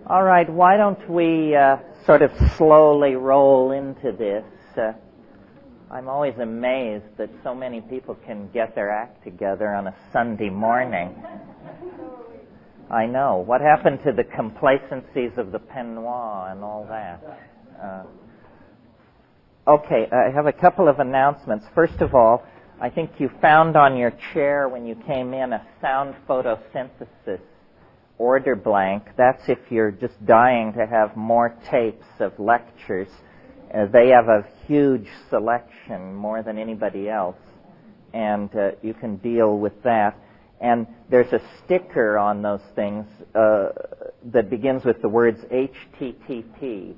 All right, why don't we sort of slowly roll into this? I'm always amazed that so many people can get their act together on a Sunday morning. I know. What happened to the complacencies of the peignoir and all that? Okay, I have a couple of announcements. First of all, I think you found on your chair when you came in a sound photosynthesis order blank. That's if you're just dying to have more tapes of lectures. They have a huge selection, more than anybody else, and you can deal with that. And there's a sticker on those things that begins with the words HTTP.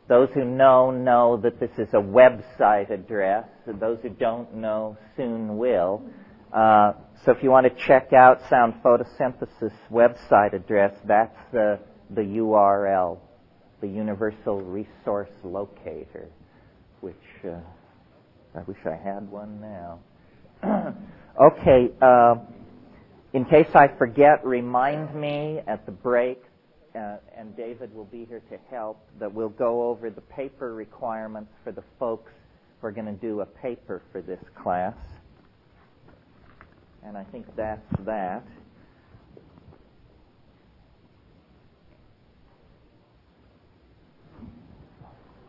Those who know that this is a website address. Those who don't know soon will. So if you want to check out Sound Photosynthesis website address, that's the URL, the Universal Resource Locator, which I wish I had one now. Okay, in case I forget, remind me at the break, and David will be here to help, that we'll go over the paper requirements for the folks who are going to do a paper for this class. And I think that's that.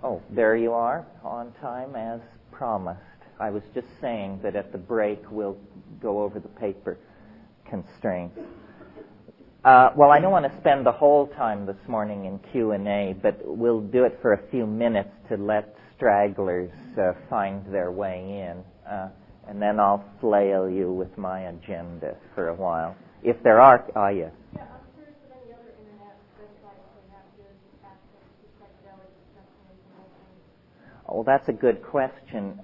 Oh, there you are, on time as promised. I was just saying that at the break we'll go over the paper constraints. Well, I don't want to spend the whole time this morning in Q&A, but we'll do it for a few minutes to let stragglers find their way in. And then I'll flail you with my agenda for a while. If there are, yes. Yeah, I'm curious if any other internet websites would have good access to psychedelic information. Oh, that's a good question.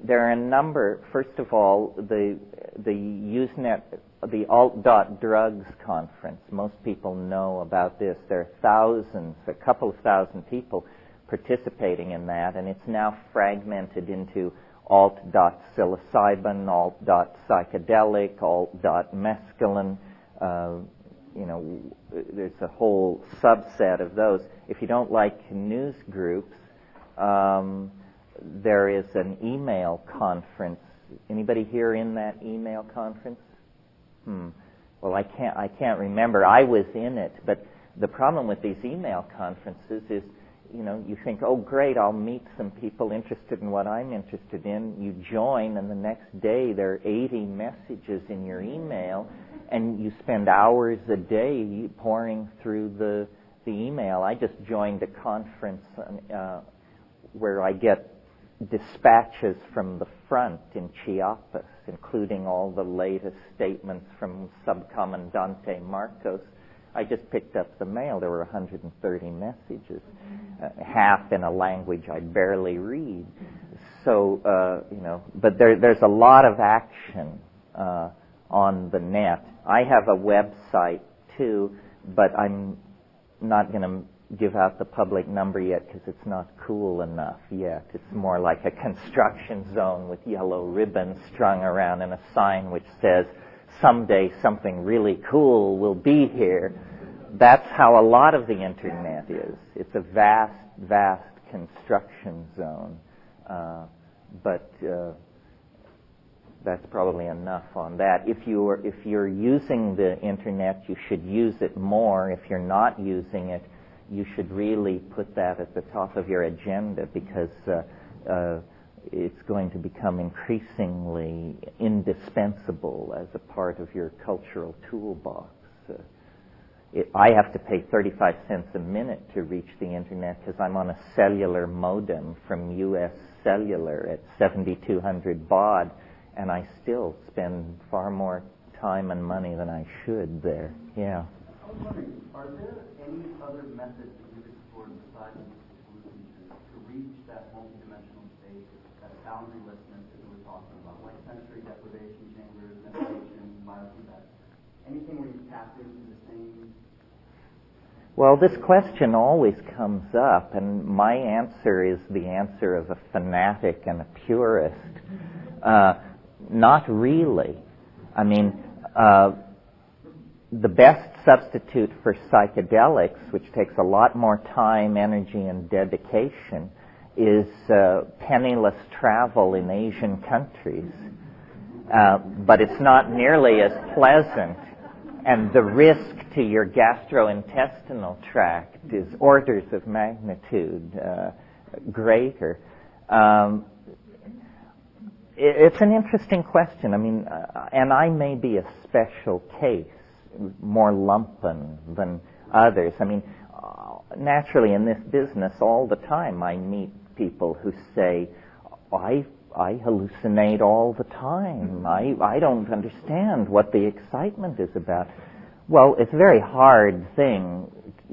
There are a number. First of all, the Usenet, the alt.drugs conference. Most people know about this. There are thousands, a couple of thousand people participating in that, and it's now fragmented into alt.psilocybin, alt.psychedelic, alt.mescaline. There's a whole subset of those. If you don't like news groups, there is an email conference. Anybody here in that email conference? Well, I can't remember. I was in it, but the problem with these email conferences is, you think, oh, great, I'll meet some people interested in what I'm interested in. You join, and the next day there are 80 messages in your email, and you spend hours a day pouring through the email. I just joined a conference where I get dispatches from the front in Chiapas, including all the latest statements from Subcomandante Marcos. I just picked up the mail. There were 130 messages, half in a language I barely read. So, but there's a lot of action on the net. I have a website, too, but I'm not going to give out the public number yet because it's not cool enough yet. It's more like a construction zone with yellow ribbons strung around and a sign which says, someday something really cool will be here. That's how a lot of the internet is. It's a vast, vast construction zone. But that's probably enough on that. If you're using the internet, you should use it more. If you're not using it, you should really put that at the top of your agenda, because it's going to become increasingly indispensable as a part of your cultural toolbox. I have to pay 35 cents a minute to reach the internet because I'm on a cellular modem from U.S. Cellular at 7,200 baud, and I still spend far more time and money than I should there. Yeah. I was wondering, are there any other methods that you've explored besides to reach that multidimensional state, that boundarylessness that we were talking about, like sensory deprivation chambers, meditation, biofeedback? Anything where you tap into the same? Well, this question always comes up, and my answer is the answer of a fanatic and a purist. Not really. I mean, the best substitute for psychedelics, which takes a lot more time, energy, and dedication, is penniless travel in Asian countries. But it's not nearly as pleasant, and the risk to your gastrointestinal tract is orders of magnitude greater. It's an interesting question. I mean, and I may be a special case, more lumpen than others. I mean, naturally in this business all the time I meet people who say, I hallucinate all the time. I don't understand what the excitement is about. Well, it's a very hard thing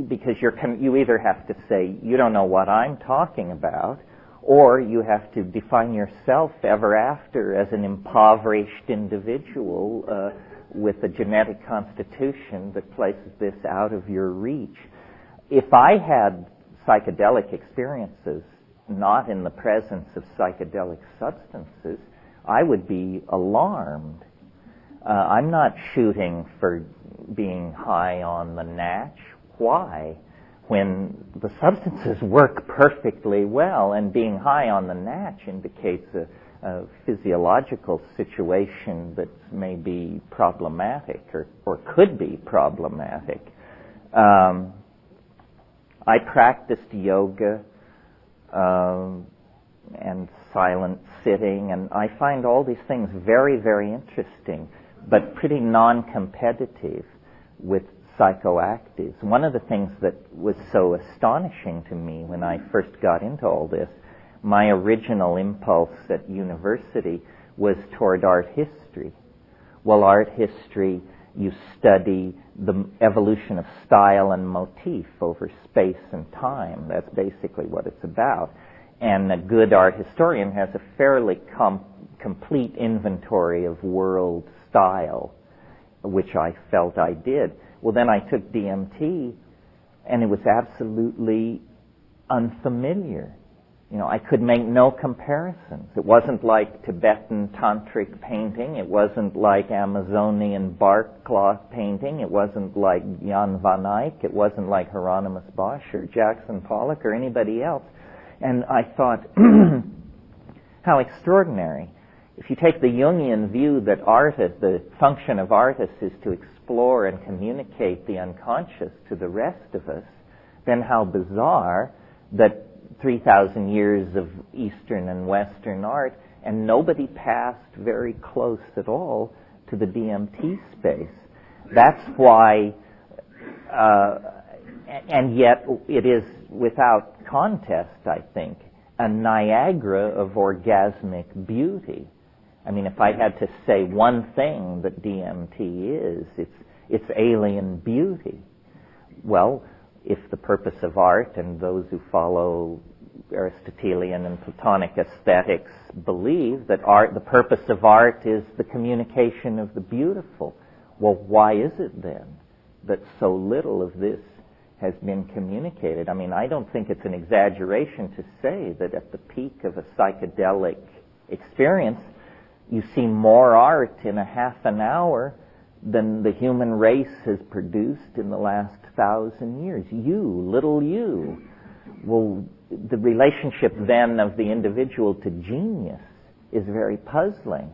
because you either have to say, you don't know what I'm talking about, or you have to define yourself ever after as an impoverished individual with a genetic constitution that places this out of your reach. If I had psychedelic experiences not in the presence of psychedelic substances, I would be alarmed. I'm not shooting for being high on the natch. Why? When the substances work perfectly well, and being high on the natch indicates a physiological situation that may be problematic or could be problematic. I practiced yoga and silent sitting, and I find all these things very, very interesting, but pretty non-competitive with psychoactives. One of the things that was so astonishing to me when I first got into all this, my original impulse at university was toward art history. Well, art history, you study the evolution of style and motif over space and time. That's basically what it's about. And a good art historian has a fairly complete inventory of world style, which I felt I did. Well, then I took DMT, and it was absolutely unfamiliar. You know, I could make no comparisons. It wasn't like Tibetan tantric painting. It wasn't like Amazonian bark cloth painting. It wasn't like Jan van Eyck. It wasn't like Hieronymus Bosch or Jackson Pollock or anybody else. And I thought, how extraordinary. If you take the Jungian view that the function of artists is to explore and communicate the unconscious to the rest of us, then how bizarre that 3,000 years of Eastern and Western art, and nobody passed very close at all to the DMT space. That's why, and yet it is without contest, I think, a Niagara of orgasmic beauty. I mean, if I had to say one thing that DMT is, it's alien beauty. Well, if the purpose of art, and those who follow Aristotelian and Platonic aesthetics believe that the purpose of art is the communication of the beautiful, well, why is it then that so little of this has been communicated? I mean, I don't think it's an exaggeration to say that at the peak of a psychedelic experience, you see more art in a half an hour than the human race has produced in the last 1,000 years. Little you. Well, the relationship then of the individual to genius is very puzzling.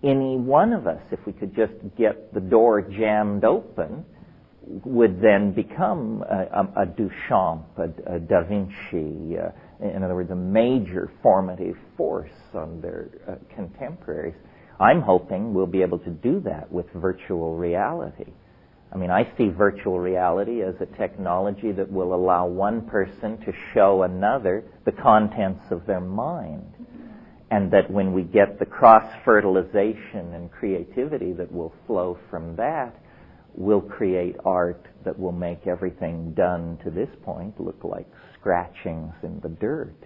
Any one of us, if we could just get the door jammed open, would then become a Duchamp, a Da Vinci, in other words, a major formative force on their contemporaries. I'm hoping we'll be able to do that with virtual reality. I mean, I see virtual reality as a technology that will allow one person to show another the contents of their mind. And that when we get the cross-fertilization and creativity that will flow from that, we'll create art that will make everything done to this point look like scratchings in the dirt.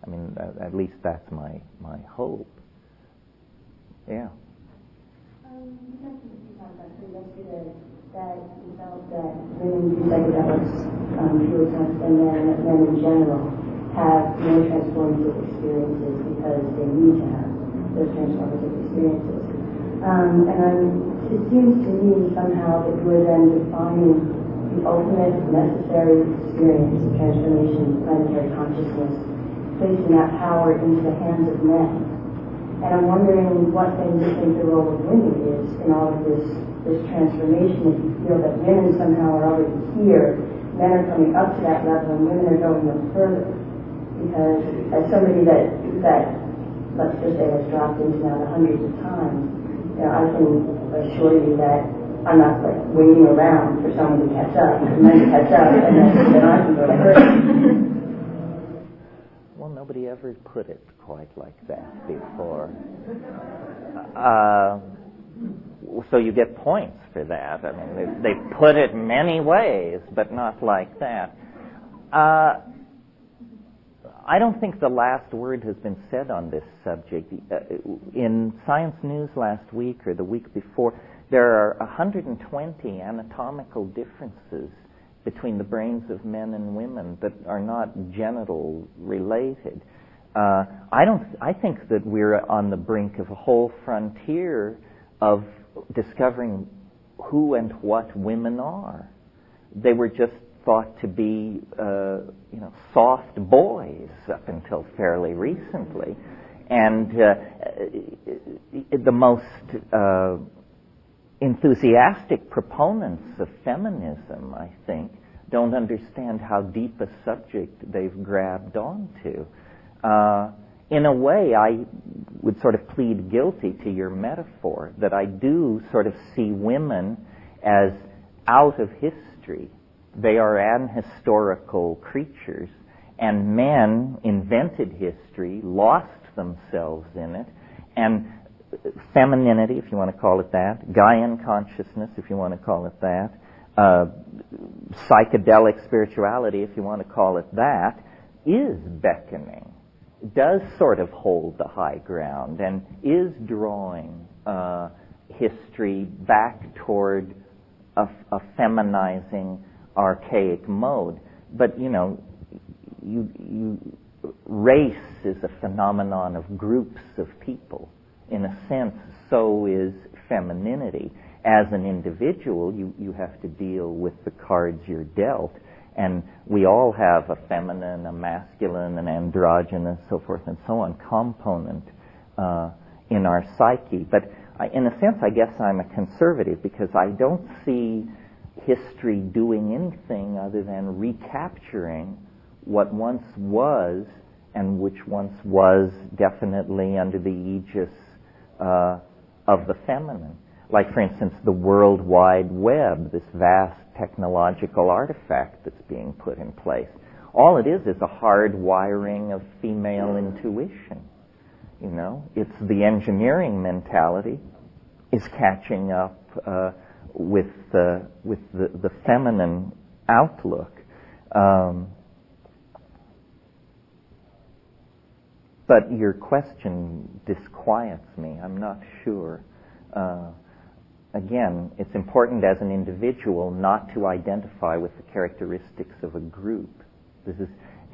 I mean, at least that's my hope. Yeah. You mentioned a few times actually yesterday that you felt that women do psychedelics fewer times than men in general have more transformative experiences because they need to have those transformative experiences. And I'm it seems to me somehow that we're then defining the ultimate necessary experience of transformation of planetary consciousness, placing that power into the hands of men. And I'm wondering what then you think the role of women is in all of this transformation, if you feel that women somehow are already here, men are coming up to that level, and women are going no further. Because as somebody that let's just say has dropped into now the hundreds of times, I can assure you that I'm not like waiting around for someone to catch up, and then to catch up, and then I can go to her. Well, nobody ever put it quite like that before. So you get points for that. I mean, they put it many ways, but not like that. I don't think the last word has been said on this subject. In Science News last week or the week before, there are 120 anatomical differences between the brains of men and women that are not genital related. I think that we're on the brink of a whole frontier of discovering who and what women are. They were just thought to be, soft boys up until fairly recently, and the most enthusiastic proponents of feminism, I think, don't understand how deep a subject they've grabbed onto. In a way, I would sort of plead guilty to your metaphor that I do sort of see women as out of history. They are ahistorical creatures, and men invented history, lost themselves in it, and femininity, if you want to call it that, Gaian consciousness, if you want to call it that, psychedelic spirituality, if you want to call it that, is beckoning, does sort of hold the high ground, and is drawing history back toward a feminizing, archaic mode. But, race is a phenomenon of groups of people. In a sense, so is femininity. As an individual, you have to deal with the cards you're dealt, and we all have a feminine, a masculine, an androgynous, so forth and so on, component in our psyche. But in a sense, I guess I'm a conservative, because I don't see history doing anything other than recapturing what once was, and which once was definitely under the aegis of the feminine. Like, for instance, the World Wide Web, this vast technological artifact that's being put in place. All it is a hard wiring of female intuition. It's the engineering mentality is catching up with the feminine outlook. But your question disquiets me. I'm not sure. Again, it's important as an individual not to identify with the characteristics of a group.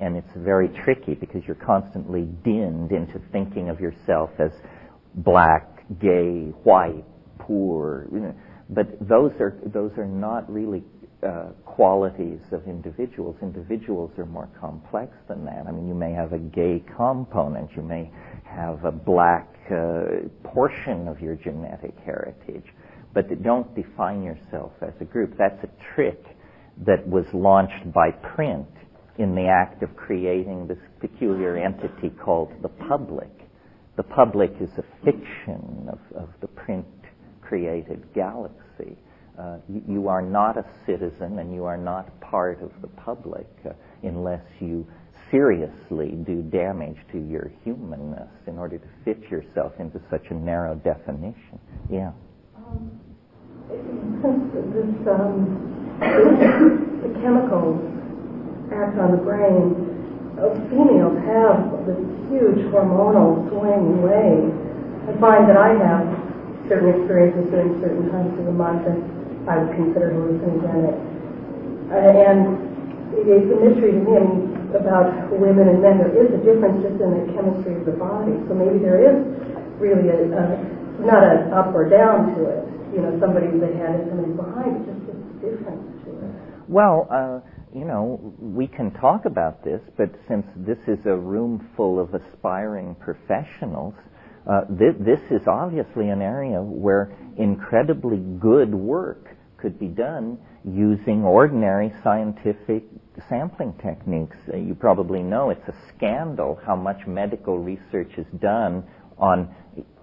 And it's very tricky, because you're constantly dinned into thinking of yourself as black, gay, white, poor. But those are not really qualities of individuals. Individuals are more complex than that. I mean, you may have a gay component. You may have a black portion of your genetic heritage. But don't define yourself as a group. That's a trick that was launched by print in the act of creating this peculiar entity called the public. The public is a fiction of the print-created galaxy. You are not a citizen, and you are not part of the public unless you seriously do damage to your humanness in order to fit yourself into such a narrow definition. Yeah. Since the chemicals act on the brain, females have this huge hormonal swing way. I find that I have certain experiences during certain times of the month that I would consider hallucinogenic. And it's a mystery to me, about women and men. There is a difference just in the chemistry of the body. So maybe there is really not an up or down to it. somebody's ahead and somebody's behind. It just gets different to it. Well, we can talk about this, but since this is a room full of aspiring professionals, this is obviously an area where incredibly good work could be done using ordinary scientific sampling techniques. You probably know it's a scandal how much medical research is done on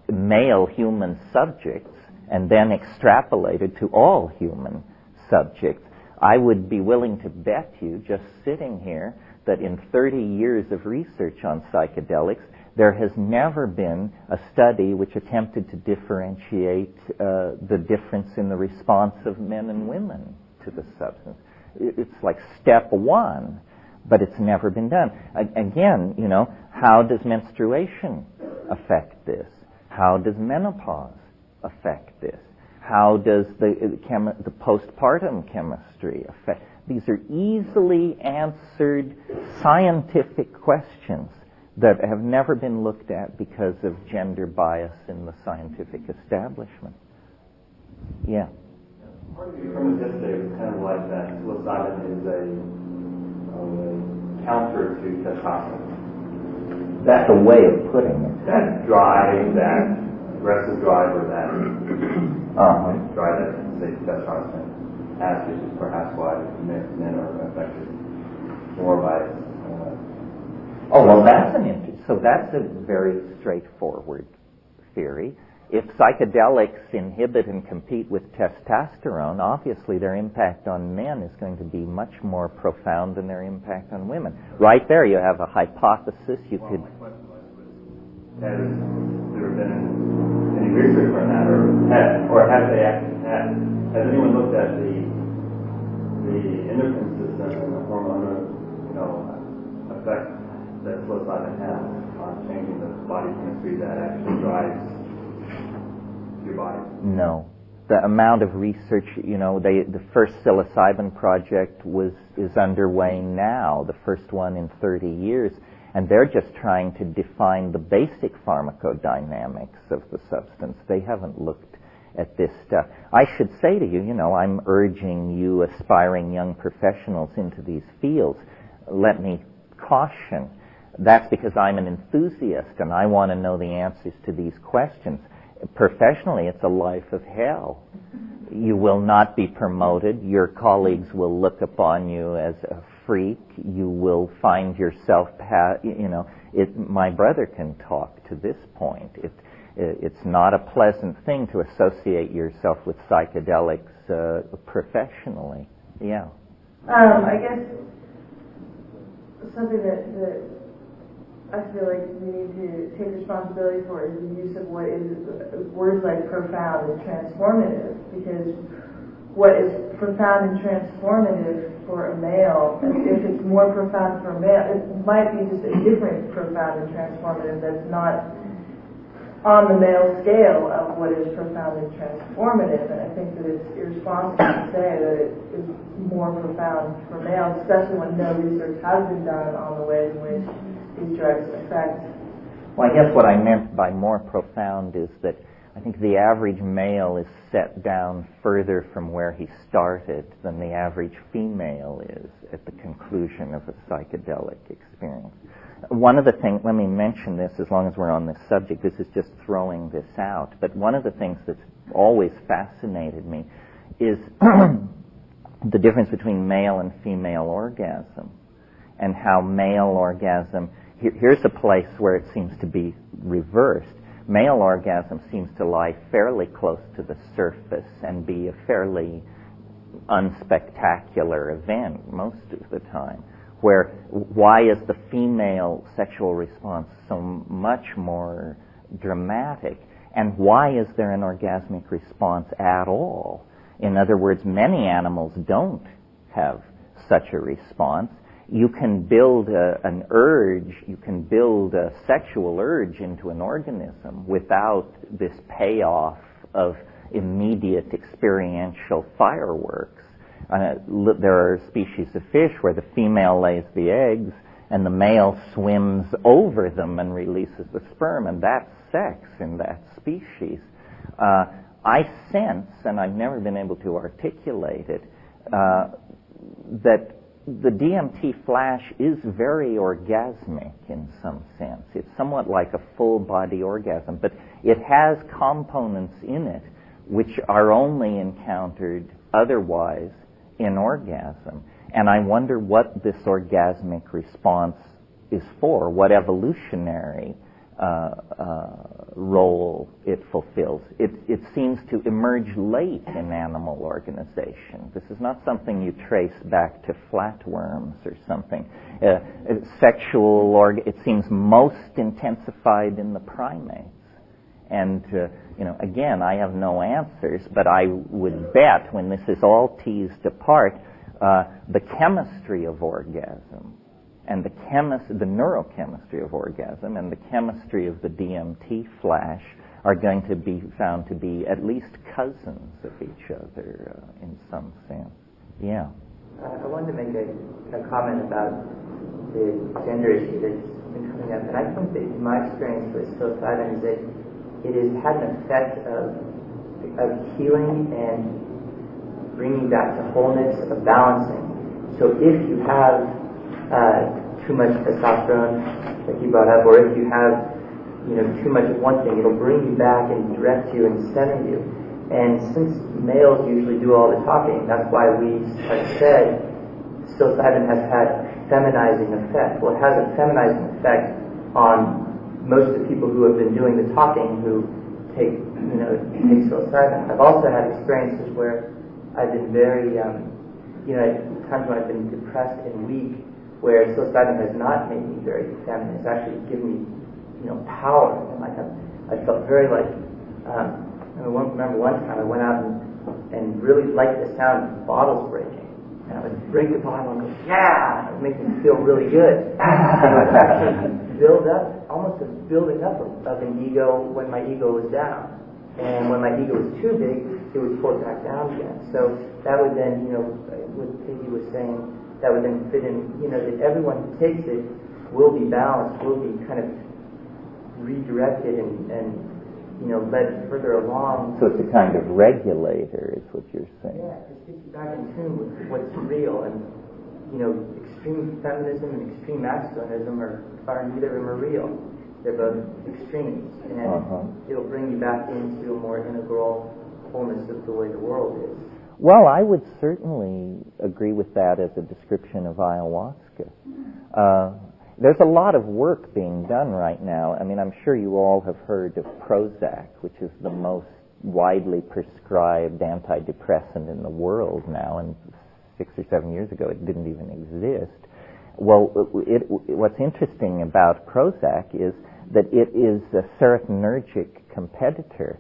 male human subjects and then extrapolated to all human subjects. I would be willing to bet you, just sitting here, that in 30 years of research on psychedelics, there has never been a study which attempted to differentiate the difference in the response of men and women to the substance. It's like step one, but it's never been done. Again, how does menstruation affect this? How does menopause affect this? How does the postpartum chemistry affect? These are easily answered scientific questions that have never been looked at because of gender bias in the scientific establishment. Yeah. From a history, it's kind of like that psilocybin is a counter to testosterone. That's a way of putting it. That drive, that aggressive drive, or that drive that, say, testosterone has, which is perhaps why men are affected more by it. Oh, well, so that's a very straightforward theory. If psychedelics inhibit and compete with testosterone, obviously their impact on men is going to be much more profound than their impact on women. Right there, you have a hypothesis. You could. My question was, has there been any research on that, or have they actually had? Has anyone looked at the endocrine system and the hormonal, effect that psilocybin has on changing the body chemistry that actually drives your body? No. The amount of research, the first psilocybin project is underway now, the first one in 30 years, and they're just trying to define the basic pharmacodynamics of the substance. They haven't looked at this stuff. I should say to you, I'm urging you aspiring young professionals into these fields. Let me caution. That's because I'm an enthusiast and I want to know the answers to these questions. Professionally, it's a life of hell. You will not be promoted. Your colleagues will look upon you as a freak. You will find yourself, my brother can talk to this point. It's not a pleasant thing to associate yourself with psychedelics professionally. Yeah. I guess something that I feel like we need to take responsibility for is the use of what is words like profound and transformative, because what is profound and transformative for a male, if it's more profound for a male, it might be just a different profound and transformative that's not on the male scale of what is profound and transformative. And I think that it's irresponsible to say that it is more profound for males, especially when no research has been done on the ways in which these drugs affect. Well, I guess what I meant by more profound is that I think the average male is set down further from where he started than the average female is at the conclusion of a psychedelic experience. One of the things, let me mention this as long as we're on this subject, this is just throwing this out, but one of the things that's always fascinated me is the difference between male and female orgasm, and how male orgasm, here's a place where it seems to be reversed. Male orgasm seems to lie fairly close to the surface and be a fairly unspectacular event most of the time. Why is the female sexual response so much more dramatic? And why is there an orgasmic response at all? In other words, many animals don't have such a response. You can build an urge, you can build a sexual urge into an organism without this payoff of immediate experiential fireworks. There are species of fish where the female lays the eggs and the male swims over them and releases the sperm, and that's sex in that species. I sense, and I've never been able to articulate it, that the DMT flash is very orgasmic in some sense. It's somewhat like a full-body orgasm, but it has components in it which are only encountered otherwise in orgasm. And I wonder what this orgasmic response is for, what evolutionary role it fulfills. It seems to emerge late in animal organization. This is not something you trace back to flatworms or something. It seems most intensified in the primates. And, again, I have no answers, but I would bet when this is all teased apart, the chemistry of orgasm and the neurochemistry of orgasm and the chemistry of the DMT flash are going to be found to be at least cousins of each other in some sense. Yeah. I wanted to make a comment about the gender issue that's been coming up, and I think that in my experience with psilocybin is that it has had an effect of healing and bringing back to wholeness, of balancing. So if you have too much testosterone, like you brought up, or if you have too much of one thing, it'll bring you back and direct you and center you. And since males usually do all the talking, that's why we have said psilocybin has had a feminizing effect. Well, it has a feminizing effect on most of the people who have been doing the talking who take psilocybin. I've also had experiences where I've been very, at times when I've been depressed and weak, where psilocybin has not made me very feminine. It's actually given me, power. And I felt very like, I remember one time I went out and really liked the sound of bottles breaking. And I would break the bottle and go, yeah! It would make me feel really good. And it would actually build up, almost a building up of an ego when my ego was down. And when my ego was too big, it would pull it back down again. So that would then, what Peggy was saying, that would then fit in, that everyone who takes it will be balanced, will be kind of redirected and led further along. So it's a kind of regulator, is what you're saying. Yeah, it gets you back in tune with what's real. And, extreme feminism and extreme masculinism are neither of them are real. They're both extremes. And it'll bring you back into a more integral wholeness of the way the world is. Well, I would certainly agree with that as a description of ayahuasca. There's a lot of work being done right now. I mean, I'm sure you all have heard of Prozac, which is the most widely prescribed antidepressant in the world now, and 6 or 7 years ago it didn't even exist. Well, what's interesting about Prozac is that it is a serotonergic competitor.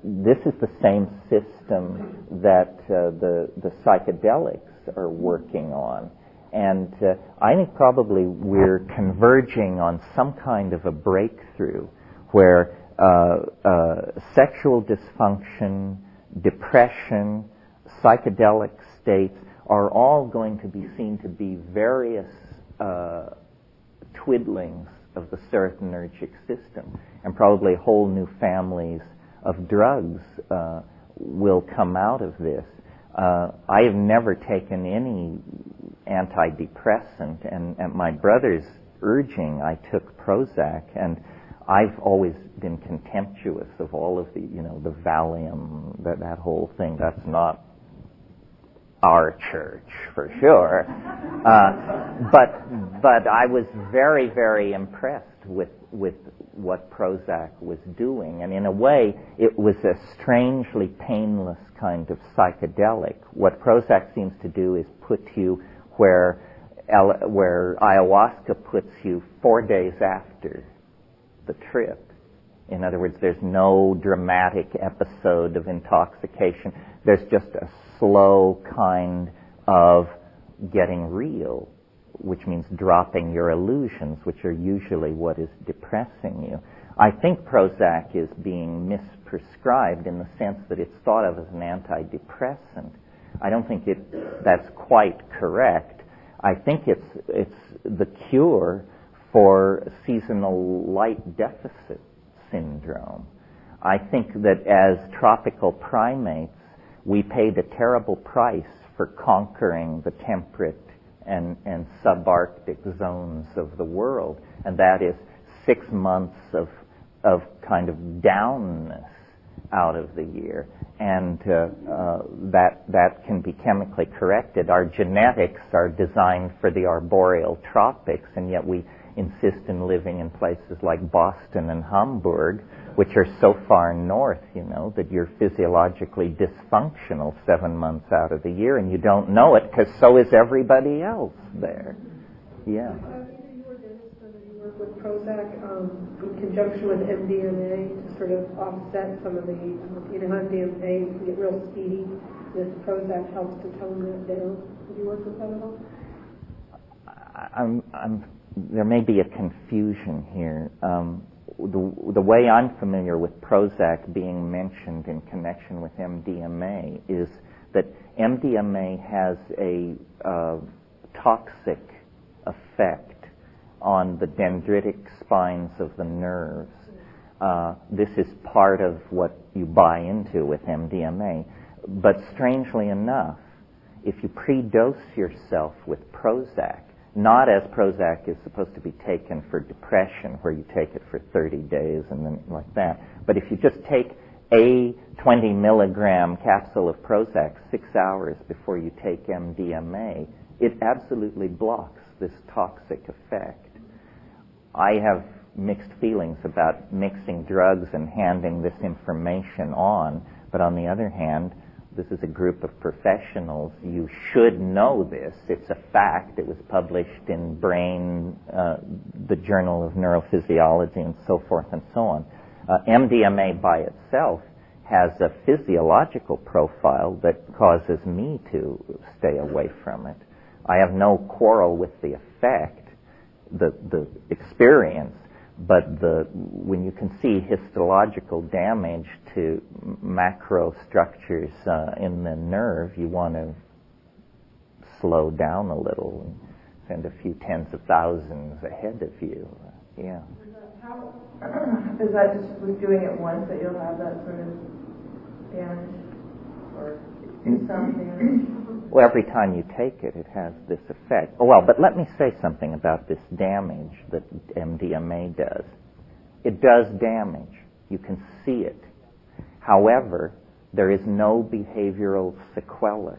This is the same system that the psychedelics are working on. And I think probably we're converging on some kind of a breakthrough where sexual dysfunction, depression, psychedelic states are all going to be seen to be various twiddlings of the serotonergic system. And probably whole new families of drugs will come out of this. I have never taken any antidepressant, and at my brother's urging, I took Prozac, and I've always been contemptuous of all of the, the Valium, that whole thing. That's not our church, for sure. But I was very, very impressed with what Prozac was doing. And in a way, it was a strangely painless kind of psychedelic. What Prozac seems to do is put you where ayahuasca puts you 4 days after the trip. In other words, there's no dramatic episode of intoxication. There's just a slow kind of getting real, which means dropping your illusions, which are usually what is depressing you. I think Prozac is being misprescribed in the sense that it's thought of as an antidepressant. I don't think that's quite correct. I think it's the cure for seasonal light deficit syndrome. I think that as tropical primates, we paid a terrible price for conquering the temperate and subarctic zones of the world, and that is 6 months of kind of downness out of the year, and that can be chemically corrected. Our genetics are designed for the arboreal tropics, and yet we insist in living in places like Boston and Hamburg, which are so far north, that you're physiologically dysfunctional 7 months out of the year, and you don't know it because so is everybody else there. Yeah. You were dentist, so that you work with Prozac in conjunction with MDMA to sort of offset some of the, MDMA you can get real speedy. This Prozac helps to tone that down. Have you worked with that at all? There may be a confusion here. The way I'm familiar with Prozac being mentioned in connection with MDMA is that MDMA has a toxic effect on the dendritic spines of the nerves. This is part of what you buy into with MDMA. But strangely enough, if you pre-dose yourself with Prozac, not as Prozac is supposed to be taken for depression, where you take it for 30 days and then like that, but if you just take a 20 milligram capsule of Prozac 6 hours before you take MDMA, it absolutely blocks this toxic effect. I have mixed feelings about mixing drugs and handing this information on, but on the other hand, this is a group of professionals. You should know this. It's a fact. It was published in Brain, the Journal of Neurophysiology, and so forth and so on. MDMA by itself has a physiological profile that causes me to stay away from it. I have no quarrel with the effect, the experience, but when you can see histological damage to macro structures in the nerve, you want to slow down a little and send a few tens of thousands ahead of you. Yeah. Is that just with doing it once that you'll have that sort of damage, or some damage? Well, every time you take it, it has this effect. Oh, well, but let me say something about this damage that MDMA does. It does damage. You can see it. However, there is no behavioral sequelae.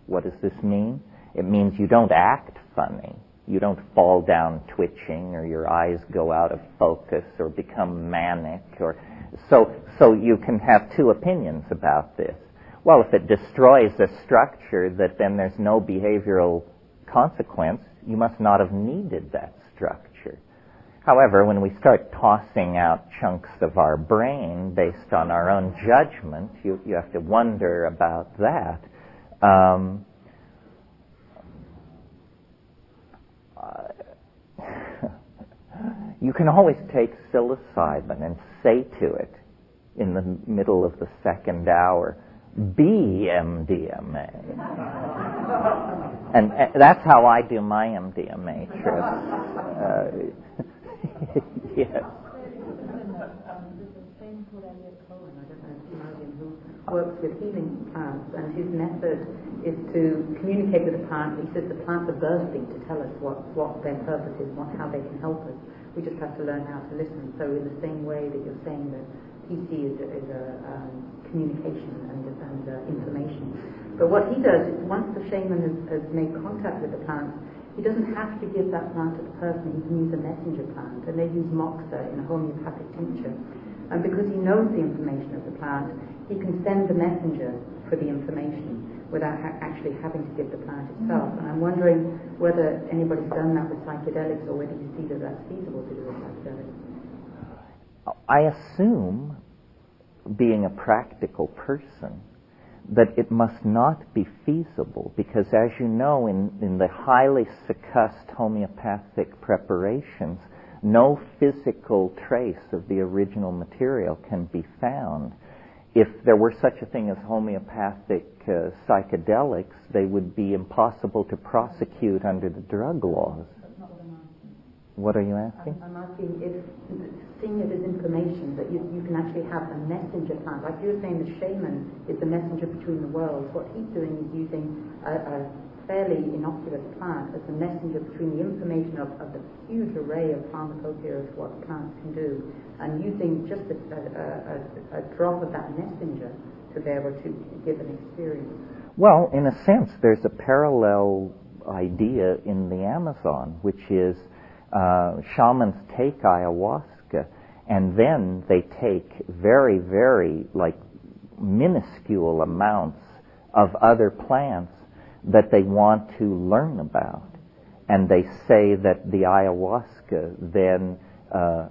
What does this mean? It means you don't act funny. You don't fall down twitching, or your eyes go out of focus, or become manic, or so you can have two opinions about this. Well, if it destroys a structure that then there's no behavioral consequence, you must not have needed that structure. However, when we start tossing out chunks of our brain based on our own judgment, you have to wonder about that. You can always take psilocybin and say to it in the middle of the second hour, be MDMA. And that's how I do my MDMA trips. Yes. Works with healing plants, and his method is to communicate with the plant. He says the plants are bursting to tell us what their purpose is, how they can help us. We just have to learn how to listen. So in the same way that you're saying that PC is a communication and information. But what he does is once the shaman has made contact with the plant, he doesn't have to give that plant to the person. He can use a messenger plant, and they use moxa in a homeopathic tincture. And because he knows the information of the plant, he can send the messenger for the information without actually having to give the plant itself. And I'm wondering whether anybody's done that with psychedelics, or whether you see that that's feasible to do with psychedelics. I assume, being a practical person, that it must not be feasible, because as you know, in the highly succussed homeopathic preparations, no physical trace of the original material can be found. If there were such a thing as homeopathic psychedelics, they would be impossible to prosecute under the drug laws. What are you asking? I'm asking if seeing it as information, that you can actually have a messenger plant. Like you were saying, the shaman is the messenger between the worlds. What he's doing is using a fairly innocuous plant as the messenger between the information of the huge array of pharmacopoeia of what plants can do, and using just a drop of that messenger to be able to give an experience. Well, in a sense, there's a parallel idea in the Amazon, which is shamans take ayahuasca and then they take very, very, minuscule amounts of other plants that they want to learn about. And they say that the ayahuasca then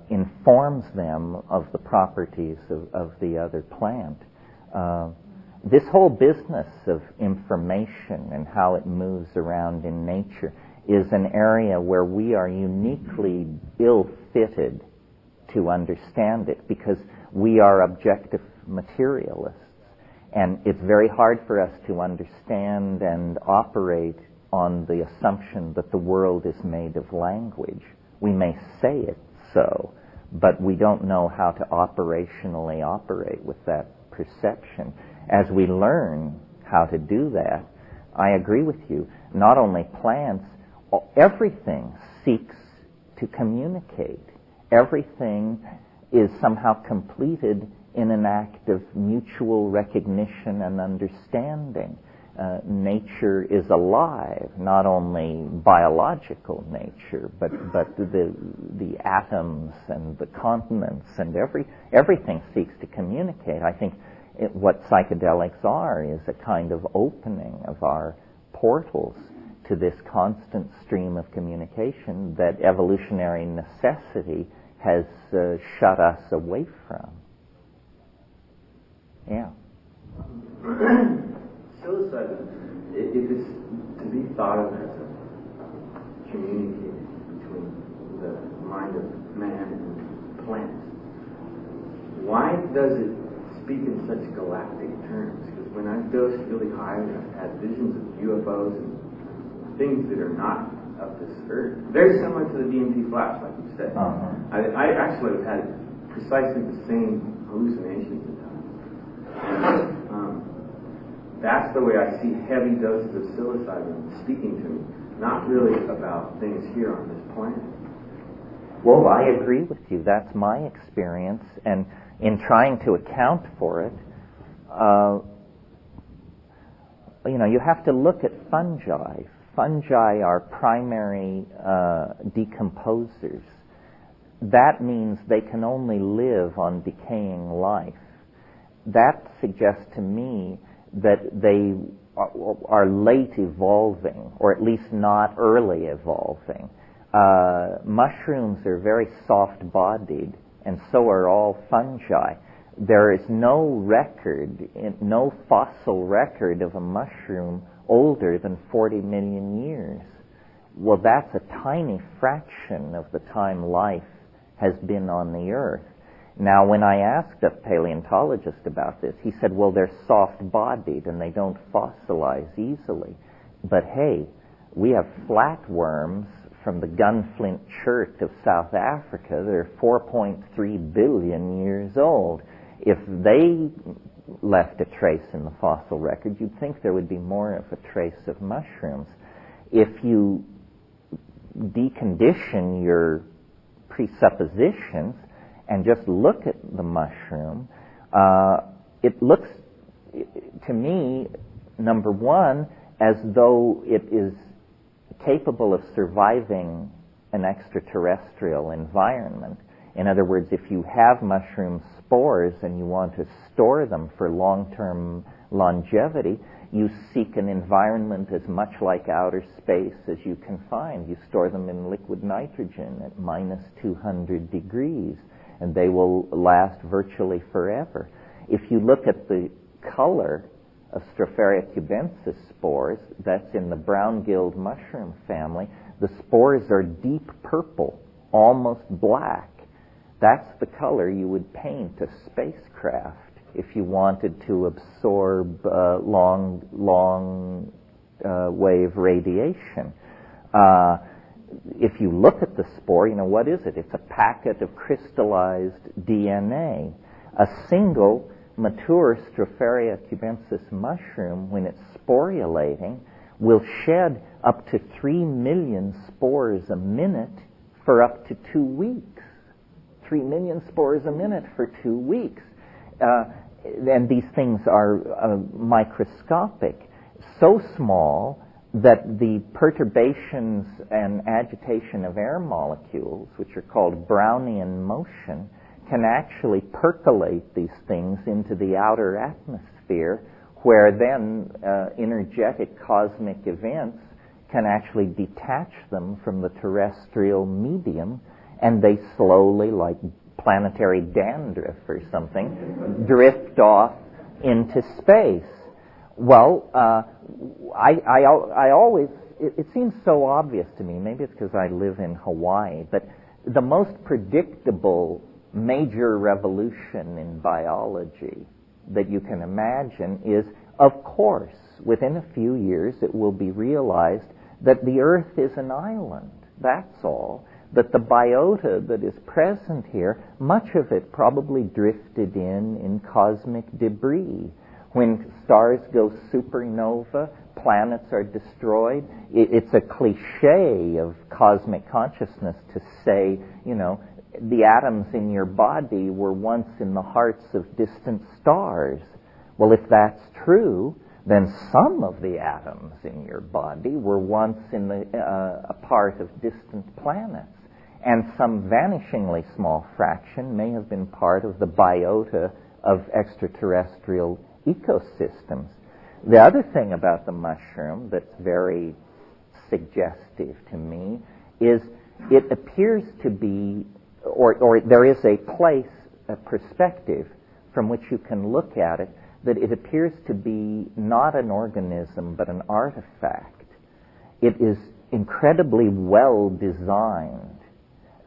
informs them of the properties of the other plant. This whole business of information and how it moves around in nature is an area where we are uniquely ill-fitted to understand it because we are objective materialists. And it's very hard for us to understand and operate on the assumption that the world is made of language. We may say it so, but we don't know how to operationally operate with that perception. As we learn how to do that, I agree with you, not only plants, everything seeks to communicate. Everything is somehow completed in an act of mutual recognition and understanding. Nature is alive, not only biological nature, but the atoms and the continents and everything seeks to communicate. I think what psychedelics are is a kind of opening of our portals to this constant stream of communication that evolutionary necessity has shut us away from. Yeah. Psilocybin, if it's to be thought of as a communicator between the mind of man and plants, why does it speak in such galactic terms? Because when I've dosed really high, I've had visions of UFOs and things that are not of this earth. Very similar to the DMT flash, like you said. I actually have had precisely the same hallucinations at times. And that's the way I see heavy doses of psilocybin speaking to me, not really about things here on this planet. Well, I agree with you. That's my experience. And in trying to account for it, you have to look at fungi. Fungi are primary decomposers. That means they can only live on decaying life. That suggests to me that they are late evolving, or at least not early evolving. Mushrooms are very soft-bodied, and so are all fungi. There is no record, no fossil record of a mushroom older than 40 million years. Well, that's a tiny fraction of the time life has been on the earth. Now, when I asked a paleontologist about this, he said, well, they're soft-bodied and they don't fossilize easily. But hey, we have flatworms from the gunflint chert of South Africa that are 4.3 billion years old. If they left a trace in the fossil record, you'd think there would be more of a trace of mushrooms. If you decondition your presuppositions and just look at the mushroom, it looks to me, number one, as though it is capable of surviving an extraterrestrial environment. In other words, if you have mushroom spores and you want to store them for long-term longevity, you seek an environment as much like outer space as you can find. You store them in liquid nitrogen at minus 200 degrees, and they will last virtually forever. If you look at the color of Stropharia cubensis spores, that's in the brown-gilled mushroom family, the spores are deep purple, almost black. That's the color you would paint a spacecraft if you wanted to absorb long wave radiation. if you look at the spore, what is it? It's a packet of crystallized DNA. A single mature Stropharia cubensis mushroom, when it's sporulating, will shed up to 3 million spores a minute for up to 2 weeks. 3 million spores a minute for 2 weeks. And these things are microscopic, so small that the perturbations and agitation of air molecules, which are called Brownian motion, can actually percolate these things into the outer atmosphere, where then energetic cosmic events can actually detach them from the terrestrial medium, and they slowly, like planetary dandruff or something, drift off into space. Well, I always, it seems so obvious to me, maybe it's because I live in Hawaii, but the most predictable major revolution in biology that you can imagine is, of course, within a few years it will be realized that the Earth is an island. That's all. That the biota that is present here, much of it probably drifted in cosmic debris. When stars go supernova, planets are destroyed. It's a cliche of cosmic consciousness to say, the atoms in your body were once in the hearts of distant stars. Well, if that's true, then some of the atoms in your body were once in a part of distant planets. And some vanishingly small fraction may have been part of the biota of extraterrestrial ecosystems. The other thing about the mushroom that's very suggestive to me is it appears to be, or there is a place, a perspective from which you can look at it, that it appears to be not an organism but an artifact. It is incredibly well designed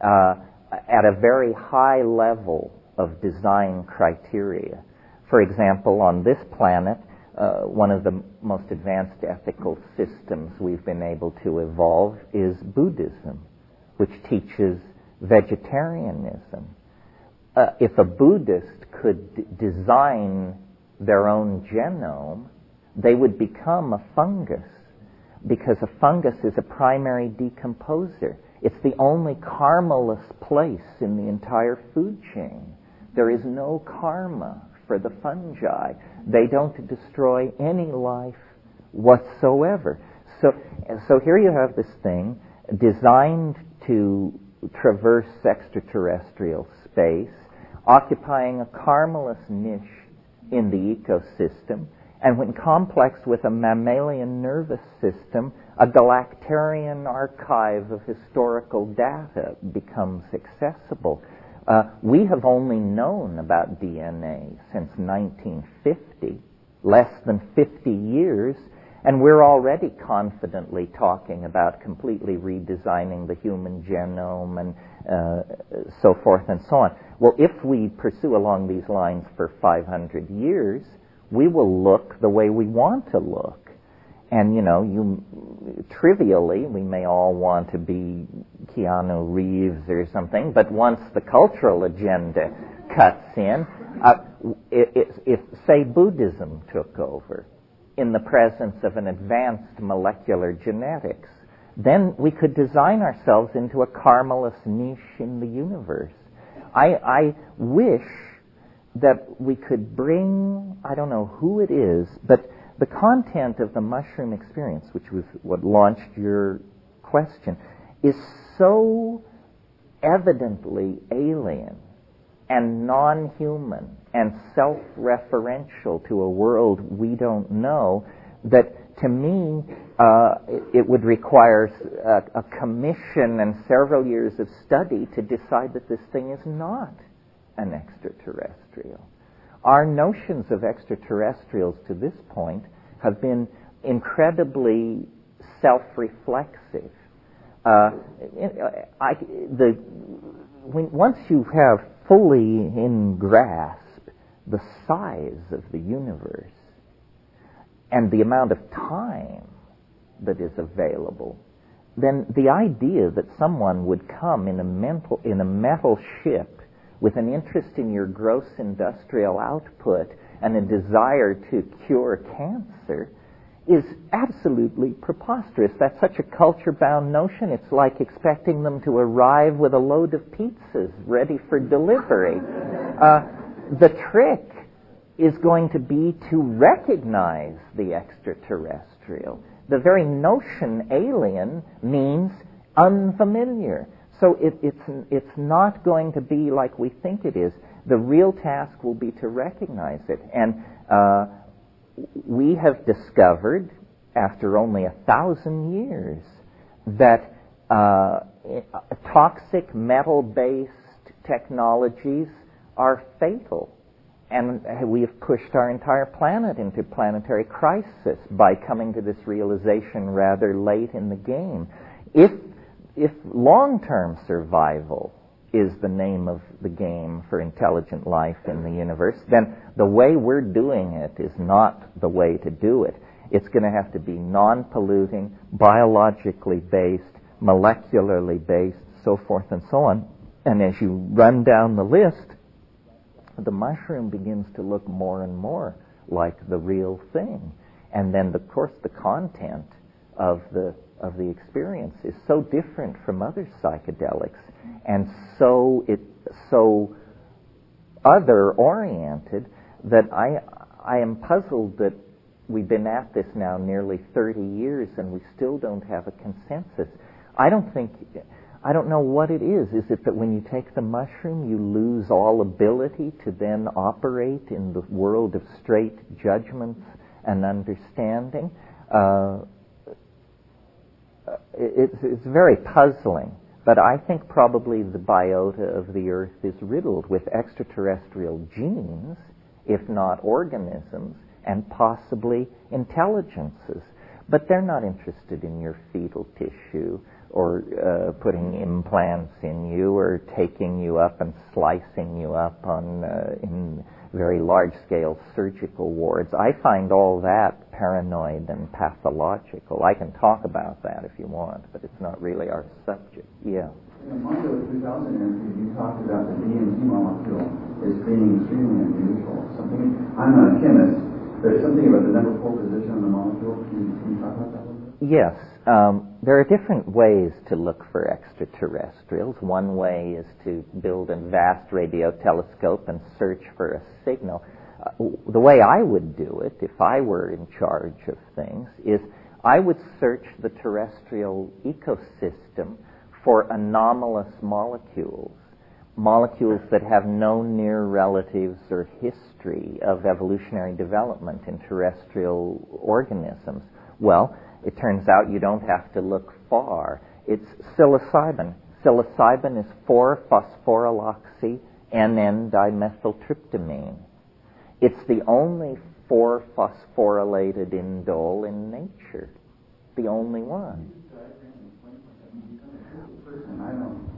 at a very high level of design criteria. For example, on this planet, one of the most advanced ethical systems we've been able to evolve is Buddhism, which teaches vegetarianism. If a Buddhist could design their own genome, they would become a fungus, because a fungus is a primary decomposer. It's the only karmaless place in the entire food chain. There is no karma for the fungi. They don't destroy any life whatsoever. So here you have this thing designed to traverse extraterrestrial space, occupying a karmaless niche in the ecosystem, and when complexed with a mammalian nervous system, a galactarian archive of historical data becomes accessible. We have only known about DNA since 1950, less than 50 years, and we're already confidently talking about completely redesigning the human genome and so forth and so on. Well, if we pursue along these lines for 500 years, we will look the way we want to look. And, trivially, we may all want to be Keanu Reeves or something, but once the cultural agenda cuts in, if, say, Buddhism took over in the presence of an advanced molecular genetics, then we could design ourselves into a karmaless niche in the universe. I wish that we could bring, I don't know who it is, but the content of the mushroom experience, which was what launched your question, is so evidently alien and non-human and self-referential to a world we don't know that, to me, it would require a commission and several years of study to decide that this thing is not an extraterrestrial. Our notions of extraterrestrials to this point have been incredibly self-reflexive. Once you have fully in grasp the size of the universe and the amount of time that is available, then the idea that someone would come in a metal ship with an interest in your gross industrial output and a desire to cure cancer is absolutely preposterous. That's such a culture-bound notion. It's like expecting them to arrive with a load of pizzas ready for delivery. The trick is going to be to recognize the extraterrestrial. The very notion alien means unfamiliar. So it's not going to be like we think it is. The real task will be to recognize it. And we have discovered, after only 1,000 years, that toxic metal-based technologies are fatal. And we have pushed our entire planet into planetary crisis by coming to this realization rather late in the game. If long-term survival is the name of the game for intelligent life in the universe, then the way we're doing it is not the way to do it. It's going to have to be non-polluting, biologically based, molecularly based, so forth and so on. And as you run down the list, the mushroom begins to look more and more like the real thing. And then, of course, the content of the experience is so different from other psychedelics and so other-oriented that I am puzzled that we've been at this now nearly 30 years and we still don't have a consensus. I don't know what it is. Is it that when you take the mushroom, you lose all ability to then operate in the world of straight judgments and understanding? It's very puzzling. But I think probably the biota of the Earth is riddled with extraterrestrial genes, if not organisms, and possibly intelligences. But they're not interested in your fetal tissue or putting implants in you or taking you up and slicing you up in very large-scale surgical wards. I find all that paranoid and pathological. I can talk about that if you want, but it's not really our subject. Yeah. In the Mondo 2000 interview, you talked about the DMT molecule as being extremely unusual. I'm not a chemist. There's something about the number 4 position on the molecule. Can you talk about that a little bit? Yes. There are different ways to look for extraterrestrials. One way is to build a vast radio telescope and search for a signal. The way I would do it, if I were in charge of things, is I would search the terrestrial ecosystem for anomalous molecules that have no near relatives or history of evolutionary development in terrestrial organisms. Well, it turns out you don't have to look far. It's psilocybin. Psilocybin is 4-phosphoryloxy-NN-dimethyltryptamine. It's the only 4-phosphorylated indole in nature. The only one.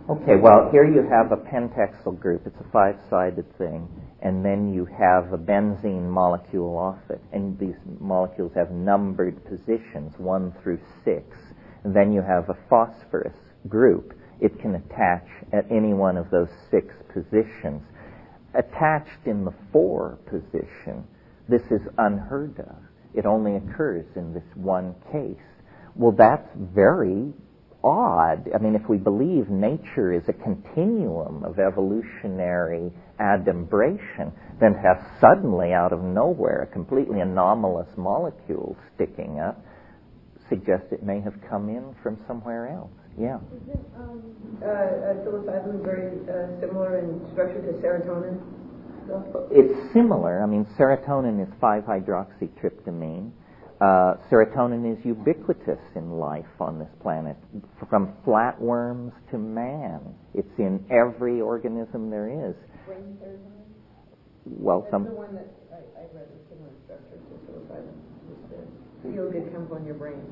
Okay, well, here you have a pentexyl group. It's a 5-sided thing. And then you have a benzene molecule off it. And these molecules have numbered positions, 1 through 6. And then you have a phosphorus group. It can attach at any one of those 6 positions. Attached in the 4 position, this is unheard of. It only occurs in this one case. Well, that's very odd. I mean, if we believe nature is a continuum of evolutionary adumbration, then to have suddenly, out of nowhere, a completely anomalous molecule sticking up suggests it may have come in from somewhere else. Yeah. Psilocybin very similar in structure to serotonin? It's similar. I mean, serotonin is 5-hydroxytryptamine. Serotonin is ubiquitous in life on this planet, from flatworms to man. It's in every organism there is. Brain serotonin? Well, That's the one that I read is similar structure to psilocybin. The feel-good chemical in your brain.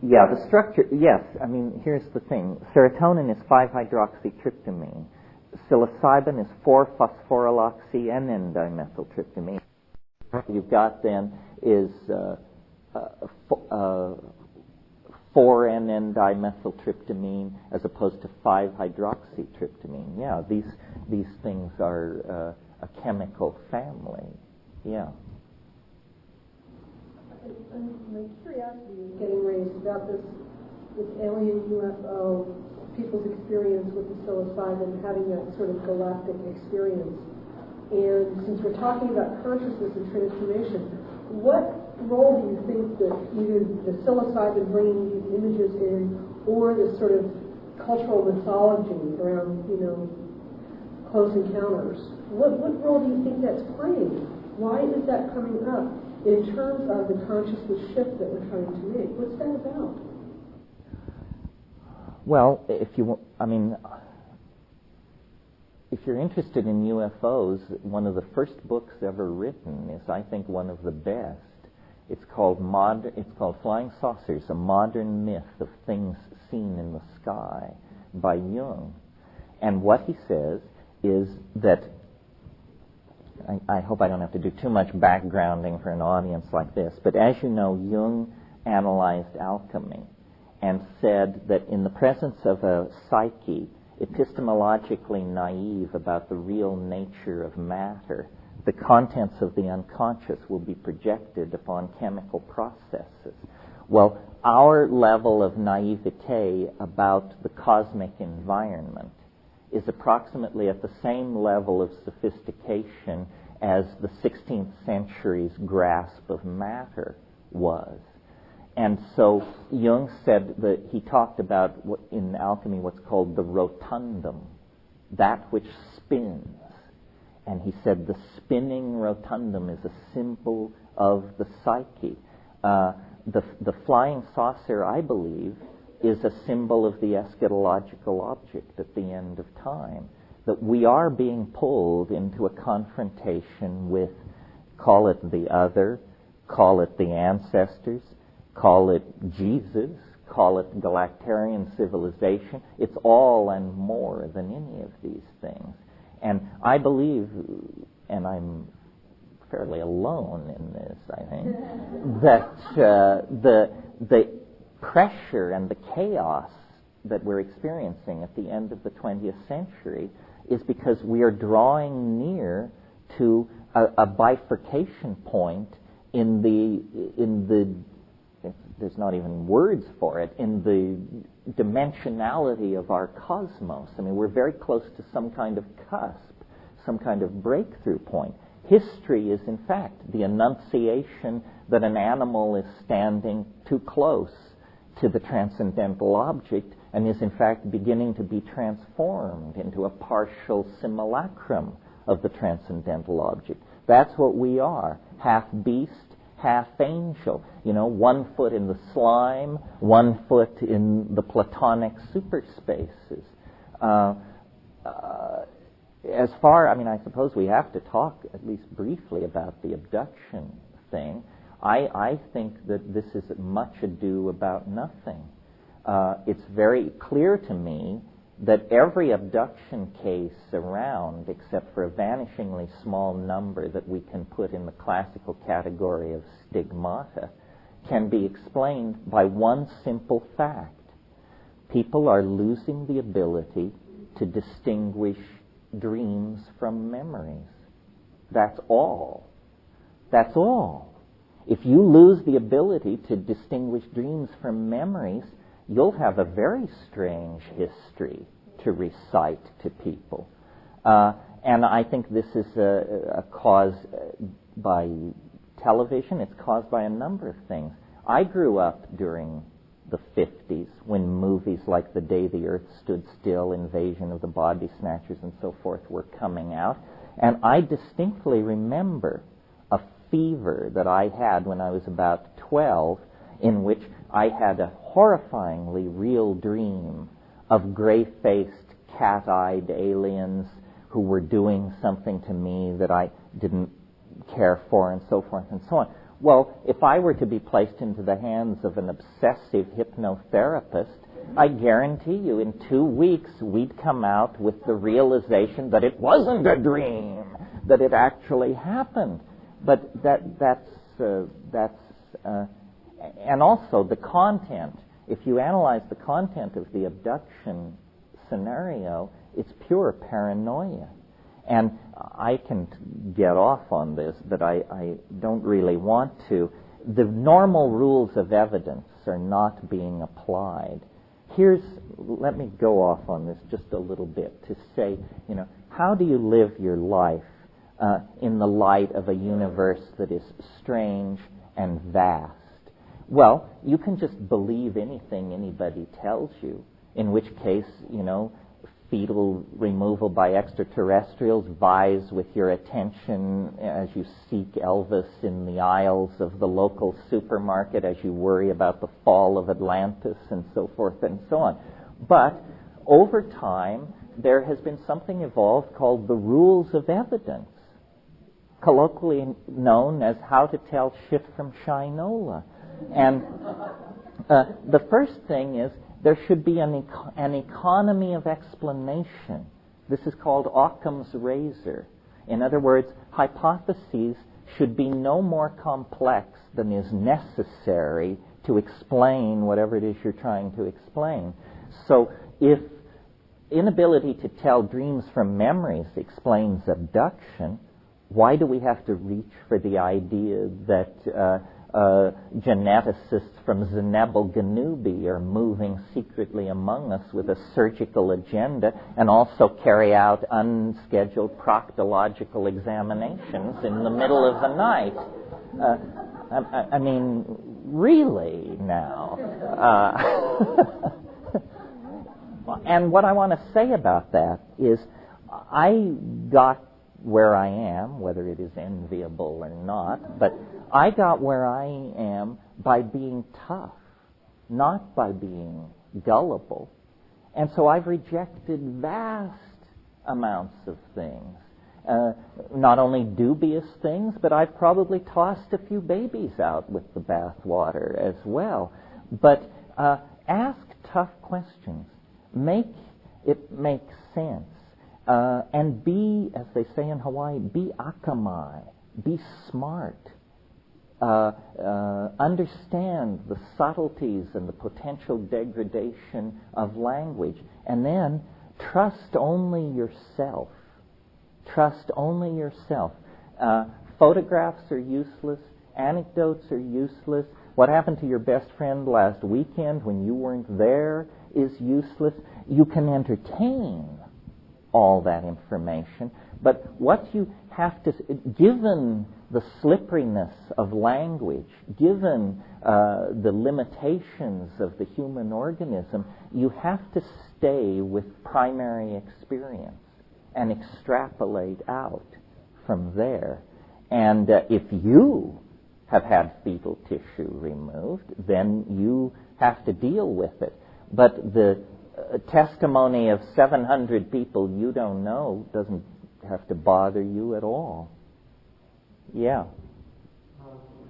Yeah, the structure, yes. I mean, here's the thing. Serotonin is 5-hydroxytryptamine. Psilocybin is 4-phosphoryloxy-NN-dimethyltryptamine. What you've got then is 4-NN-dimethyltryptamine as opposed to 5-hydroxytryptamine. Yeah, these things are a chemical family. Yeah. My curiosity is getting raised about this alien UFO, people's experience with the psilocybin, having that sort of galactic experience. And since we're talking about consciousness and transformation, what role do you think that either the psilocybin bringing these images in, or this sort of cultural mythology around, close encounters, what role do you think that's playing? Why is that coming up in terms of the consciousness shift that we're trying to make? What's that about? Well, if you're interested in UFOs, one of the first books ever written is, I think, one of the best. It's called Flying Saucers: A Modern Myth of Things Seen in the Sky by Jung. And what he says is that, I hope I don't have to do too much backgrounding for an audience like this, but as you know, Jung analyzed alchemy and said that in the presence of a psyche epistemologically naive about the real nature of matter, the contents of the unconscious will be projected upon chemical processes. Well, our level of naivete about the cosmic environment is approximately at the same level of sophistication as the 16th century's grasp of matter was. And so Jung said that he talked about in alchemy what's called the rotundum, that which spins. And he said the spinning rotundum is a symbol of the psyche. The flying saucer, I believe, is a symbol of the eschatological object at the end of time. That we are being pulled into a confrontation with, call it the other, call it the ancestors, call it Jesus, call it Galactarian civilization. It's all and more than any of these things. And I believe, and I'm fairly alone in this, I think, that the pressure and the chaos that we're experiencing at the end of the 20th century is because we are drawing near to a bifurcation point in the there's not even words for it, in the dimensionality of our cosmos. I mean, we're very close to some kind of cusp, some kind of breakthrough point. History is, in fact, the annunciation that an animal is standing too close to the transcendental object and is, in fact, beginning to be transformed into a partial simulacrum of the transcendental object. That's what we are, half beast, half angel. One foot in the slime, one foot in the platonic superspaces. I suppose we have to talk at least briefly about the abduction thing. I think that this is much ado about nothing. It's very clear to me that every abduction case around, except for a vanishingly small number that we can put in the classical category of stigmata, can be explained by one simple fact. People are losing the ability to distinguish dreams from memories. That's all. That's all. If you lose the ability to distinguish dreams from memories, you'll have a very strange history to recite to people. And I think this is a cause by television. It's caused by a number of things. I grew up during the 50s when movies like The Day the Earth Stood Still, Invasion of the Body Snatchers, and so forth were coming out. And I distinctly remember a fever that I had when I was about 12, in which I had a horrifyingly real dream of gray-faced, cat-eyed aliens who were doing something to me that I didn't care for, and so forth and so on. Well, if I were to be placed into the hands of an obsessive hypnotherapist, I guarantee you in 2 weeks we'd come out with the realization that it wasn't a dream, that it actually happened. But that's and also the content if you analyze the content of the abduction scenario, it's pure paranoia. And I can get off on this, but I don't really want to. The normal rules of evidence are not being applied. Let me go off on this just a little bit to say, how do you live your life in the light of a universe that is strange and vast? Well, you can just believe anything anybody tells you, in which case, fetal removal by extraterrestrials vies with your attention as you seek Elvis in the aisles of the local supermarket, as you worry about the fall of Atlantis and so forth and so on. But over time, there has been something evolved called the rules of evidence, colloquially known as how to tell shit from shinola. And the first thing is, there should be an economy of explanation. This is called Occam's razor. In other words, hypotheses should be no more complex than is necessary to explain whatever it is you're trying to explain. So if inability to tell dreams from memories explains abduction, why do we have to reach for the idea that geneticists from Zenebel Ganubi are moving secretly among us with a surgical agenda and also carry out unscheduled proctological examinations in the middle of the night? I mean, really now. And what I want to say about that is I got where I am, whether it is enviable or not, but I got where I am by being tough, not by being gullible. And so I've rejected vast amounts of things, not only dubious things, but I've probably tossed a few babies out with the bathwater as well. But ask tough questions. Make it make sense. And be, as they say in Hawaii, be akamai, be smart. Understand the subtleties and the potential degradation of language. And then trust only yourself. Trust only yourself. Photographs are useless. Anecdotes are useless. What happened to your best friend last weekend when you weren't there is useless. You can entertain all that information, but what you have to, given the slipperiness of language, given the limitations of the human organism, you have to stay with primary experience and extrapolate out from there. And if you have had fetal tissue removed, then you have to deal with it. But the testimony of 700 people you don't know doesn't have to bother you at all. Yeah.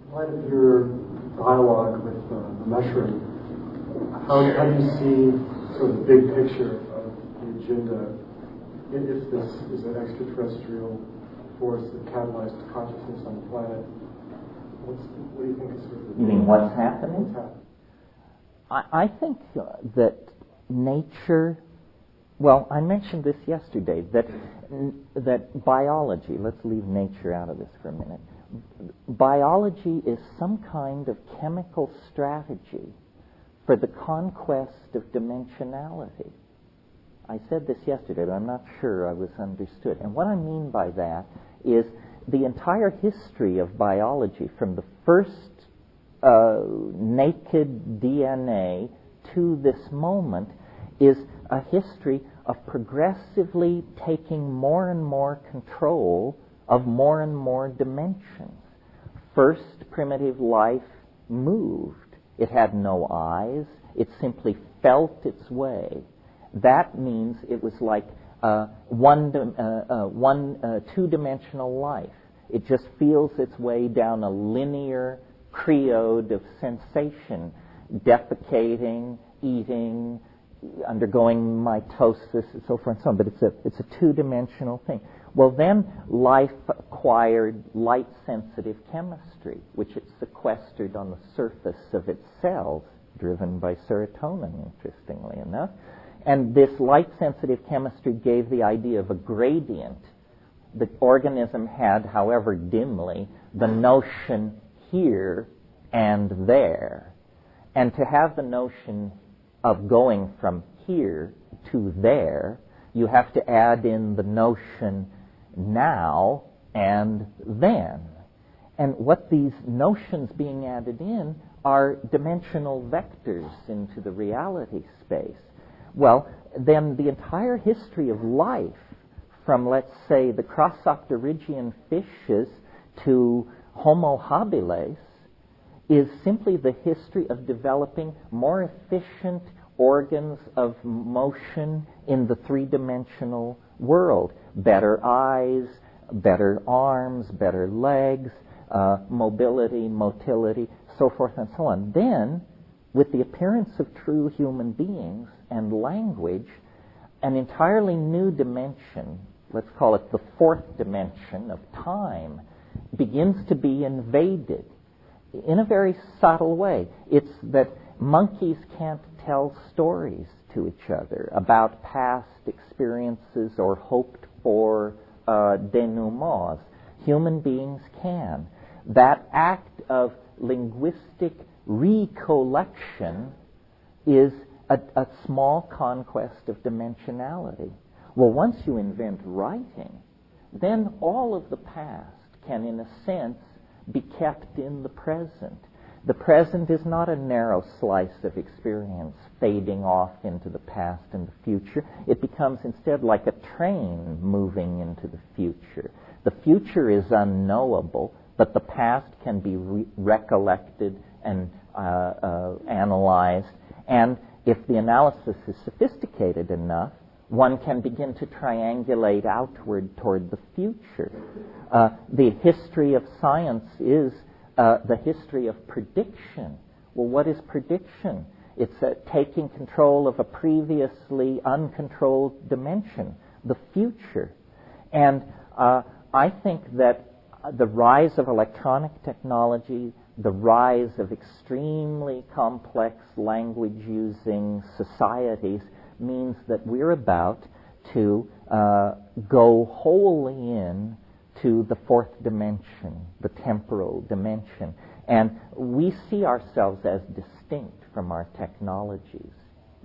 In light of your dialogue with the mushroom, how do you see sort of the big picture of the agenda? If this is an extraterrestrial force that catalyzed consciousness on the planet, what do you think is sort of the... You mean what's happening? What's happening? I think that nature, well, I mentioned this yesterday, that biology, let's leave nature out of this for a minute, biology is some kind of chemical strategy for the conquest of dimensionality. I said this yesterday, but I'm not sure I was understood. And what I mean by that is the entire history of biology, from the first naked DNA to this moment, is a history of progressively taking more and more control of more and more dimensions. First, primitive life moved. It had no eyes. It simply felt its way. That means it was like two-dimensional life. It just feels its way down a linear creode of sensation, defecating, eating, undergoing mitosis, and so forth and so on. But it's a two-dimensional thing. Well, then life acquired light-sensitive chemistry, which it sequestered on the surface of its cells, driven by serotonin, interestingly enough. And this light-sensitive chemistry gave the idea of a gradient. The organism had, however dimly, the notion here and there. And to have the notion of going from here to there, you have to add in the notion now and then. And what these notions being added in are dimensional vectors into the reality space. Well, then the entire history of life, from, let's say, the Crossopterygian fishes to Homo habilis, is simply the history of developing more efficient organs of motion in the three-dimensional world. Better eyes, better arms, better legs, mobility, motility, so forth and so on. Then, with the appearance of true human beings and language, an entirely new dimension, let's call it the fourth dimension of time, begins to be invaded in a very subtle way. It's that monkeys can't tell stories to each other about past experiences or hoped for denouements. Human beings can. That act of linguistic recollection is a small conquest of dimensionality. Well, once you invent writing, then all of the past can, in a sense, be kept in the present. The present is not a narrow slice of experience fading off into the past and the future. It becomes instead like a train moving into the future. The future is unknowable, but the past can be recollected and analyzed. And if the analysis is sophisticated enough, one can begin to triangulate outward toward the future. The history of science is the history of prediction. Well, what is prediction? It's taking control of a previously uncontrolled dimension, the future. And I think that the rise of electronic technology, the rise of extremely complex language-using societies means that we're about to go wholly in to the fourth dimension, the temporal dimension. And we see ourselves as distinct from our technologies.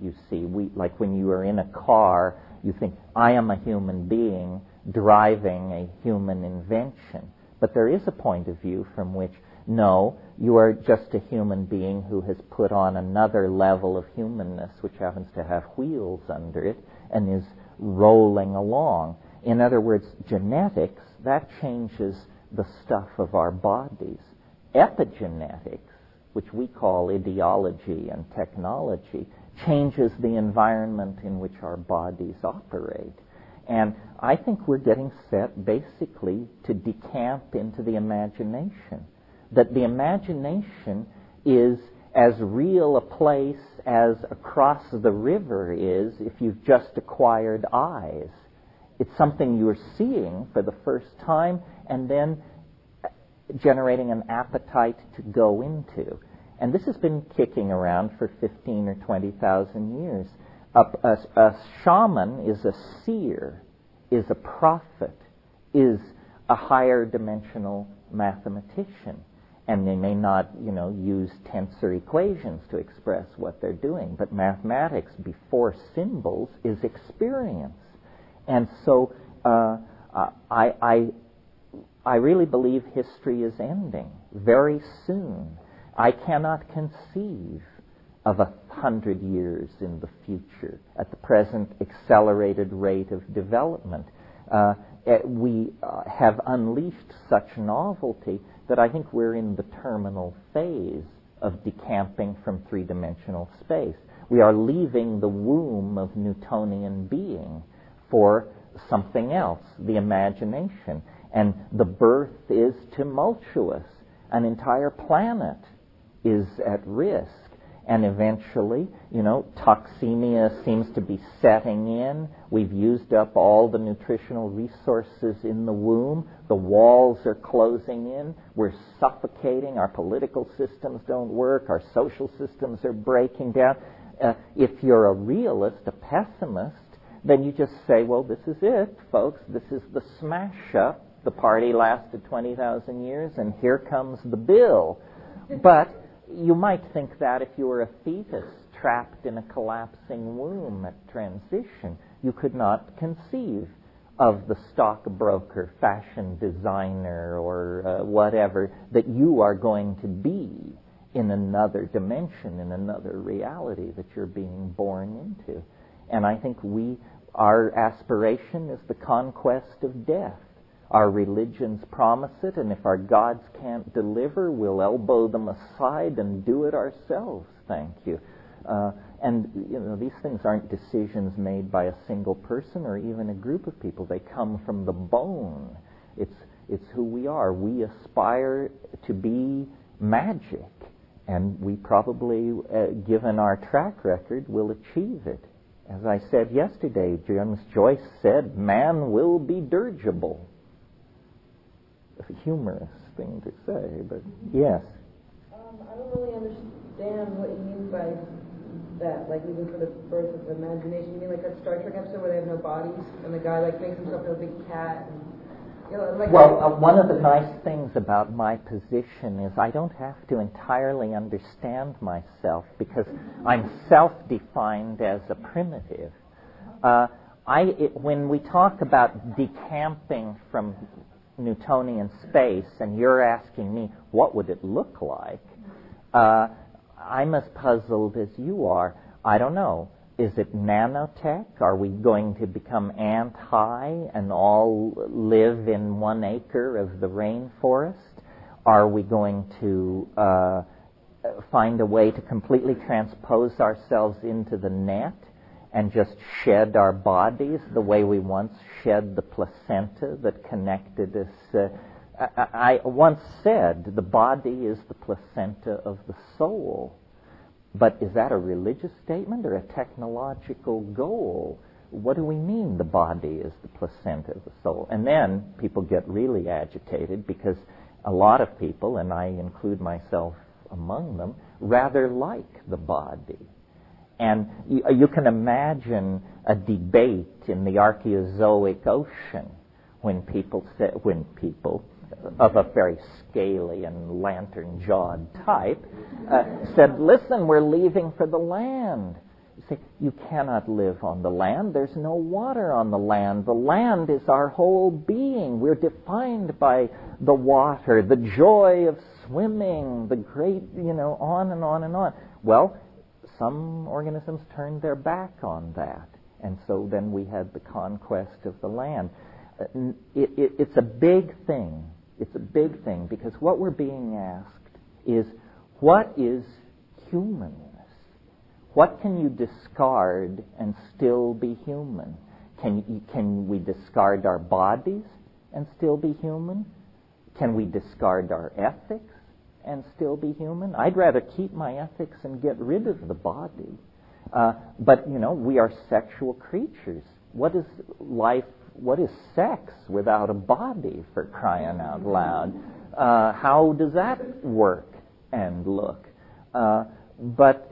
You see, like when you are in a car, you think, I am a human being driving a human invention. But there is a point of view from which, no, you are just a human being who has put on another level of humanness, which happens to have wheels under it, and is rolling along. In other words, genetics, that changes the stuff of our bodies. Epigenetics, which we call ideology and technology, changes the environment in which our bodies operate. And I think we're getting set basically to decamp into the imagination. That the imagination is as real a place as across the river is if you've just acquired eyes. It's something you're seeing for the first time and then generating an appetite to go into. And this has been kicking around for 15 or 20,000 years. A shaman is a seer, is a prophet, is a higher dimensional mathematician. And they may not, use tensor equations to express what they're doing, but mathematics before symbols is experience. And so I really believe history is ending very soon. I cannot conceive of 100 years in the future at the present accelerated rate of development. We have unleashed such novelty that I think we're in the terminal phase of decamping from three-dimensional space. We are leaving the womb of Newtonian being for something else, the imagination. And the birth is tumultuous. An entire planet is at risk. And eventually, toxemia seems to be setting in. We've used up all the nutritional resources in the womb. The walls are closing in. We're suffocating. Our political systems don't work. Our social systems are breaking down. If you're a realist, a pessimist, then you just say, well, this is it, folks. This is the smash up. The party lasted 20,000 years, and here comes the bill. But you might think that if you were a fetus trapped in a collapsing womb at transition, you could not conceive of the stockbroker, fashion designer, or whatever that you are going to be in another dimension, in another reality that you're being born into. And I think our aspiration is the conquest of death. Our religions promise it, and if our gods can't deliver, we'll elbow them aside and do it ourselves, thank you. And these things aren't decisions made by a single person or even a group of people. They come from the bone. It's who we are. We aspire to be magic, and we probably, given our track record, will achieve it. As I said yesterday, James Joyce said, man will be dirigible. It's a humorous thing to say, but yes. I don't really understand what you mean by that, like even for the birth of imagination. You mean like that Star Trek episode where they have no bodies and the guy makes himself into a big cat? And, one of the nice things about my position is I don't have to entirely understand myself because I'm self-defined as a primitive. When we talk about decamping from Newtonian space, and you're asking me, what would it look like? I'm as puzzled as you are. I don't know. Is it nanotech? Are we going to become ant-high and all live in 1 acre of the rainforest? Are we going to find a way to completely transpose ourselves into the net and just shed our bodies the way we once shed the placenta that connected us? I once said the body is the placenta of the soul. But is that a religious statement or a technological goal? What do we mean the body is the placenta of the soul? And then people get really agitated because a lot of people, and I include myself among them, rather like the body. And you can imagine a debate in the Archaeozoic ocean when people of a very scaly and lantern-jawed type said, listen, we're leaving for the land. You say, you cannot live on the land. There's no water on the land. The land is our whole being. We're defined by the water, the joy of swimming, the great, on and on and on. Well, some organisms turned their back on that. And so then we had the conquest of the land. It's a big thing. It's a big thing because what we're being asked is, what is humanness? What can you discard and still be human? Can we discard our bodies and still be human? Can we discard our ethics and still be human? I'd rather keep my ethics and get rid of the body. But, we are sexual creatures. What is life? What is sex without a body, for crying out loud? How does that work and look? But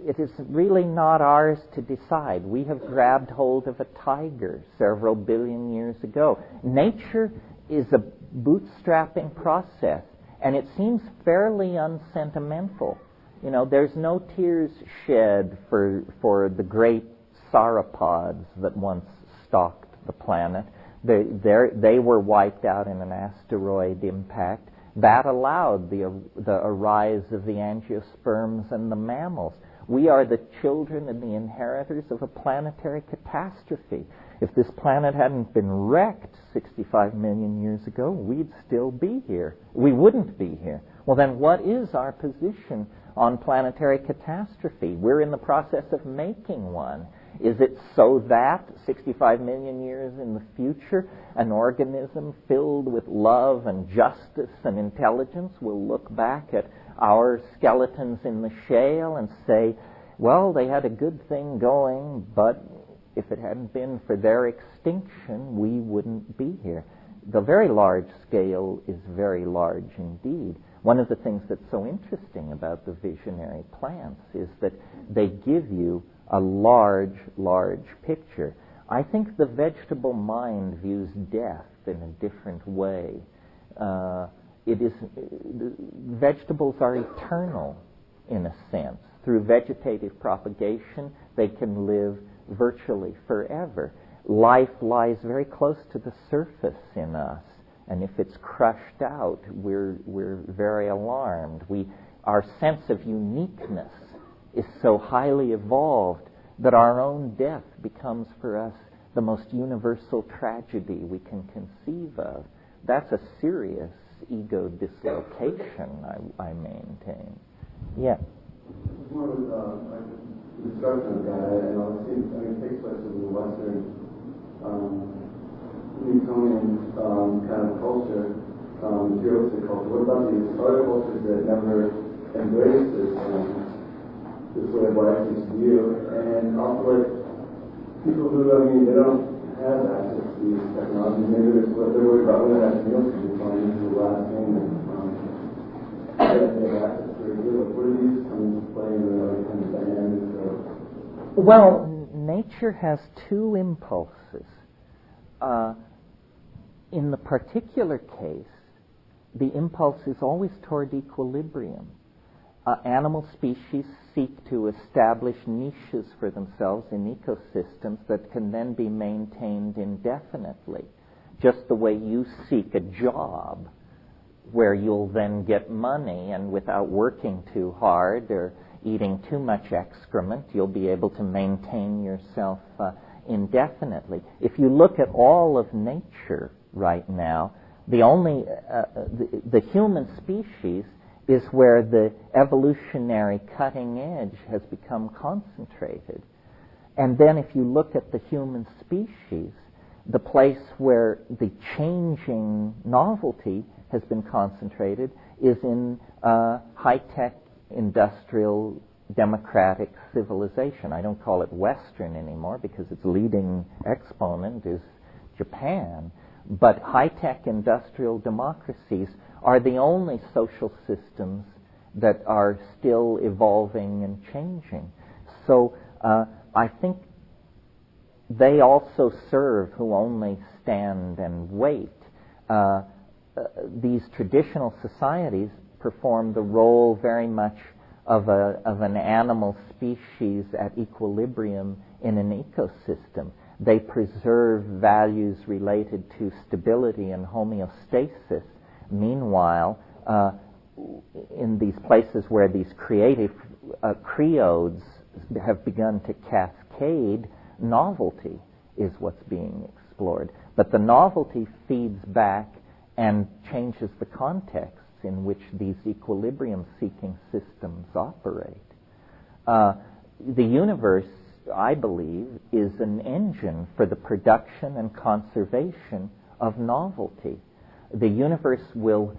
it is really not ours to decide. We have grabbed hold of a tiger several billion years ago. Nature is a bootstrapping process, and it seems fairly unsentimental. There's no tears shed for the great sauropods that once stalked the planet. They were wiped out in an asteroid impact. That allowed the arise of the angiosperms and the mammals. We are the children and the inheritors of a planetary catastrophe. If this planet hadn't been wrecked 65 million years ago, we'd still be here. We wouldn't be here. Well, then what is our position on planetary catastrophe? We're in the process of making one. Is it so that 65 million years in the future, an organism filled with love and justice and intelligence will look back at our skeletons in the shale and say, well, they had a good thing going, but if it hadn't been for their extinction, we wouldn't be here. The very large scale is very large indeed. One of the things that's so interesting about the visionary plants is that they give you a large, large picture. I think the vegetable mind views death in a different way. Vegetables are eternal in a sense. Through vegetative propagation, they can live virtually forever. Life lies very close to the surface in us, and if it's crushed out, we're very alarmed. Our sense of uniqueness is so highly evolved that our own death becomes for us the most universal tragedy we can conceive of. That's a serious ego dislocation, I maintain. Yeah. It's more of a destruction of God. It takes place in the Western Newtonian kind of culture, materialistic culture. What about these other cultures that never embrace this way of life, this view, and also like people who, they don't have access to these technologies. Maybe they're worried about whether that meals can be fine. This is the last thing that they have access to. Where do these come into play in the kind of dynamics of? Well, nature has two impulses. In the particular case, the impulse is always toward equilibrium. Animal species seek to establish niches for themselves in ecosystems that can then be maintained indefinitely, just the way you seek a job where you'll then get money, and without working too hard or eating too much excrement, you'll be able to maintain yourself indefinitely. If you look at all of nature right now, the human species is where the evolutionary cutting edge has become concentrated. And then if you look at the human species, the place where the changing novelty has been concentrated is in high-tech industrial democratic civilization. I don't call it Western anymore because its leading exponent is Japan. But high-tech industrial democracies are the only social systems that are still evolving and changing. So I think they also serve who only stand and wait. These traditional societies perform the role very much of an animal species at equilibrium in an ecosystem. They preserve values related to stability and homeostasis. Meanwhile, in these places where these creative creodes have begun to cascade, novelty is what's being explored. But the novelty feeds back and changes the contexts in which these equilibrium-seeking systems operate. The universe, I believe, is an engine for the production and conservation of novelty. The universe will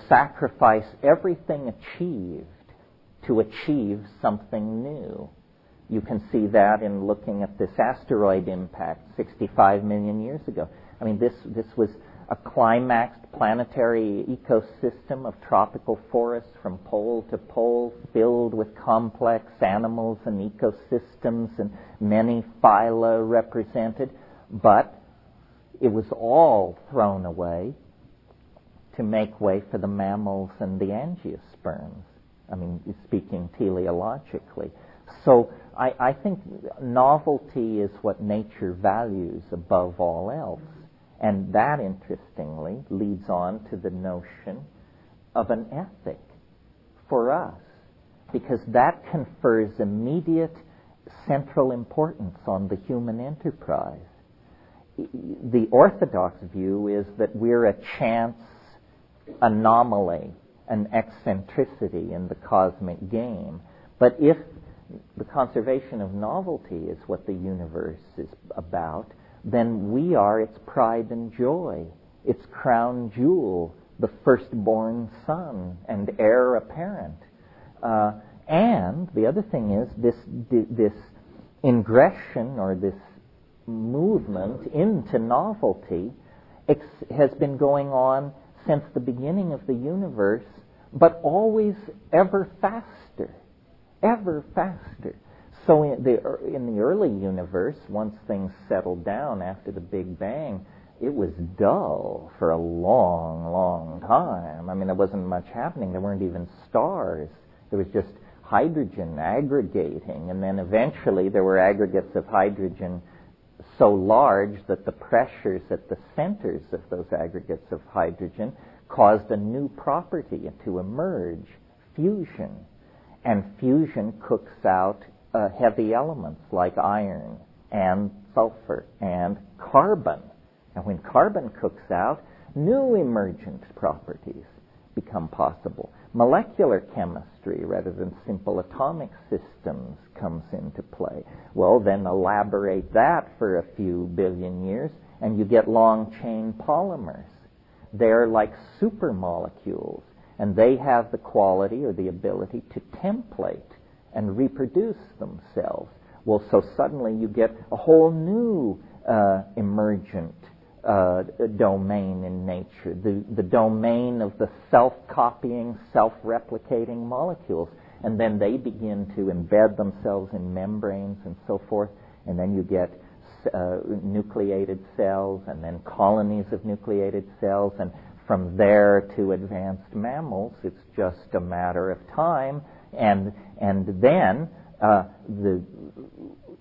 sacrifice everything achieved to achieve something new. You can see that in looking at this asteroid impact 65 million years ago. I mean, this was a climaxed planetary ecosystem of tropical forests from pole to pole, filled with complex animals and ecosystems and many phyla represented, but it was all thrown away to make way for the mammals and the angiosperms. I mean, speaking teleologically. So I think novelty is what nature values above all else. And that, interestingly, leads on to the notion of an ethic for us, because that confers immediate central importance on the human enterprise. The orthodox view is that we're a chance anomaly, an eccentricity in the cosmic game. But if the conservation of novelty is what the universe is about, then we are its pride and joy, its crown jewel, the firstborn son and heir apparent. And the other thing is this ingression or this movement into novelty has been going on since the beginning of the universe, but always ever faster. So in the early universe, once things settled down after the Big Bang, it was dull for a long, long time. I mean, there wasn't much happening. There weren't even stars. There was just hydrogen aggregating, and then eventually there were aggregates of hydrogen so large that the pressures at the centers of those aggregates of hydrogen caused a new property to emerge, fusion. And fusion cooks out heavy elements like iron and sulfur and carbon. And when carbon cooks out, new emergent properties become possible. Molecular chemistry, rather than simple atomic systems, comes into play. Well, then elaborate that for a few billion years, and you get long-chain polymers. They're like supermolecules, and they have the quality or the ability to template and reproduce themselves. Well, so suddenly you get a whole new emergent domain in nature, the domain of the self-copying, self-replicating molecules. And then they begin to embed themselves in membranes and so forth, and then you get nucleated cells, and then colonies of nucleated cells, and from there to advanced mammals, it's just a matter of time. And then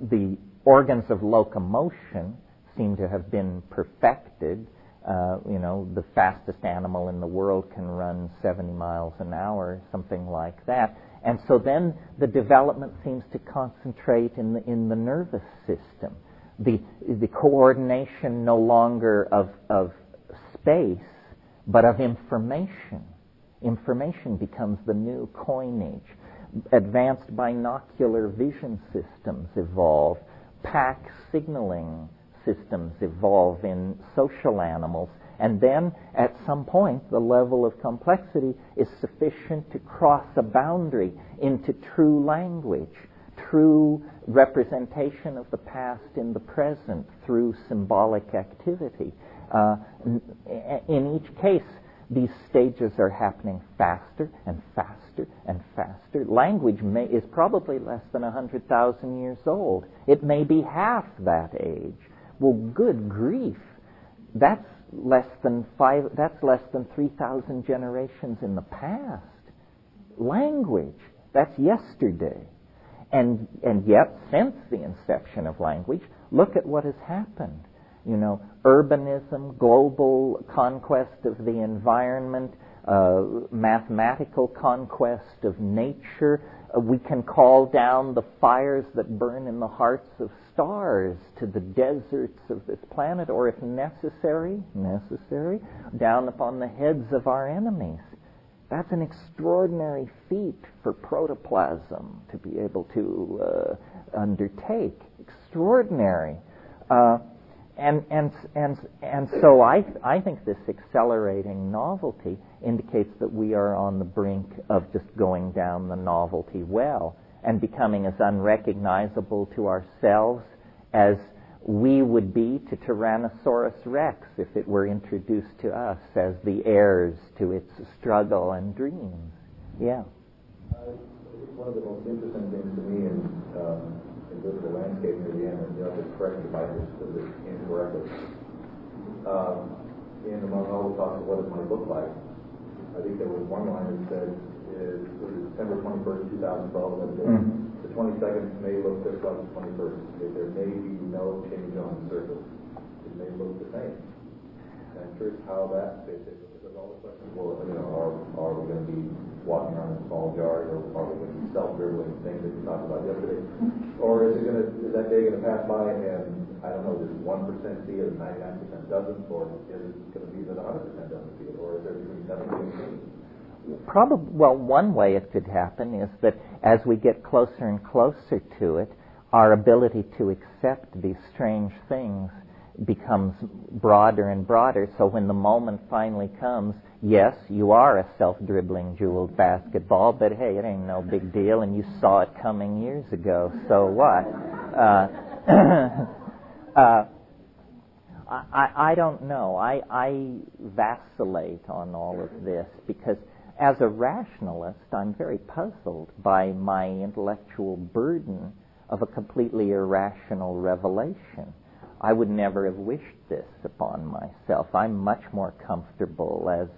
the organs of locomotion seem to have been perfected. The fastest animal in the world can run 70 miles an hour, something like that. And so then the development seems to concentrate in the nervous system. The coordination no longer of space, but of information. Information becomes the new coinage. Advanced binocular vision systems evolve. Pack signaling systems evolve in social animals. And then, at some point, the level of complexity is sufficient to cross a boundary into true language, true representation of the past in the present through symbolic activity. In each case, these stages are happening faster and faster and faster. Language is probably less than 100,000 years old. It may be half that age. Well, good grief, that's less than 3,000 generations in the past. Language, that's yesterday. And yet, since the inception of language, look at what has happened. Urbanism, global conquest of the environment, mathematical conquest of nature. We can call down the fires that burn in the hearts of stars to the deserts of this planet, or if necessary, down upon the heads of our enemies. That's an extraordinary feat for protoplasm to be able to undertake. Extraordinary. And so I think this accelerating novelty indicates that we are on the brink of just going down the novelty well and becoming as unrecognizable to ourselves as we would be to Tyrannosaurus rex if it were introduced to us as the heirs to its struggle and dreams. Yeah. One of the most interesting things to me in digital landscape near the end, and to correct if I understood this incorrectly. In the monologue, we talked about what does money look like. I think there was one line that said, it was December 21st, 2012, the 22nd may look just like the 21st. There may be no change on the surface. It may look the same. And I'm curious how that fits in. Because all the questions, well, are we going to be walking around in small jars, or are we going to be self-dribbling things that you talked about yesterday? Or is that day going to pass by and, I don't know, does 1% see it and 99% doesn't? Or is it going to be that 100% doesn't see it? Or is there between 70 and 80? Well, one way it could happen is that as we get closer and closer to it, our ability to accept these strange things becomes broader and broader, so when the moment finally comes, yes, you are a self-dribbling jeweled basketball, but hey, it ain't no big deal, and you saw it coming years ago, so what? I don't know. I vacillate on all of this because as a rationalist, I'm very puzzled by my intellectual burden of a completely irrational revelation. I would never have wished this upon myself. I'm much more comfortable as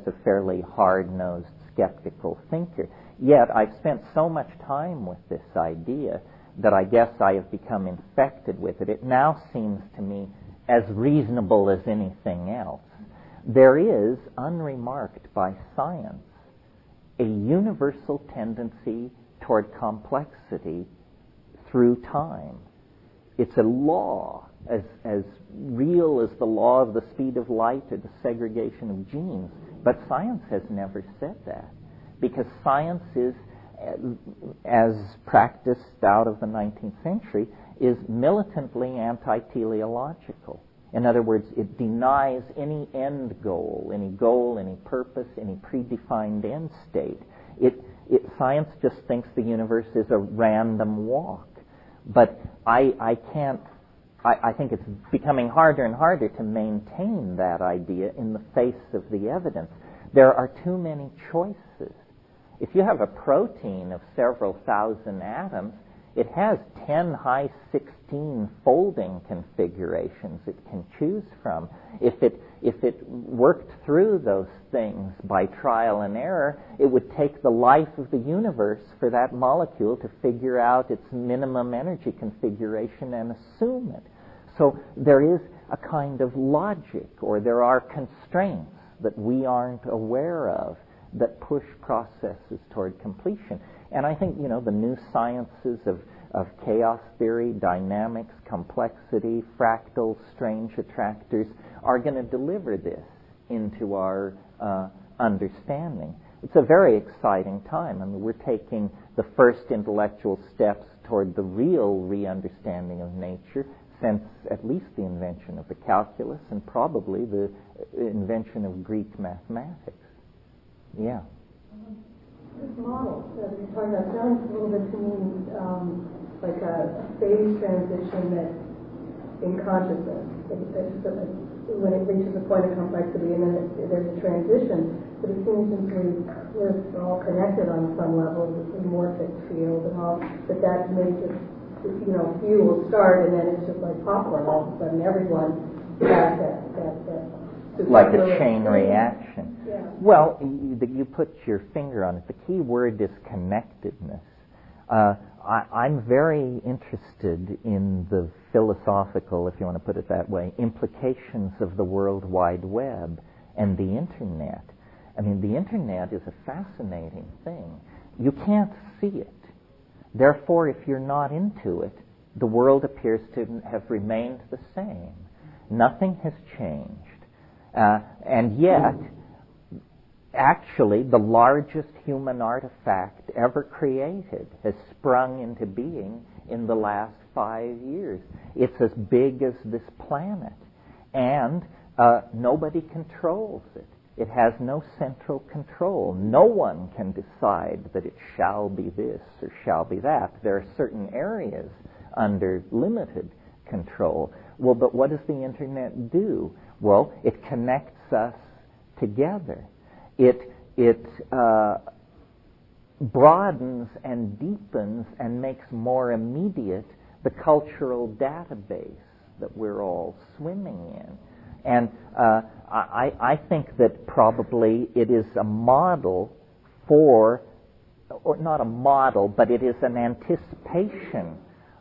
a fairly hard-nosed skeptical thinker. Yet I've spent so much time with this idea that I guess I have become infected with it. It now seems to me as reasonable as anything else. There is, unremarked by science, a universal tendency toward complexity through time. It's a law, as real as the law of the speed of light or the segregation of genes. But science has never said that, because science is, as practiced out of the 19th century, is militantly anti-teleological. In other words, it denies any end goal, any purpose, any predefined end state. Science just thinks the universe is a random walk. But I think it's becoming harder and harder to maintain that idea in the face of the evidence. There are too many choices. If you have a protein of several thousand atoms, it has 10 high 16 folding configurations it can choose from. If it worked through those things by trial and error, it would take the life of the universe for that molecule to figure out its minimum energy configuration and assume it. So there is a kind of logic, or there are constraints that we aren't aware of that push processes toward completion. And I think, the new sciences of chaos theory, dynamics, complexity, fractals, strange attractors are going to deliver this into our understanding. It's a very exciting time. I mean, we're taking the first intellectual steps toward the real re-understanding of nature since at least the invention of the calculus and probably the invention of Greek mathematics. Yeah. This model that you're talking about sounds a little bit to me like a phase transition that in consciousness. When it reaches a point of complexity and then there's a transition, but it seems to me we're all connected on some level, this morphic field and all, that makes it, few will start and then it's just like popcorn. All of a sudden everyone has that like a chain reaction. Yeah. Well, you put your finger on it. The key word is connectedness. I'm very interested in the philosophical, if you want to put it that way, implications of the World Wide Web and the Internet. I mean, the Internet is a fascinating thing. You can't see it. Therefore, if you're not into it, the world appears to have remained the same. Nothing has changed. And yet, actually, the largest human artifact ever created has sprung into being in the last 5 years. It's as big as this planet. And nobody controls it. It has no central control. No one can decide that it shall be this or shall be that. There are certain areas under limited control. Well, but what does the Internet do? Well, it connects us together. It broadens and deepens and makes more immediate the cultural database that we're all swimming in. And I think that probably it is a model for, or not a model, but it is an anticipation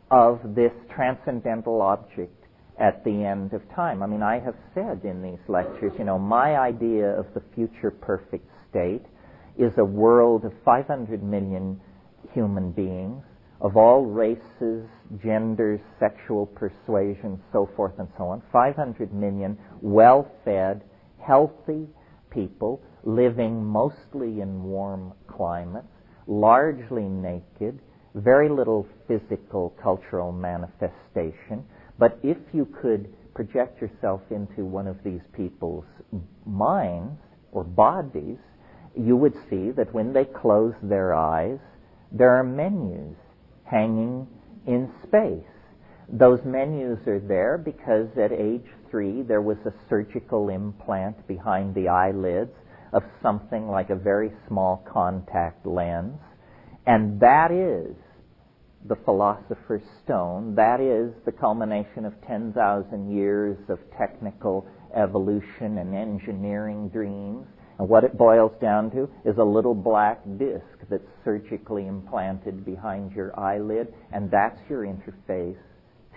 of this transcendental object at the end of time. I mean, I have said in these lectures, my idea of the future perfect state is a world of 500 million human beings of all races, genders, sexual persuasions, so forth and so on. 500 million well-fed, healthy people living mostly in warm climates, largely naked, very little physical cultural manifestation. But if you could project yourself into one of these people's minds or bodies, you would see that when they close their eyes, there are menus hanging in space. Those menus are there because at age 3 there was a surgical implant behind the eyelids of something like a very small contact lens. And that is the philosopher's stone. That is the culmination of 10,000 years of technical evolution and engineering dreams. And what it boils down to is a little black disc that's surgically implanted behind your eyelid, and that's your interface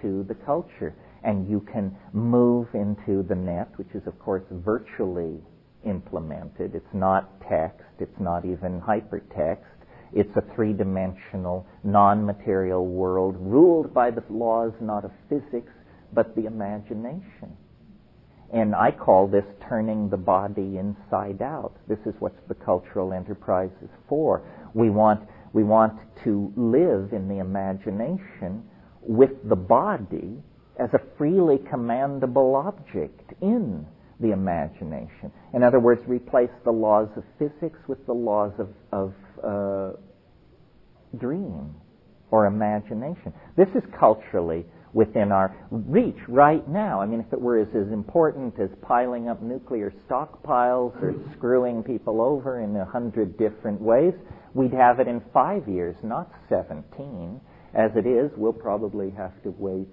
to the culture. And you can move into the net, which is, of course, virtually implemented. It's not text. It's not even hypertext. It's a three-dimensional, non-material world ruled by the laws not of physics, but the imagination. And I call this turning the body inside out. This is what the cultural enterprise is for. We want to live in the imagination with the body as a freely commandable object in the imagination. In other words, replace the laws of physics with the laws of dream or imagination. This is culturally within our reach right now. I mean, if it were as important as piling up nuclear stockpiles or screwing people over in 100 different ways, we'd have it in 5 years, not 17. As it is, we'll probably have to wait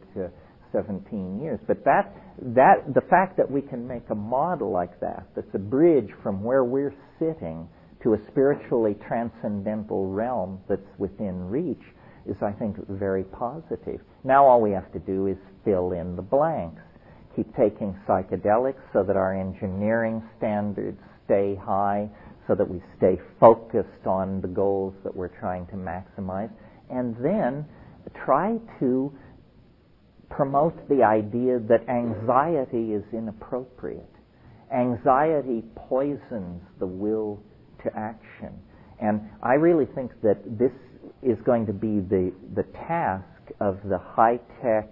17 years. But the fact that we can make a model like that, that's a bridge from where we're sitting to a spiritually transcendental realm that's within reach, is, I think, very positive. Now all we have to do is fill in the blanks. Keep taking psychedelics so that our engineering standards stay high, so that we stay focused on the goals that we're trying to maximize, and then try to promote the idea that anxiety is inappropriate. Anxiety poisons the will to action. And I really think that this is going to be the task of the high-tech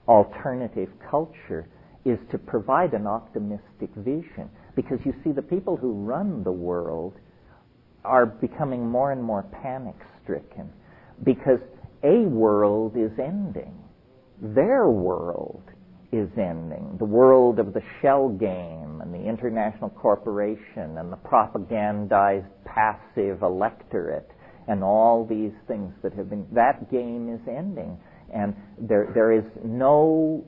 alternative culture, is to provide an optimistic vision. Because you see, the people who run the world are becoming more and more panic-stricken because a world is ending. Their world is ending. The world of the shell game and the international corporation and the propagandized passive electorate and all these things that have been, that game is ending. And there is no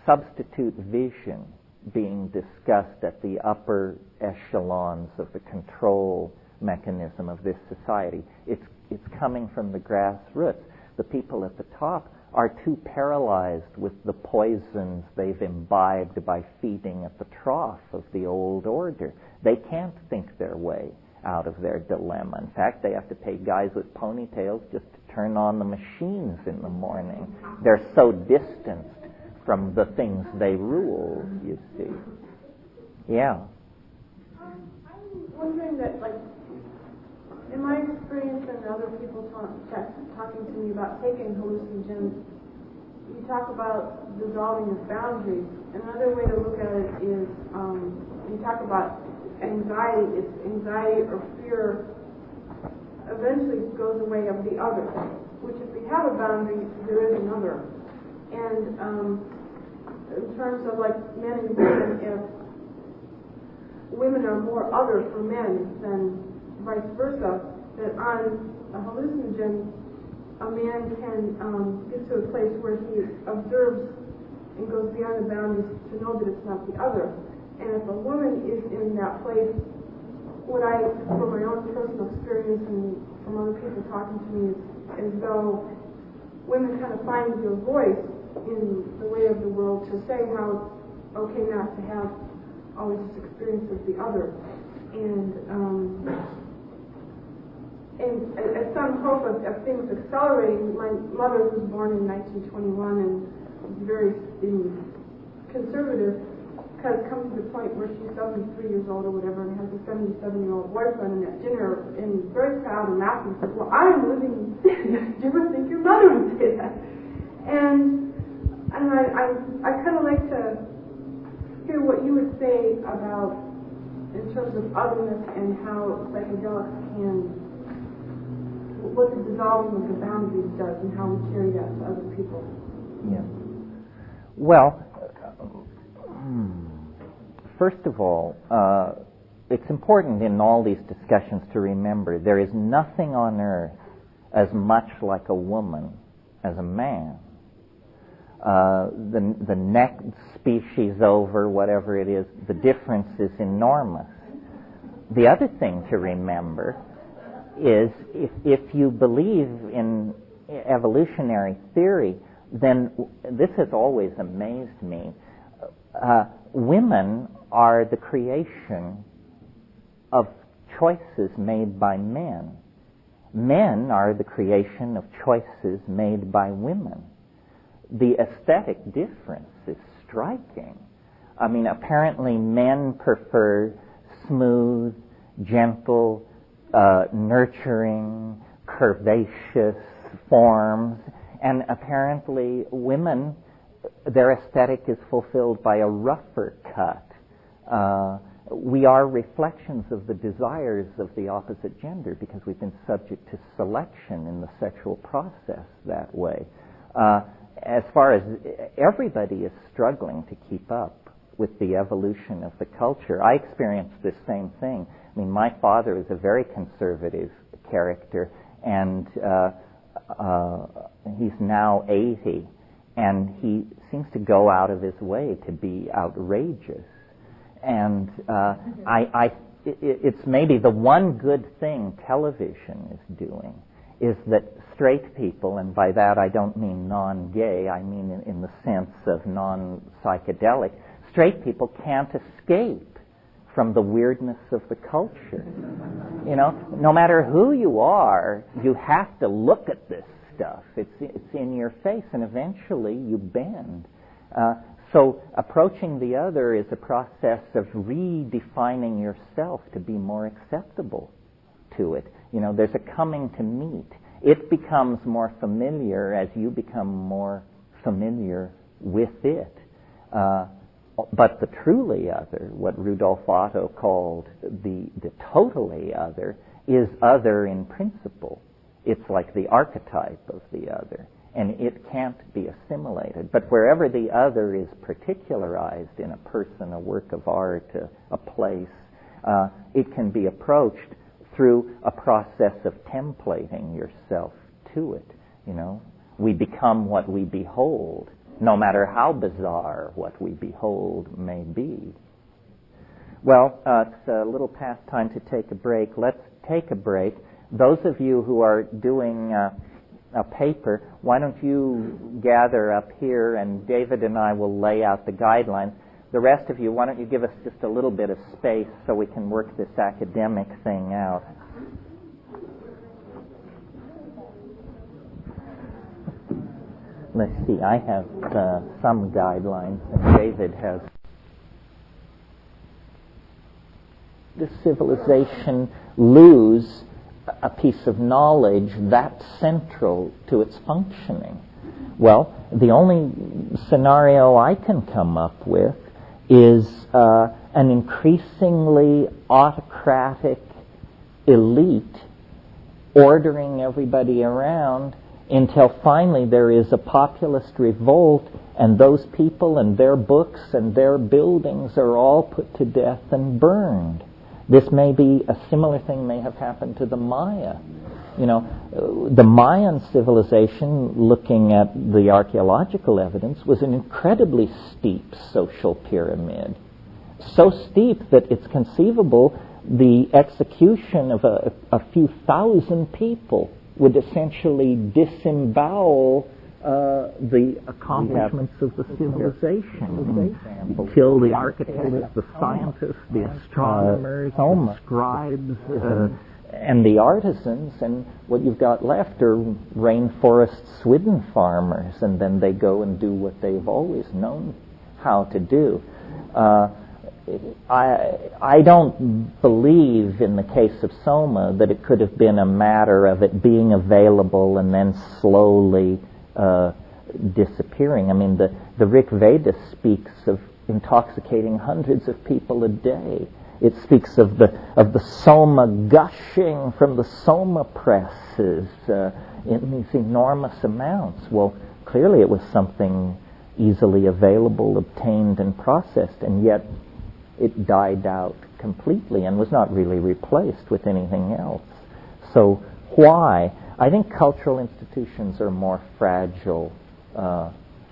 substitute vision being discussed at the upper echelons of the control mechanism of this society. It's coming from the grassroots. The people at the top are too paralyzed with the poisons they've imbibed by feeding at the trough of the old order. They can't think their way out of their dilemma. In fact, they have to pay guys with ponytails just to turn on the machines in the morning. They're so distanced from the things they rule, you see. Yeah. I'm wondering that, like, in my experience and other people talking to me about taking hallucinogens, you talk about dissolving of boundaries. Another way to look at it is you talk about anxiety. It's anxiety or fear eventually goes away of the other, which if we have a boundary, there is another. And in terms of like men and women, if women are more other for men than vice versa, that on a hallucinogen, a man can get to a place where he observes and goes beyond the boundaries to know that it's not the other. And if a woman is in that place, what I, from my own personal experience and from other people talking to me, is as though women kind of find their voice in the way of the world to say how it's okay not to have always this experience of the other. And at some hope of things accelerating, my mother was born in 1921 and was very conservative, because come to the point where she's 73 years old or whatever and has a 77-year-old boyfriend, and at dinner, and very proud and laughing, says, "Well, I'm living." Did you ever think your mother would say that? And otherness and how psychedelics can, what the dissolving of the boundaries does and how we carry that to other people. Yeah. Well, first of all, it's important in all these discussions to remember there is nothing on earth as much like a woman as a man. The next species over, whatever it is, the difference is enormous. The other thing to remember is if you believe in evolutionary theory, then this has always amazed me. Women are the creation of choices made by men. Men are the creation of choices made by women. The aesthetic difference is striking. I mean, apparently men prefer smooth, gentle, nurturing, curvaceous forms, and apparently women, their aesthetic is fulfilled by a rougher cut. We are reflections of the desires of the opposite gender because we've been subject to selection in the sexual process that way. As far as everybody is struggling to keep up with the evolution of the culture, I experienced this same thing. I mean, my father is a very conservative character, and he's now 80, and he seems to go out of his way to be outrageous. And it's maybe the one good thing television is doing is that straight people, and by that I don't mean non-gay, I mean in the sense of non-psychedelic, straight people can't escape from the weirdness of the culture. You know, no matter who you are, you have to look at this stuff. It's in your face, and eventually you bend. So approaching the other is a process of redefining yourself to be more acceptable to it. You know, there's a coming to meet. It becomes more familiar as you become more familiar with it. But the truly other, what Rudolf Otto called the totally other, is other in principle. It's like the archetype of the other, and it can't be assimilated. But wherever the other is particularized in a person, a work of art, a place, it can be approached through a process of templating yourself to it. You know, we become what we behold, no matter how bizarre what we behold may be. Well, it's a little past time to take a break. Let's take a break. Those of you who are doing a paper, why don't you gather up here, and David and I will lay out the guidelines. The rest of you, why don't you give us just a little bit of space so we can work this academic thing out. Let's see, I have some guidelines, and David has. Does civilization lose a piece of knowledge that's central to its functioning? Well, the only scenario I can come up with is an increasingly autocratic elite ordering everybody around until finally there is a populist revolt, and those people and their books and their buildings are all put to death and burned. This may be a similar thing may have happened to the Maya. You know, the Mayan civilization, looking at the archaeological evidence, was an incredibly steep social pyramid. So steep that it's conceivable the execution of a few thousand people would essentially disembowel the accomplishments of the civilization. Kill the architects, the scientists, the astronomers, the scribes, and the artisans, and what you've got left are rainforest swidden farmers, and then they go and do what they've always known how to do. I don't believe in the case of Soma that it could have been a matter of it being available and then slowly disappearing. I mean, the Rig Veda speaks of intoxicating hundreds of people a day. It speaks of the soma gushing from the soma presses in these enormous amounts. Well, clearly it was something easily available, obtained, and processed, and yet it died out completely and was not really replaced with anything else. So why? I think cultural institutions are more fragile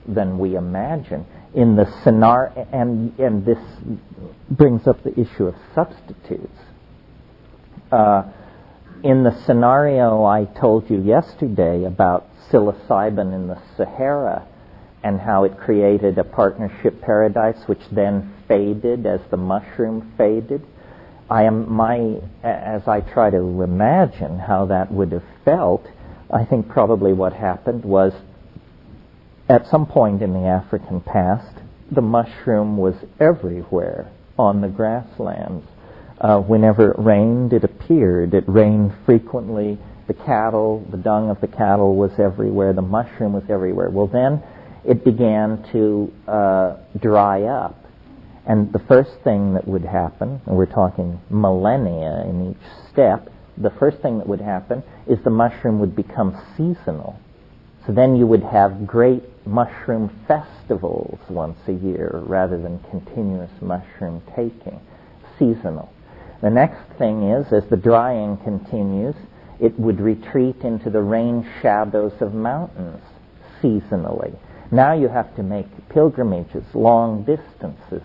than we imagine. In the scenario, and this brings up the issue of substitutes. In the scenario I told you yesterday about psilocybin in the Sahara and how it created a partnership paradise which then faded as the mushroom faded, as I try to imagine how that would have felt, I think probably what happened was at some point in the African past, the mushroom was everywhere on the grasslands. Whenever it rained, it appeared. It rained frequently. The dung of the cattle was everywhere. The mushroom was everywhere. Well, then it began to dry up. And the first thing that would happen, and we're talking millennia in each step, the first thing that would happen is the mushroom would become seasonal. So then you would have great mushroom festivals once a year rather than continuous mushroom taking, seasonal. The next thing is, as the drying continues, it would retreat into the rain shadows of mountains seasonally. Now you have to make pilgrimages, long distances,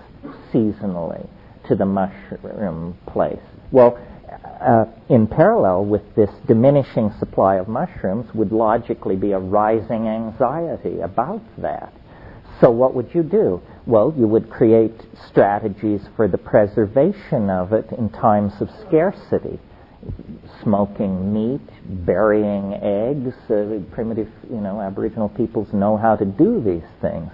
seasonally to the mushroom place. Well, in parallel with this diminishing supply of mushrooms would logically be a rising anxiety about that. So what would you do? Well, you would create strategies for the preservation of it in times of scarcity. Smoking meat, burying eggs. Primitive, Aboriginal peoples know how to do these things.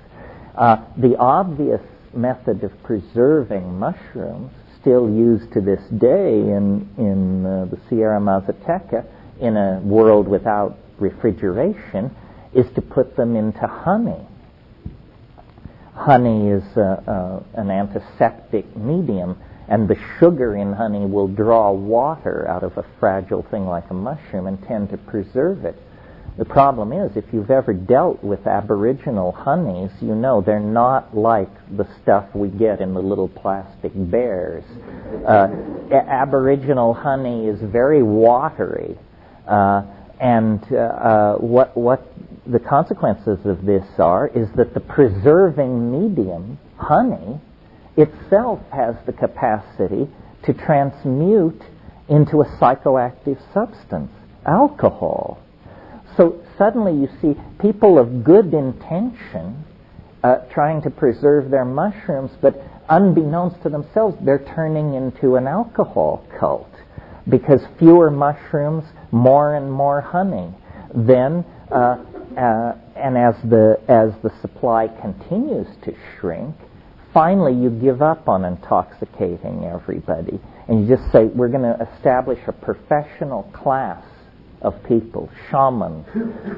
The obvious method of preserving mushrooms, still used to this day in the Sierra Mazateca, in a world without refrigeration, is to put them into honey. Honey is an antiseptic medium, and the sugar in honey will draw water out of a fragile thing like a mushroom and tend to preserve it. The problem is, if you've ever dealt with Aboriginal honeys, you know they're not like the stuff we get in the little plastic bears. Aboriginal honey is very watery, and what the consequences of this is that the preserving medium, honey, itself has the capacity to transmute into a psychoactive substance, alcohol. So suddenly you see people of good intention trying to preserve their mushrooms, but unbeknownst to themselves, they're turning into an alcohol cult, because fewer mushrooms, more and more honey. Then, and as the supply continues to shrink, finally you give up on intoxicating everybody, and you just say, we're going to establish a professional class of people, shamans,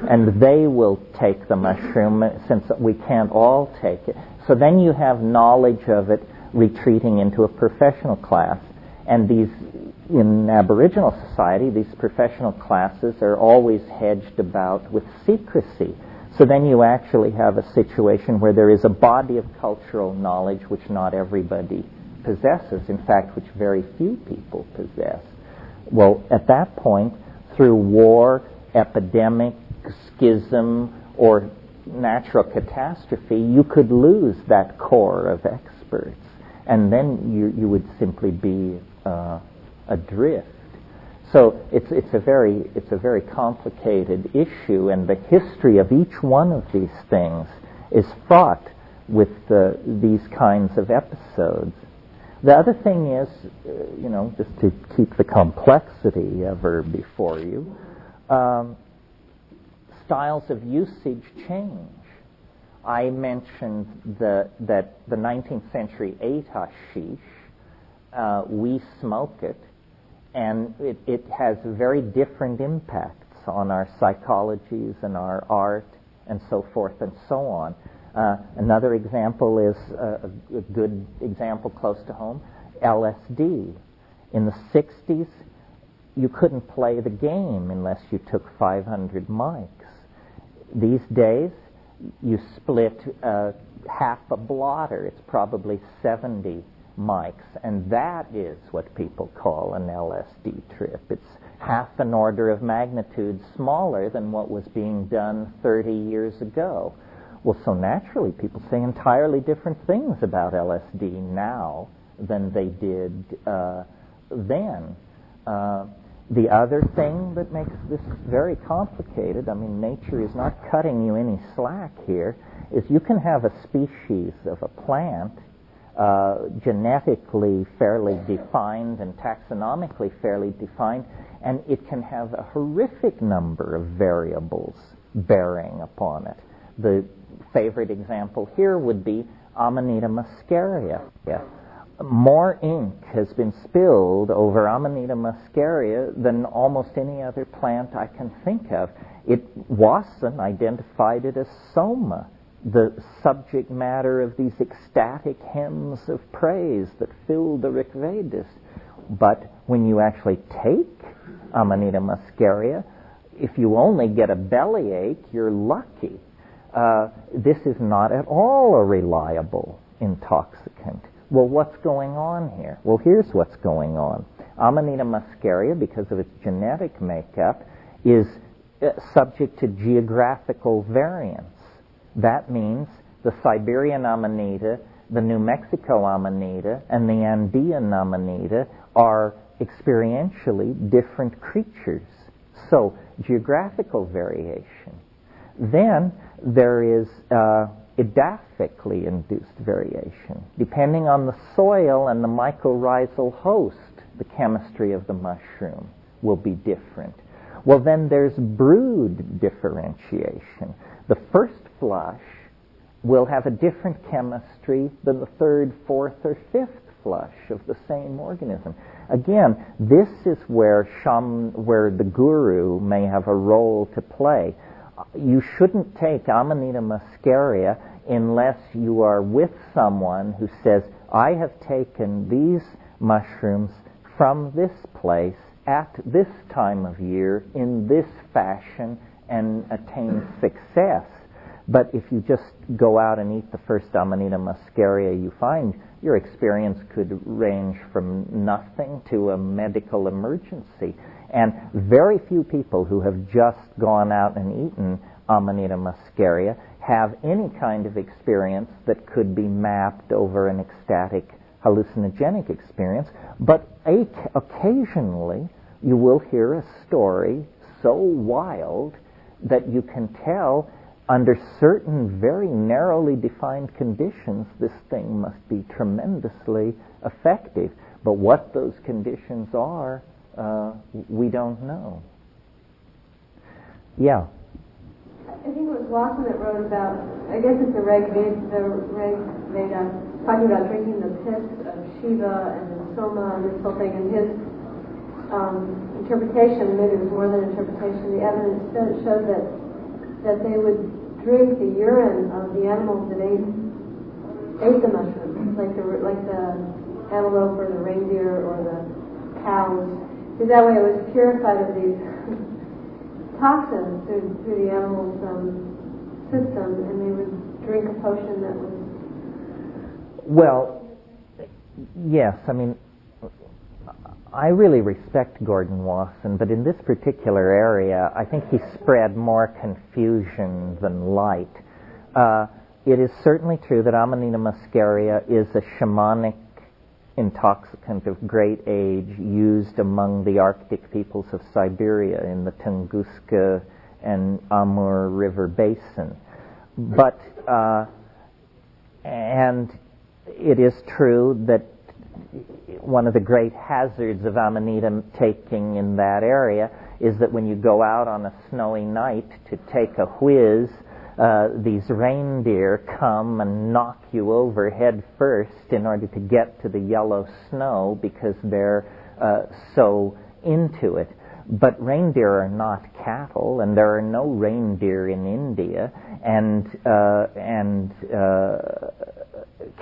and they will take the mushroom since we can't all take it. So then you have knowledge of it retreating into a professional class. And in Aboriginal society, these professional classes are always hedged about with secrecy. So then you actually have a situation where there is a body of cultural knowledge which not everybody possesses, in fact, which very few people possess. Well, at that point, through war, epidemic, schism, or natural catastrophe, you could lose that core of experts, and then you would simply be adrift. So it's a very complicated issue, and the history of each one of these things is fraught with these kinds of episodes. The other thing is, just to keep the complexity ever before you, styles of usage change. I mentioned that the 19th century ate hashish. We smoke it, and it has very different impacts on our psychologies and our art and so forth and so on. Another example is a good example close to home. LSD. In the 60s, you couldn't play the game unless you took 500 mics. These days, you split half a blotter. It's probably 70 mics, and that is what people call an LSD trip. It's half an order of magnitude smaller than what was being done 30 years ago. Well, so naturally, people say entirely different things about LSD now than they did then. The other thing that makes this very complicated, I mean, nature is not cutting you any slack here, is you can have a species of a plant genetically fairly defined and taxonomically fairly defined, and it can have a horrific number of variables bearing upon it. The favorite example here would be Amanita muscaria. More ink has been spilled over Amanita muscaria than almost any other plant I can think of. Wasson identified it as soma, the subject matter of these ecstatic hymns of praise that filled the Rig Vedas. But when you actually take Amanita muscaria, if you only get a bellyache, you're lucky. This is not at all a reliable intoxicant. Well, what's going on here? Well, here's what's going on. Amanita muscaria, because of its genetic makeup, is subject to geographical variance. That means the Siberian Amanita, the New Mexico Amanita, and the Andean Amanita are experientially different creatures. So, geographical variation. Then there is edaphically induced variation. Depending on the soil and the mycorrhizal host, the chemistry of the mushroom will be different. Well, then there's brood differentiation. The first flush will have a different chemistry than the third, fourth, or fifth flush of the same organism. Again, this is where the guru may have a role to play. You shouldn't take Amanita muscaria unless you are with someone who says, I have taken these mushrooms from this place at this time of year in this fashion and attain success. But if you just go out and eat the first Amanita muscaria you find, your experience could range from nothing to a medical emergency. And very few people who have just gone out and eaten Amanita muscaria have any kind of experience that could be mapped over an ecstatic hallucinogenic experience. But occasionally you will hear a story so wild that you can tell under certain very narrowly defined conditions this thing must be tremendously effective. But what those conditions are, we don't know. Yeah. I think it was Watson that wrote about, I guess it's the Rig Veda, talking about drinking the piss of Shiva and the Soma and this whole thing, and his interpretation, maybe it was more than interpretation, the evidence showed that they would drink the urine of the animals that ate the mushrooms, like the antelope or the reindeer or the cows, because that way it was purified of these toxins through the animal's system, and they would drink a potion that was... Well, yes, I mean, I really respect Gordon Wasson, but in this particular area, I think he spread more confusion than light. It is certainly true that Amanita muscaria is a shamanic intoxicant of great age used among the Arctic peoples of Siberia in the Tunguska and Amur River basin. But, and it is true that one of the great hazards of Amanita taking in that area is that when you go out on a snowy night to take a whiz, these reindeer come and knock you over head first in order to get to the yellow snow because they're so into it. But reindeer are not cattle, and there are no reindeer in India, and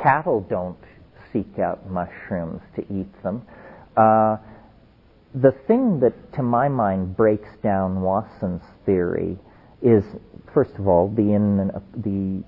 cattle don't seek out mushrooms to eat them. The thing that, to my mind, breaks down Wasson's theory is, first of all, the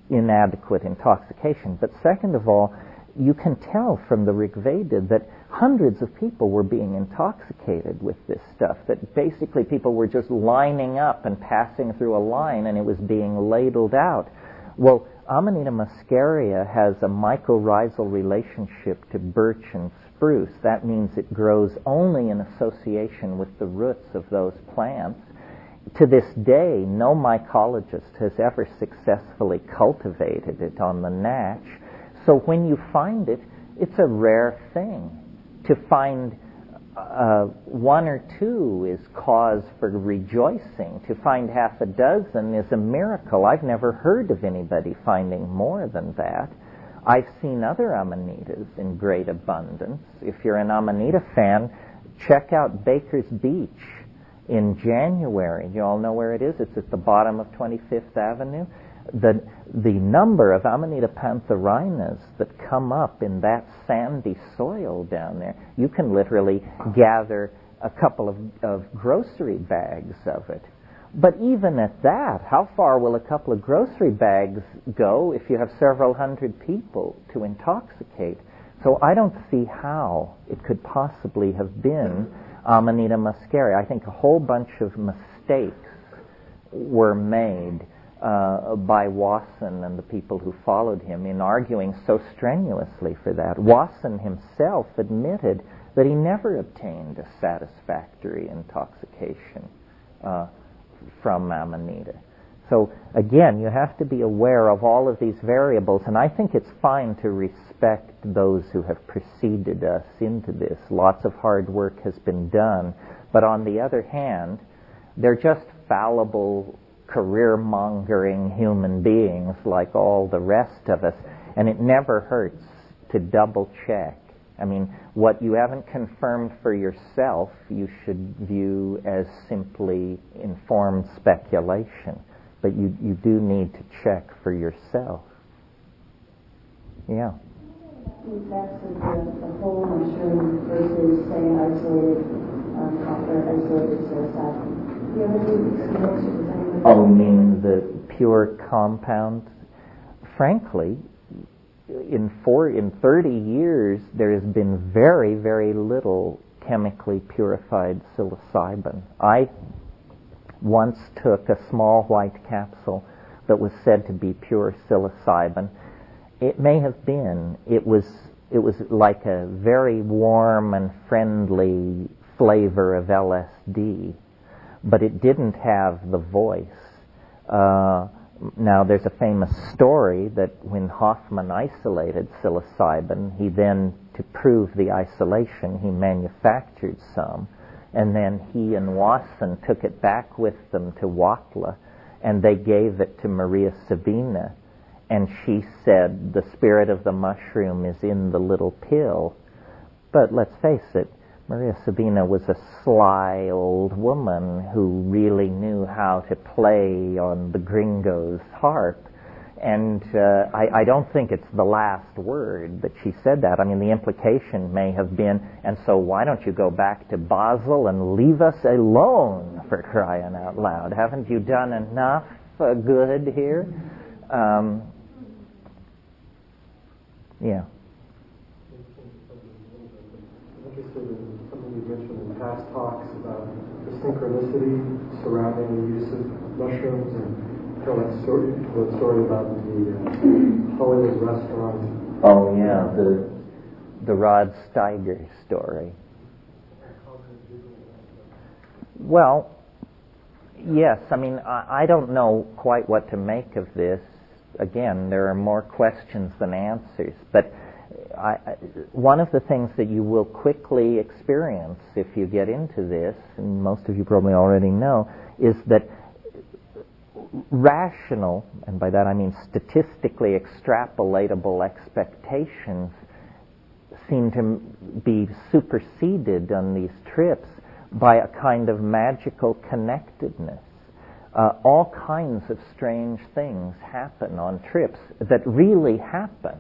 inadequate intoxication. But second of all, you can tell from the Rig Veda that hundreds of people were being intoxicated with this stuff, that basically people were just lining up and passing through a line and it was being ladled out. Well, Amanita muscaria has a mycorrhizal relationship to birch and spruce. That means it grows only in association with the roots of those plants. To this day, no mycologist has ever successfully cultivated it on the natch. So when you find it, it's a rare thing. To find one or two is cause for rejoicing. To find half a dozen is a miracle. I've never heard of anybody finding more than that. I've seen other amanitas in great abundance. If you're an Amanita fan, check out Baker's Beach in January. You all know where it is? It's at the bottom of 25th Avenue. The number of Amanita pantherinas that come up in that sandy soil down there, you can literally gather a couple of grocery bags of it. But even at that, how far will a couple of grocery bags go if you have several hundred people to intoxicate? So I don't see how it could possibly have been Amanita muscaria. I think a whole bunch of mistakes were made by Wasson and the people who followed him in arguing so strenuously for that. Wasson himself admitted that he never obtained a satisfactory intoxication from Amanita. So again, you have to be aware of all of these variables, and I think it's fine to respect those who have preceded us into this. Lots of hard work has been done, but on the other hand, they're just fallible, career-mongering human beings like all the rest of us, and it never hurts to double-check. I mean, what you haven't confirmed for yourself, you should view as simply informed speculation. But you do need to check for yourself. Yeah. The effects of the whole mushroom versus, say, an isolated or isolated psilocybin. Do you have any experience? Oh, you mean the pure compound? Frankly, in 30 years, there has been very, very little chemically purified psilocybin. I once took a small white capsule that was said to be pure psilocybin. It may have been. It was like a very warm and friendly flavor of LSD, but it didn't have the voice. Now, there's a famous story that when Hoffman isolated psilocybin, he then, to prove the isolation, he manufactured some, and then he and Wasson took it back with them to Huautla, and they gave it to Maria Sabina, and she said, the spirit of the mushroom is in the little pill. But let's face it, Maria Sabina was a sly old woman who really knew how to play on the gringo's harp. And I don't think it's the last word that she said that. I mean, the implication may have been, and so why don't you go back to Basel and leave us alone, for crying out loud? Haven't you done enough good here? Yeah. I'm interested in something you mentioned in past talks about the synchronicity surrounding the use of mushrooms, and tell that story about the Hollywood restaurant. Oh yeah, the Rod Steiger story. Well, yes. I mean, I don't know quite what to make of this. Again, there are more questions than answers. But one of the things that you will quickly experience if you get into this, and most of you probably already know, is that rational, and by that I mean statistically extrapolatable expectations seem to be superseded on these trips by a kind of magical connectedness. All kinds of strange things happen on trips that really happen.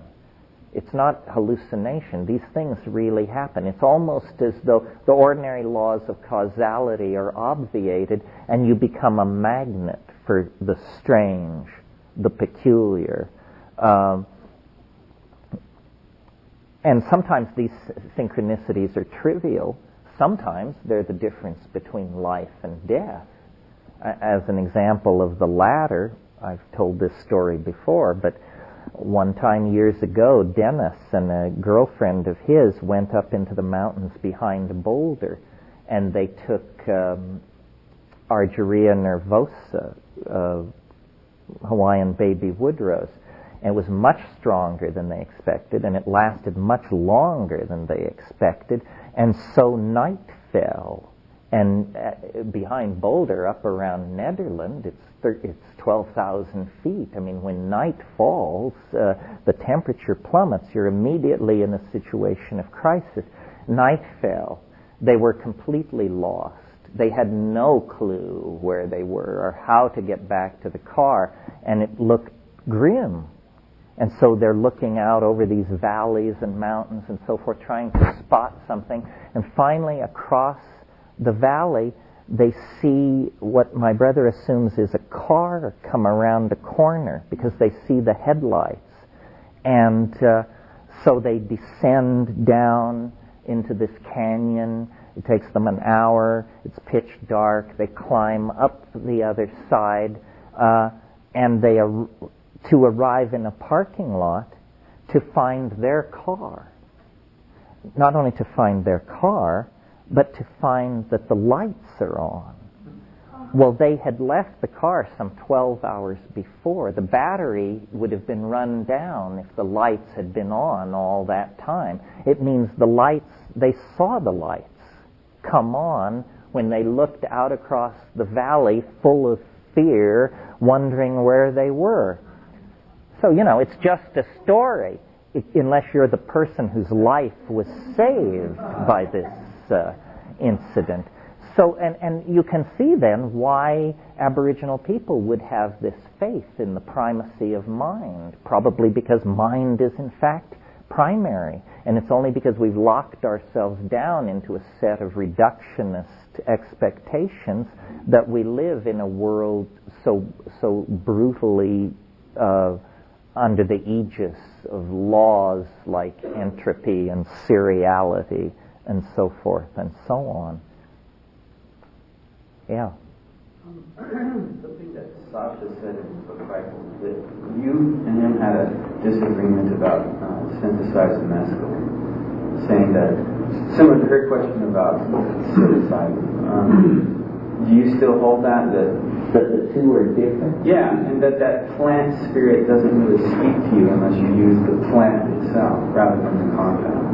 It's not hallucination. These things really happen. It's almost as though the ordinary laws of causality are obviated and you become a magnet for the strange, the peculiar. And sometimes these synchronicities are trivial. Sometimes they're the difference between life and death. As an example of the latter, I've told this story before, but one time years ago, Dennis and a girlfriend of his went up into the mountains behind Boulder, and they took Argyria nervosa, Hawaiian baby wood rose. And it was much stronger than they expected, and it lasted much longer than they expected, and so night fell. And behind Boulder, up around Nederland, it's 12,000 feet. I mean, when night falls, the temperature plummets. You're immediately in a situation of crisis. Night fell. They were completely lost. They had no clue where they were or how to get back to the car, and it looked grim. And so they're looking out over these valleys and mountains and so forth, trying to spot something. And finally, across the valley, they see what my brother assumes is a car come around a corner because they see the headlights. And so they descend down into this canyon. It takes them an hour. It's pitch dark. They climb up the other side, and they to arrive in a parking lot to find their car. Not only to find their car, but to find that the lights are on. Well, they had left the car some 12 hours before. The battery would have been run down if the lights had been on all that time. It means the lights, they saw the lights come on when they looked out across the valley full of fear, wondering where they were. So, it's just a story, unless you're the person whose life was saved by this incident. So, and you can see then why Aboriginal people would have this faith in the primacy of mind, probably because mind is in fact primary, and it's only because we've locked ourselves down into a set of reductionist expectations that we live in a world so brutally under the aegis of laws like entropy and seriality and so forth and so on. Yeah. Something that Sasha said in his book, right, that you and him had a disagreement about synthesized mescaline, saying that, similar to her question about suicide, do you still hold that the two are different? Yeah, and that plant spirit doesn't really speak to you unless you use the plant itself rather than the compound.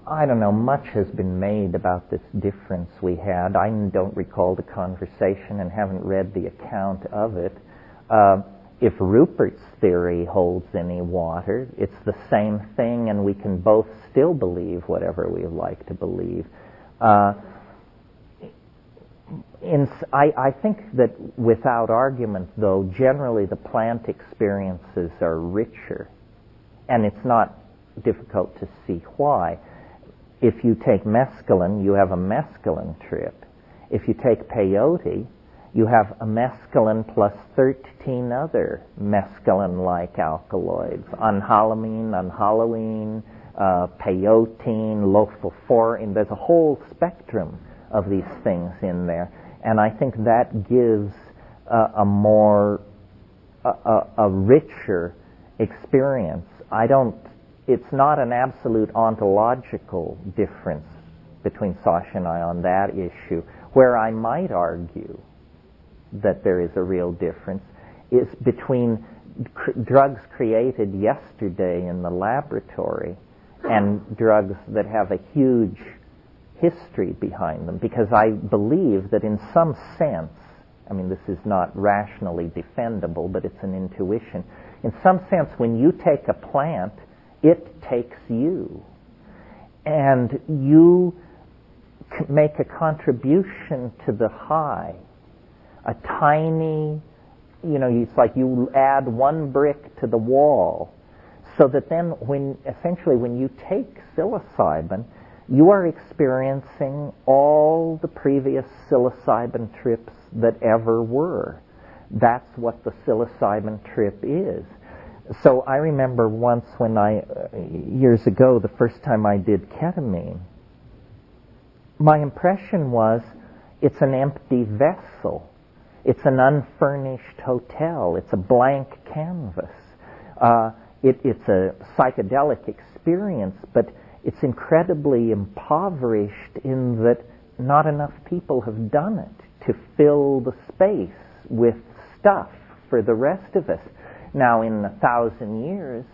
I don't know, much has been made about this difference we had. I don't recall the conversation and haven't read the account of it. If Rupert's theory holds any water, it's the same thing and we can both still believe whatever we like to believe. I think that without argument, though, generally the plant experiences are richer, and it's not difficult to see why. If you take mescaline, you have a mescaline trip. If you take peyote, you have a mescaline plus 13 other mescaline-like alkaloids, unhalamine, peyote, lophophorine. There's a whole spectrum of these things in there. And I think that gives a richer experience. It's not an absolute ontological difference between Sasha and I on that issue. Where I might argue that there is a real difference is between drugs created yesterday in the laboratory and drugs that have a huge history behind them, because I believe that in some sense, I mean, this is not rationally defendable, but it's an intuition. In some sense, when you take a plant, it takes you. And you make a contribution to the high. A tiny, it's like you add one brick to the wall. So that then essentially when you take psilocybin, you are experiencing all the previous psilocybin trips that ever were. That's what the psilocybin trip is. So I remember once when years ago, the first time I did ketamine, my impression was it's an empty vessel. It's an unfurnished hotel. It's a blank canvas. It's a psychedelic experience, but it's incredibly impoverished in that not enough people have done it to fill the space with stuff for the rest of us. Now, in 1,000 years,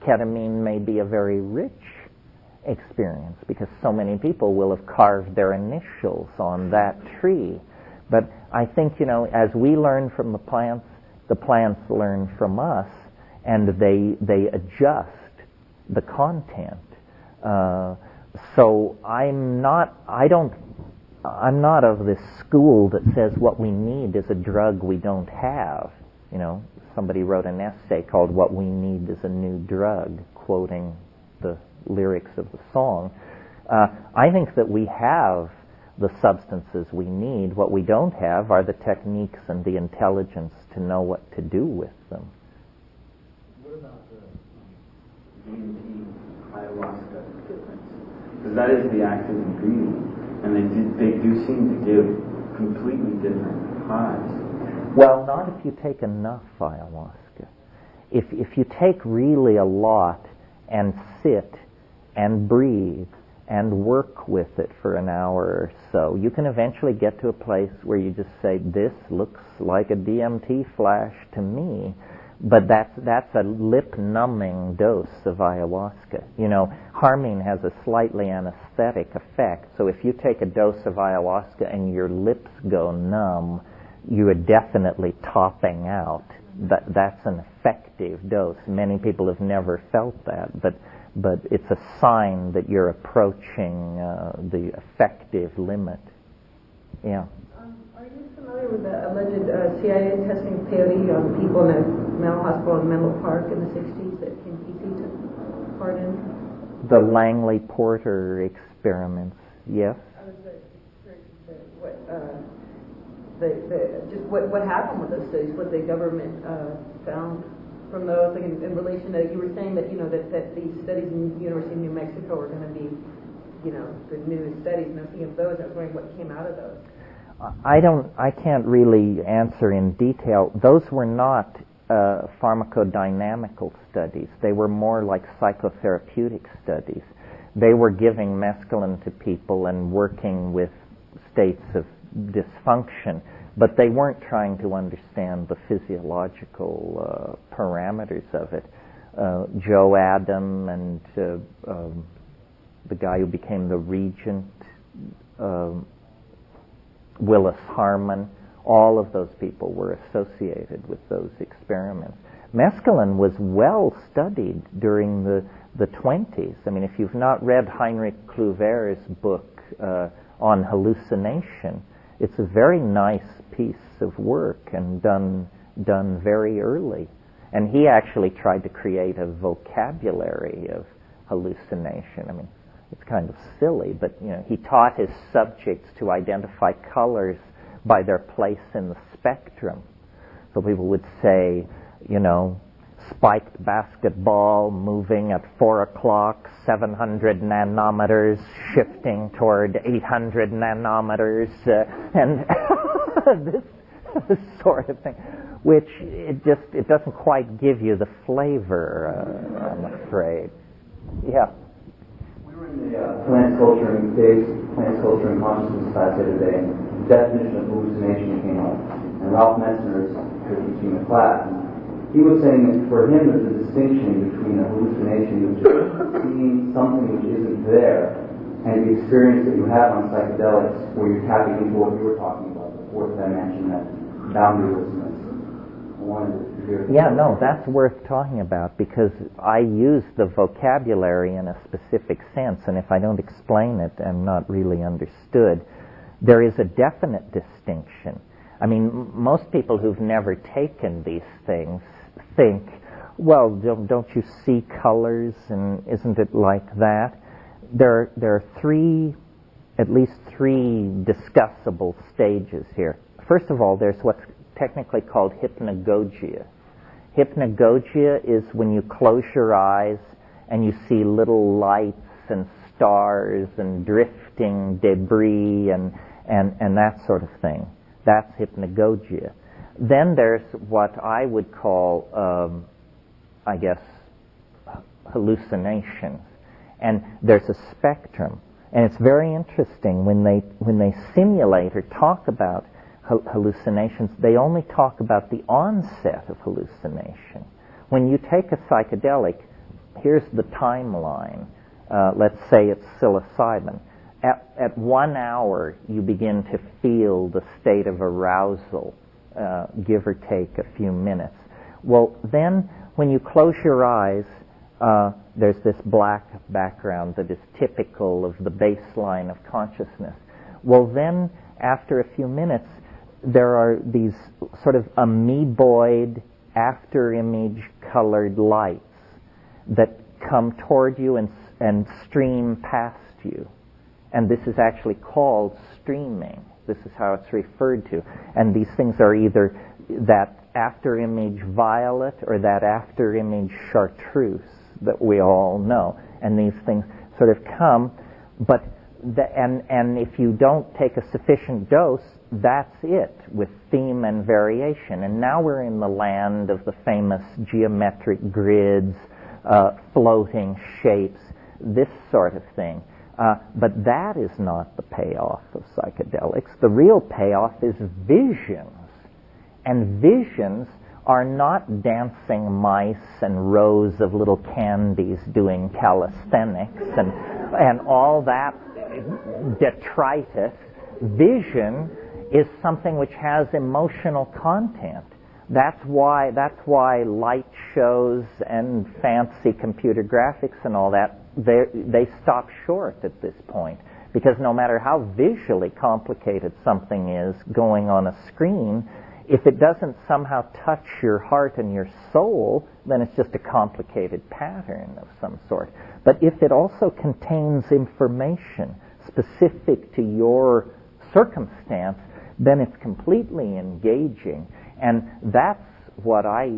ketamine may be a very rich experience because so many people will have carved their initials on that tree. But I think, as we learn from the plants learn from us, and they adjust the content. So I'm not of this school that says what we need is a drug we don't have. Somebody wrote an essay called "What We Need Is a New Drug," quoting the lyrics of the song. I think that we have the substances we need. What we don't have are the techniques and the intelligence to know what to do with them. What about the DMT ayahuasca difference? Because that is the active ingredient, and they do seem to give completely different highs. Well, not if you take enough ayahuasca. If you take really a lot and sit and breathe and work with it for an hour or so, you can eventually get to a place where you just say, this looks like a DMT flash to me. But that's a lip-numbing dose of ayahuasca. Harmine has a slightly anesthetic effect, so if you take a dose of ayahuasca and your lips go numb, you are definitely topping out. That's an effective dose. Many people have never felt that, but it's a sign that you're approaching the effective limit. Yeah. Are you familiar with the alleged CIA testing of peyote on people in a mental hospital in Menlo Park in the 60s that Kim Kesey took part in? The Langley Porter experiments, yes. I was curious what happened with those studies, what the government found from those, like in relation to, you were saying that, that these studies in the University of New Mexico are going to be, the newest studies, and I was thinking of those, I was wondering what came out of those. I can't really answer in detail. Those were not pharmacodynamical studies. They were more like psychotherapeutic studies. They were giving mescaline to people and working with states of dysfunction, but they weren't trying to understand the physiological parameters of it. Joe Adam and the guy who became the regent, Willis Harman, all of those people were associated with those experiments. Mescaline was well studied during the 20s. I mean, if you've not read Heinrich Kluwer's book on hallucination, it's a very nice piece of work and done very early. And he actually tried to create a vocabulary of hallucination. I mean, it's kind of silly, but he taught his subjects to identify colors by their place in the spectrum. So people would say, spiked basketball moving at 4 o'clock, 700 nanometers, shifting toward 800 nanometers, and this sort of thing, which it doesn't quite give you the flavor, I'm afraid. Yeah. We were in the Plants, Culture and Consciousness class the other day, and the definition of hallucination came up. And Ralph Metzner is teaching the class. He was saying that for him there's a distinction between a hallucination, which is seeing something which isn't there, and the experience that you have on psychedelics, where you're tapping into what you were talking about, the fourth dimension, that boundarylessness. I wanted to hear. Yeah, no, that's worth talking about because I use the vocabulary in a specific sense, and if I don't explain it, I'm not really understood. There is a definite distinction. I mean, most people who've never taken these things think, Well, don't you see colors, and isn't it like that? There are at least three discussable stages here. First of all, there's what's technically called hypnagogia. Hypnagogia is when you close your eyes and you see little lights and stars and drifting debris and that sort of thing. That's hypnagogia. Then there's what I would call, I guess, hallucinations. And there's a spectrum. And it's very interesting when they simulate or talk about hallucinations, they only talk about the onset of hallucination. When you take a psychedelic, here's the timeline. Let's say it's psilocybin. At 1 hour, you begin to feel the state of arousal, give or take a few minutes. Well, then, when you close your eyes, there's this black background that is typical of the baseline of consciousness. Well, then, after a few minutes, there are these sort of amoeboid, after-image colored lights that come toward you and stream past you. And this is actually called streaming. This is how it's referred to. And these things are either that after-image violet or that after-image chartreuse that we all know. And these things sort of come, but and if you don't take a sufficient dose, that's it, with theme and variation. And now we're in the land of the famous geometric grids, floating shapes, this sort of thing. But that is not the payoff of psychedelics. The real payoff is visions. And visions are not dancing mice and rows of little candies doing calisthenics and all that detritus. Vision is something which has emotional content. That's why light shows and fancy computer graphics and all that, they stop short at this point. Because no matter how visually complicated something is going on a screen, if it doesn't somehow touch your heart and your soul, then it's just a complicated pattern of some sort. But if it also contains information specific to your circumstance, then it's completely engaging. And that's what I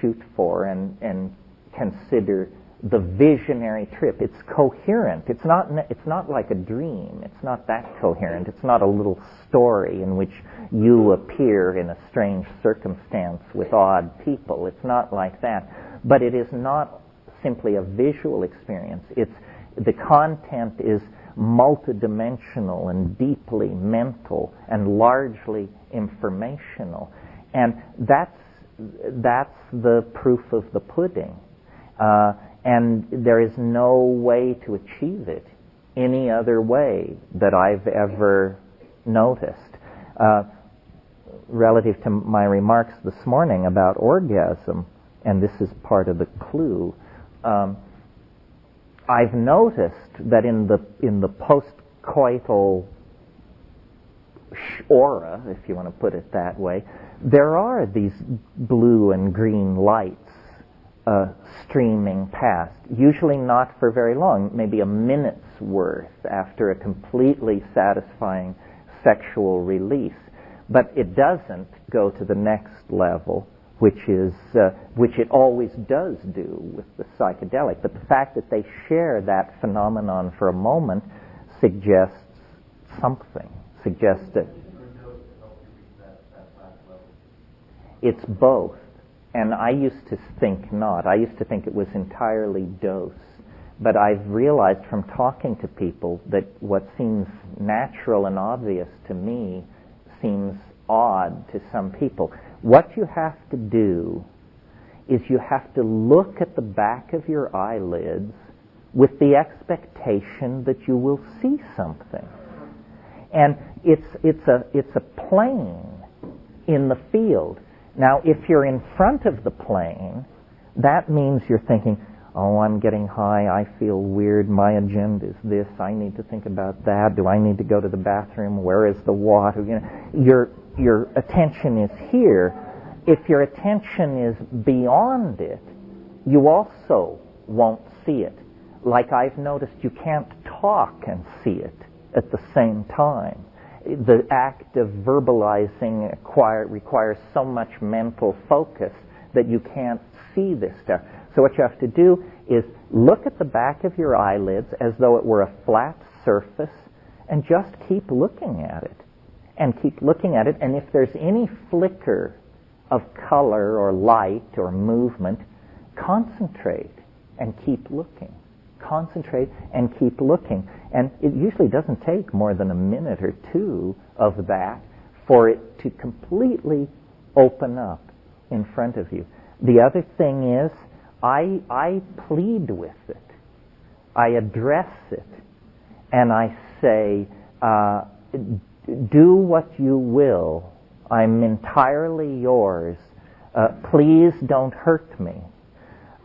shoot for and consider the visionary trip. It's coherent. It's not like a dream. It's not that coherent. It's not a little story in which you appear in a strange circumstance with odd people. It's not like that. But it is not simply a visual experience. The content is multidimensional and deeply mental and largely informational. And that's the proof of the pudding. And there is no way to achieve it any other way that I've ever noticed. Relative to my remarks this morning about orgasm, and this is part of the clue, I've noticed that in the post-coital aura, if you want to put it that way, there are these blue and green lights streaming past, usually not for very long, maybe a minute's worth after a completely satisfying sexual release. But it doesn't go to the next level, which it always does do with the psychedelic. But the fact that they share that phenomenon for a moment suggests something, suggests that it's both. And I used to think not. I used to think it was entirely dose. But I've realized from talking to people that what seems natural and obvious to me seems odd to some people. What you have to do is you have to look at the back of your eyelids with the expectation that you will see something. And it's a plane in the field. Now, if you're in front of the plane, that means you're thinking, oh, I'm getting high, I feel weird, my agenda is this, I need to think about that, do I need to go to the bathroom, where is the water? You know, your attention is here. If your attention is beyond it, you also won't see it. Like I've noticed, you can't talk and see it at the same time. The act of verbalizing requires so much mental focus that you can't see this stuff. So what you have to do is look at the back of your eyelids as though it were a flat surface and just keep looking at it. And keep looking at it, and if there's any flicker of color or light or movement, concentrate and keep looking. Concentrate and keep looking. And it usually doesn't take more than a minute or two of that for it to completely open up in front of you. The other thing is, I plead with it. I address it. And I say, do what you will. I'm entirely yours. Please don't hurt me.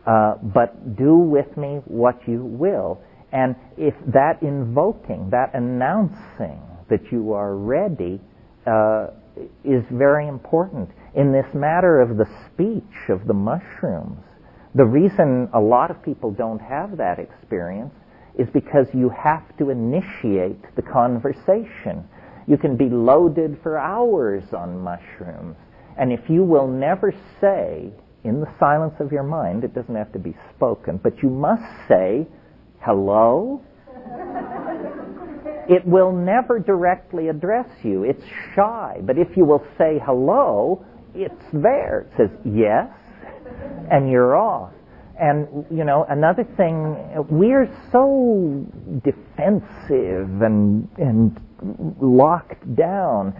But do with me what you will. And if that invoking, that announcing that you are ready is very important. In this matter of the speech of the mushrooms, the reason a lot of people don't have that experience is because you have to initiate the conversation. You can be loaded for hours on mushrooms, and if you will never say, in the silence of your mind, it doesn't have to be spoken, but you must say, hello? It will never directly address you. It's shy. But if you will say hello, it's there. It says yes, and you're off. And, another thing, we're so defensive and locked down.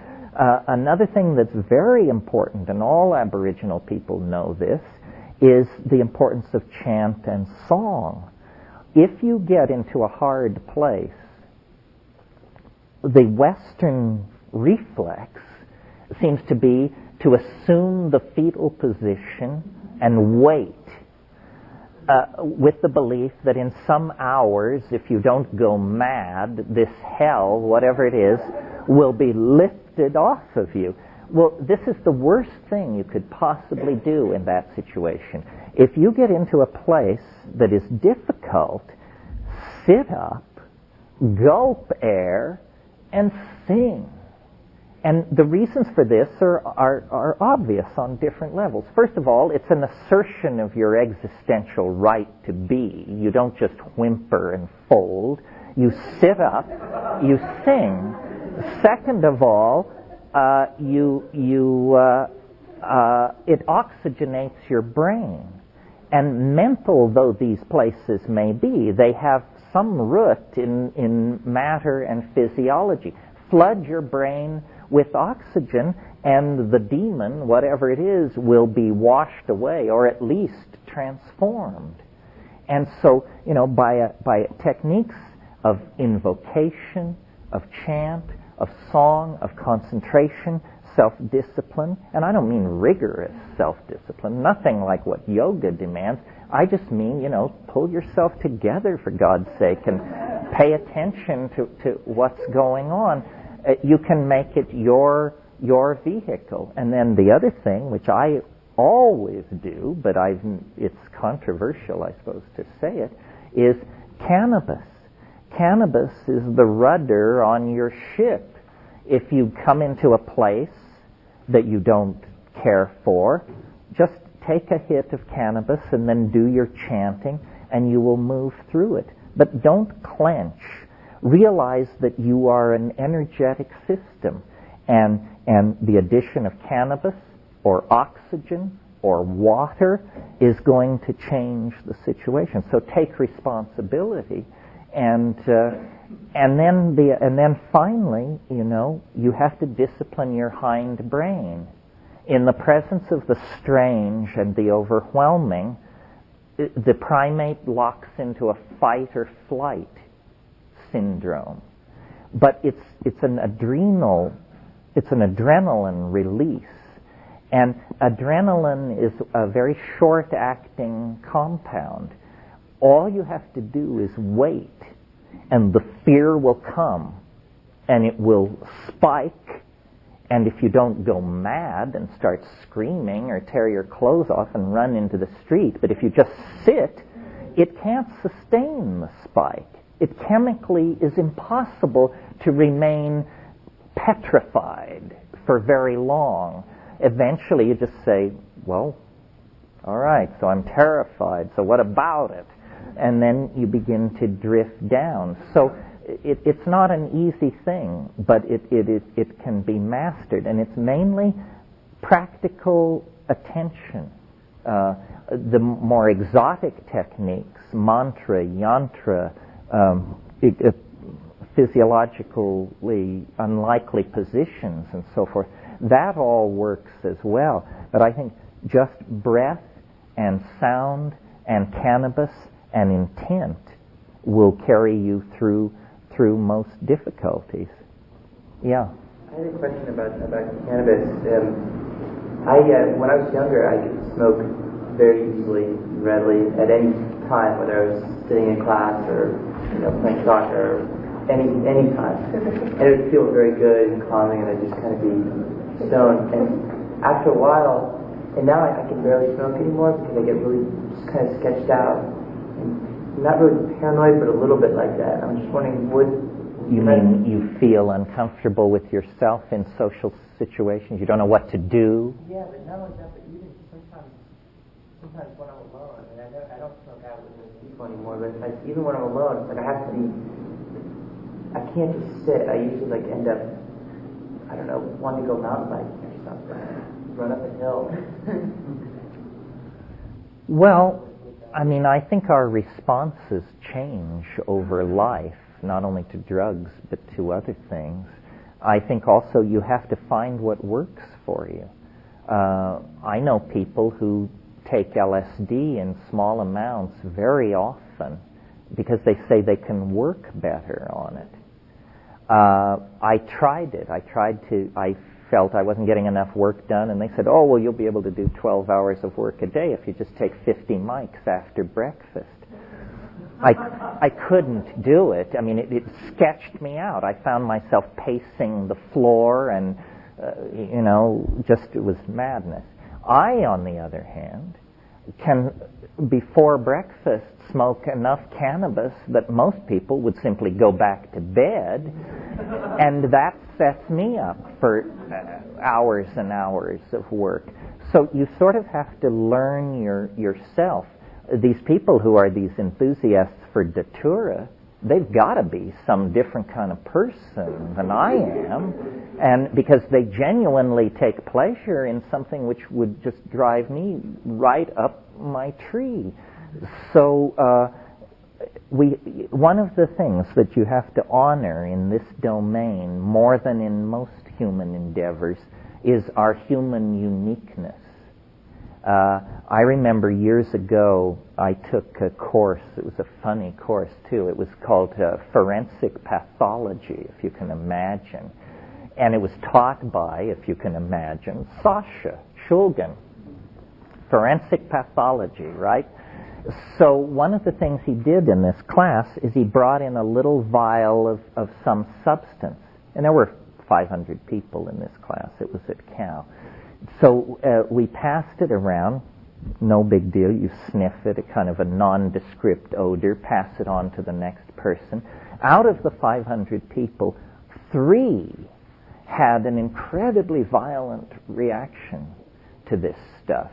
Another thing that's very important, and all Aboriginal people know this, is the importance of chant and song. If you get into a hard place, the Western reflex seems to be to assume the fetal position and wait, with the belief that in some hours, if you don't go mad, this hell, whatever it is, will be lifted off of you. Well, this is the worst thing you could possibly do in that situation. If you get into a place that is difficult, sit up, gulp air, and sing. And the reasons for this are obvious on different levels. First of all, it's an assertion of your existential right to be. You don't just whimper and fold. You sit up, you sing. Second of all, it oxygenates your brain. And mental though these places may be, they have some root in matter and physiology. Flood your brain with oxygen, and the demon, whatever it is, will be washed away, or at least transformed. And so, by techniques of invocation, of chant, of song, of concentration, self-discipline, and I don't mean rigorous self-discipline, nothing like what yoga demands. I just mean, pull yourself together, for God's sake, and pay attention to what's going on. You can make it your vehicle. And then the other thing, which I always do, but it's controversial, I suppose, to say it, is cannabis. Cannabis is the rudder on your ship. If you come into a place that you don't care for, just take a hit of cannabis and then do your chanting, and you will move through it. But don't clench. Realize that you are an energetic system, and the addition of cannabis or oxygen or water is going to change the situation. So take responsibility, and then finally, you have to discipline your hind brain. In the presence of the strange and the overwhelming, the primate locks into a fight or flight syndrome. But it's an adrenaline release. And adrenaline is a very short-acting compound. All you have to do is wait, and the fear will come, and it will spike, And if you don't go mad and start screaming or tear your clothes off and run into the street, but if you just sit, it can't sustain the spike. It chemically is impossible to remain petrified for very long. Eventually you just say, well, all right, so I'm terrified, so what about it? And then you begin to drift down. So it's not an easy thing, but it can be mastered, and it's mainly practical attention. The more exotic techniques, mantra, yantra, physiologically unlikely positions and so forth, that all works as well. But I think just breath and sound and cannabis and intent will carry you through most difficulties. Yeah. I had a question about cannabis. When I was younger, I could smoke very easily, readily, at any time, whether I was sitting in class or playing soccer, any time. And it would feel very good and calming, and I'd just kind of be stoned. And after a while, and now I can barely smoke anymore because I get really just kind of sketched out. And not really paranoid, but a little bit like that. I'm just wondering, You mean you feel uncomfortable with yourself in social situations? You don't know what to do? Yeah, but not only that, but even sometimes when I'm alone, I mean, I don't smoke out with other people anymore, but even when I'm alone, it's like I can't just sit. I usually end up, I don't know, wanting to go mountain biking or something, run up a hill. Well, I mean, I think our responses change over life, not only to drugs, but to other things. I think also you have to find what works for you. I know people who take LSD in small amounts very often because they say they can work better on it. I tried it. I felt I wasn't getting enough work done, and they said, oh, well, you'll be able to do 12 hours of work a day if you just take 50 mics after breakfast. I couldn't do it. I mean, it sketched me out. I found myself pacing the floor and, just it was madness. I, on the other hand, can, before breakfast, smoke enough cannabis that most people would simply go back to bed, and that sets me up for hours and hours of work. So you sort of have to learn yourself. These people who are these enthusiasts for datura, they've got to be some different kind of person than I am, and because they genuinely take pleasure in something which would just drive me right up my tree. So one of the things that you have to honor in this domain, more than in most human endeavors, is our human uniqueness. I remember years ago I took a course. It was a funny course too. It was called Forensic Pathology, if you can imagine. And it was taught by, if you can imagine, Sasha Shulgin. Forensic pathology, right? So one of the things he did in this class is he brought in a little vial of some substance. And there were 500 people in this class. It was at Cal. So we passed it around. No big deal. You sniff it, a kind of a nondescript odor, pass it on to the next person. Out of the 500 people, 3 had an incredibly violent reaction to this stuff.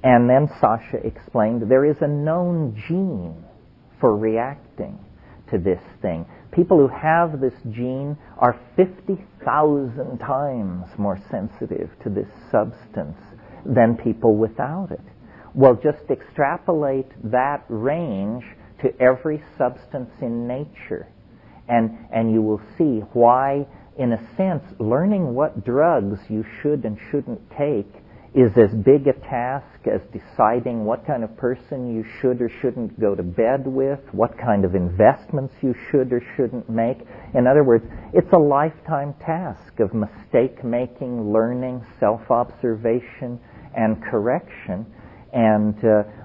And then Sasha explained there is a known gene for reacting to this thing. People who have this gene are 50,000 times more sensitive to this substance than people without it. Well, just extrapolate that range to every substance in nature, and you will see why, in a sense, learning what drugs you should and shouldn't take is as big a task as deciding what kind of person you should or shouldn't go to bed with, what kind of investments you should or shouldn't make. In other words, it's a lifetime task of mistake-making, learning, self-observation, and correction. And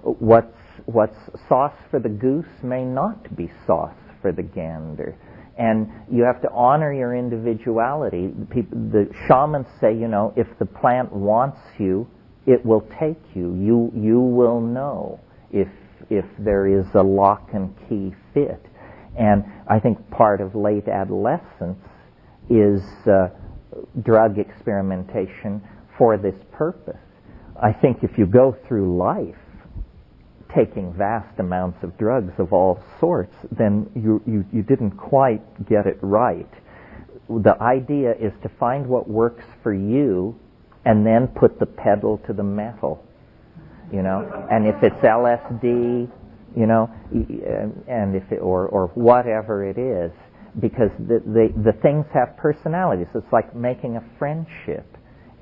what's sauce for the goose may not be sauce for the gander. And you have to honor your individuality. The shamans say, if the plant wants you, it will take you. You will know if there is a lock and key fit. And I think part of late adolescence is drug experimentation for this purpose. I think if you go through life taking vast amounts of drugs of all sorts, then you didn't quite get it right. The idea is to find what works for you and then put the pedal to the metal, And if it's LSD, and if it, or whatever it is, because the things have personalities. It's like making a friendship.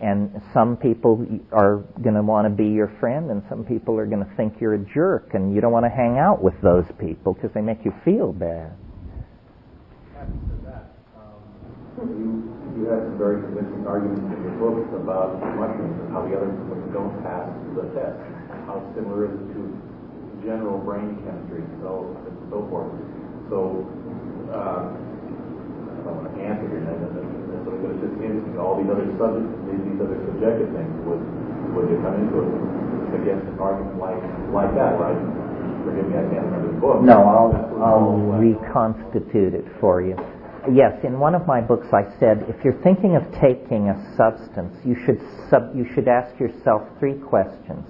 And some people are going to want to be your friend, and some people are going to think you're a jerk, and you don't want to hang out with those people because they make you feel bad. You have some very convincing arguments in your book about mushrooms and how the other ones don't pass the test. How similar is it to general brain chemistry, so forth. So, I don't want to answer here, but it's just interesting. All these other subjects, these other subjective things would you come into it against an argument like that, right? Forgive me, I can't remember the book. No, I'll reconstitute it for you. Yes, in one of my books I said, if you're thinking of taking a substance, you should ask yourself 3 questions.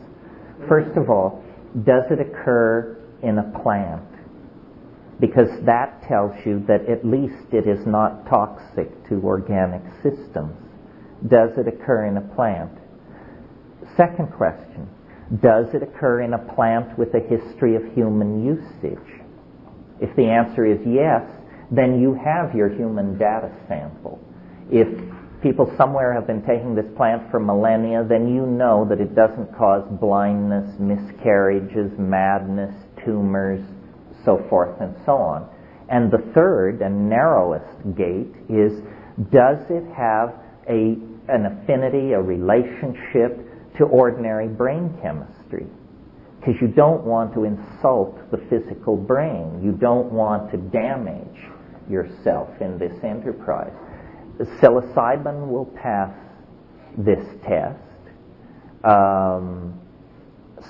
First of all, does it occur in a plant? Because that tells you that at least it is not toxic to organic systems. Does it occur in a plant? Second question, does it occur in a plant with a history of human usage? If the answer is yes, then you have your human data sample. If people somewhere have been taking this plant for millennia, then you know that it doesn't cause blindness, miscarriages, madness, tumors, so forth and so on. And the third and narrowest gate is, does it have an affinity, a relationship to ordinary brain chemistry? Because you don't want to insult the physical brain. You don't want to damage yourself in this enterprise. Psilocybin will pass this test.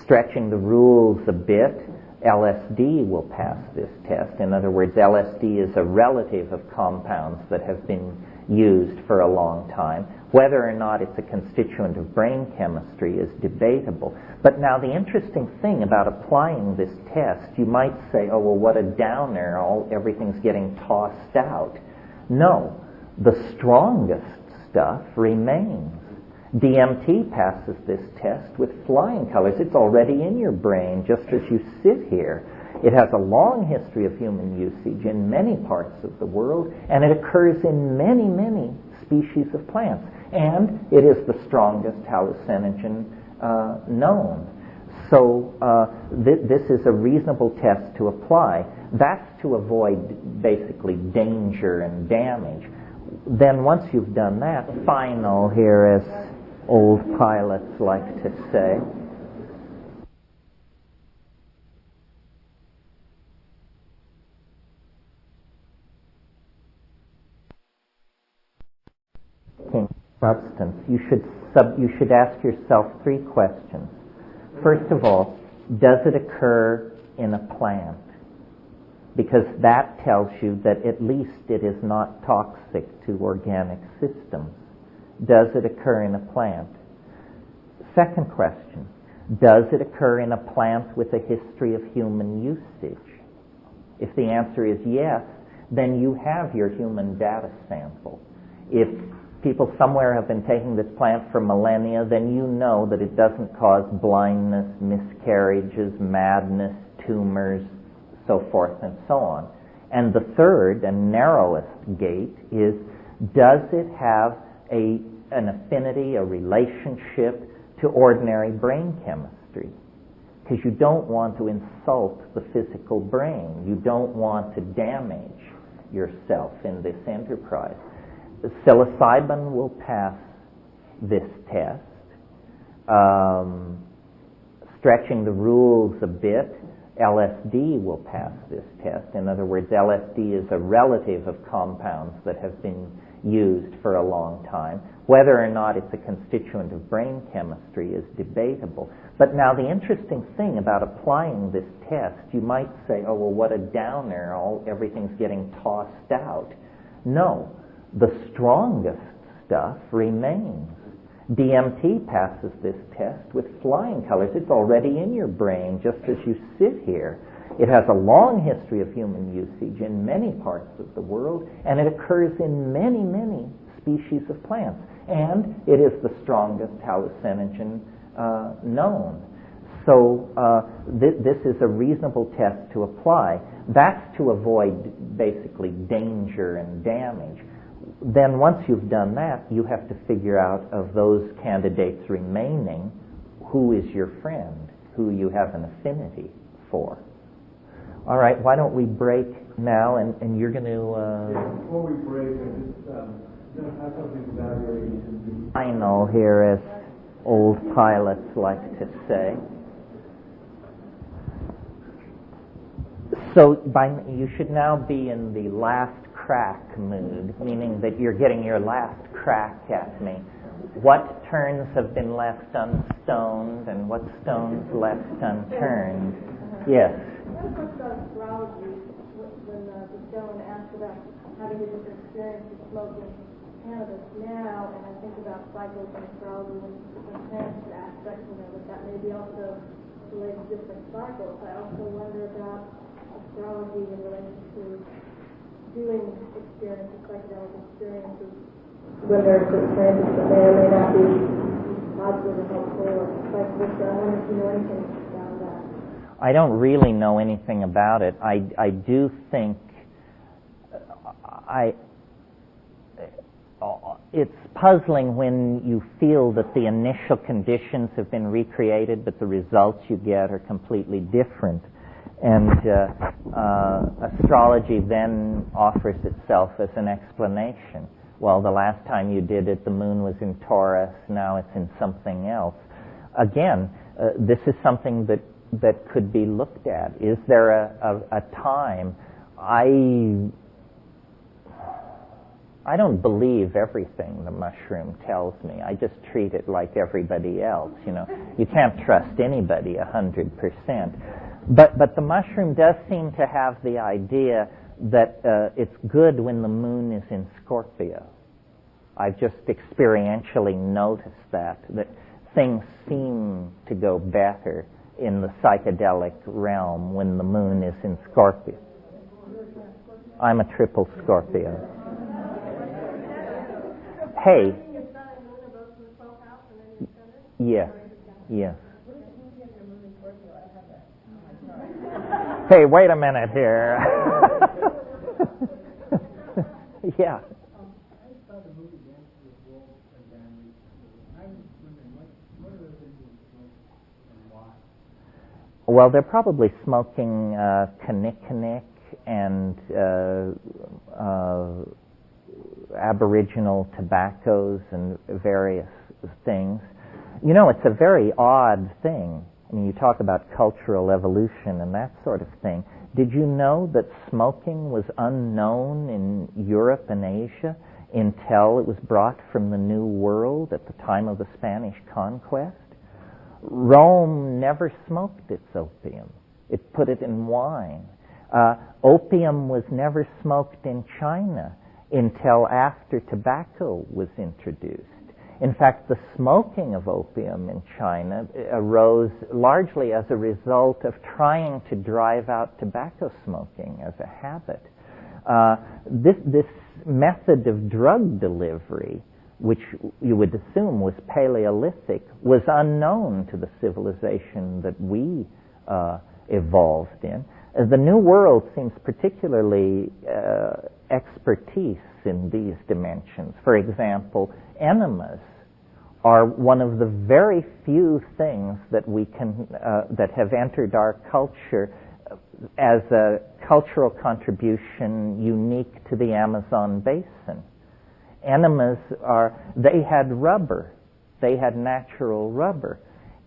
Stretching the rules a bit, LSD will pass this test. In other words, LSD is a relative of compounds that have been used for a long time. Whether or not it's a constituent of brain chemistry is debatable. But now the interesting thing about applying this test, you might say, oh, well, what a downer, everything's getting tossed out. No, the strongest stuff remains. DMT passes this test with flying colors. It's already in your brain just as you sit here. It has a long history of human usage in many parts of the world, and it occurs in many, many species of plants. And it is the strongest hallucinogen known. So this is a reasonable test to apply. That's to avoid basically danger and damage. Then once you've done that, final here, as old pilots like to say, substance, you should ask yourself 3 questions. First of all, does it occur in a plant? Because that tells you that at least it is not toxic to organic systems. Does it occur in a plant? Second question, does it occur in a plant with a history of human usage? If the answer is yes, then you have your human data sample. If people somewhere have been taking this plant for millennia, then you know that it doesn't cause blindness, miscarriages, madness, tumors, so forth and so on. And the third and narrowest gate is, does it have an affinity, a relationship to ordinary brain chemistry? Because you don't want to insult the physical brain. You don't want to damage yourself in this enterprise. Psilocybin will pass this test. Stretching the rules a bit, LSD will pass this test. In other words, LSD is a relative of compounds that have been used for a long time. Whether or not it's a constituent of brain chemistry is debatable. But now the interesting thing about applying this test, you might say, oh, well, what a downer, everything's getting tossed out. No, the strongest stuff remains. DMT passes this test with flying colors. It's already in your brain just as you sit here. It has a long history of human usage in many parts of the world, and it occurs in many, many species of plants. And it is the strongest hallucinogen known. So this is a reasonable test to apply. That's to avoid basically danger and damage. Then once you've done that, you have to figure out of those candidates remaining, who is your friend, who you have an affinity for. All right, why don't we break now, and you're going to... Before we break, I just have something evaluating. I know here, as old pilots like to say. So you should now be in the last crack mood, meaning that you're getting your last crack at me. What turns have been left unstoned and what stones left unturned? Yes. Astrology, when the gentleman asked about having a different experience of smoking cannabis now, and I think about cycles in astrology and the planets aspects of it, that may be also related to different cycles. I also wonder about astrology in relation to doing experiences, psychedelic experiences, when there are certain planets that may or may not be positive or helpful or vice versa. I wonder if you know anything about that. I don't really know anything about it. I do think it's puzzling when you feel that the initial conditions have been recreated, but the results you get are completely different. And astrology then offers itself as an explanation. Well, the last time you did it, the moon was in Taurus, now it's in something else. Again, this is something that could be looked at. Is there a time? I don't believe everything the mushroom tells me. I just treat it like everybody else. You can't trust anybody 100%. But the mushroom does seem to have the idea that it's good when the moon is in Scorpio. I've just experientially noticed that things seem to go better in the psychedelic realm when the moon is in Scorpio. I'm a triple Scorpio. Hey. Yes. Yes. Hey, wait a minute here. Yeah. Well, they're probably smoking kinnikinnick and aboriginal tobaccos and various things. It's a very odd thing. I mean, you talk about cultural evolution and that sort of thing. Did you know that smoking was unknown in Europe and Asia until it was brought from the New World at the time of the Spanish conquest? Rome never smoked its opium. It put it in wine. Opium was never smoked in China until after tobacco was introduced. In fact, the smoking of opium in China arose largely as a result of trying to drive out tobacco smoking as a habit. This method of drug delivery, which you would assume was Paleolithic, was unknown to the civilization that we evolved in. The New World seems particularly expertise in these dimensions. For example, enemas are one of the very few things that we can that have entered our culture as a cultural contribution unique to the Amazon basin. Enemas they had rubber. They had natural rubber.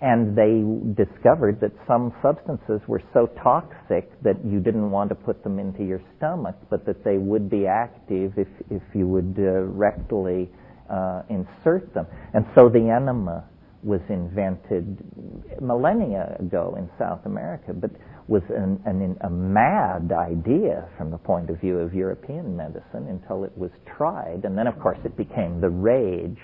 And they discovered that some substances were so toxic that you didn't want to put them into your stomach, but that they would be active if you would rectally insert them. And so the enema was invented millennia ago in South America, but was a mad idea from the point of view of European medicine until it was tried. And then, of course, it became the rage.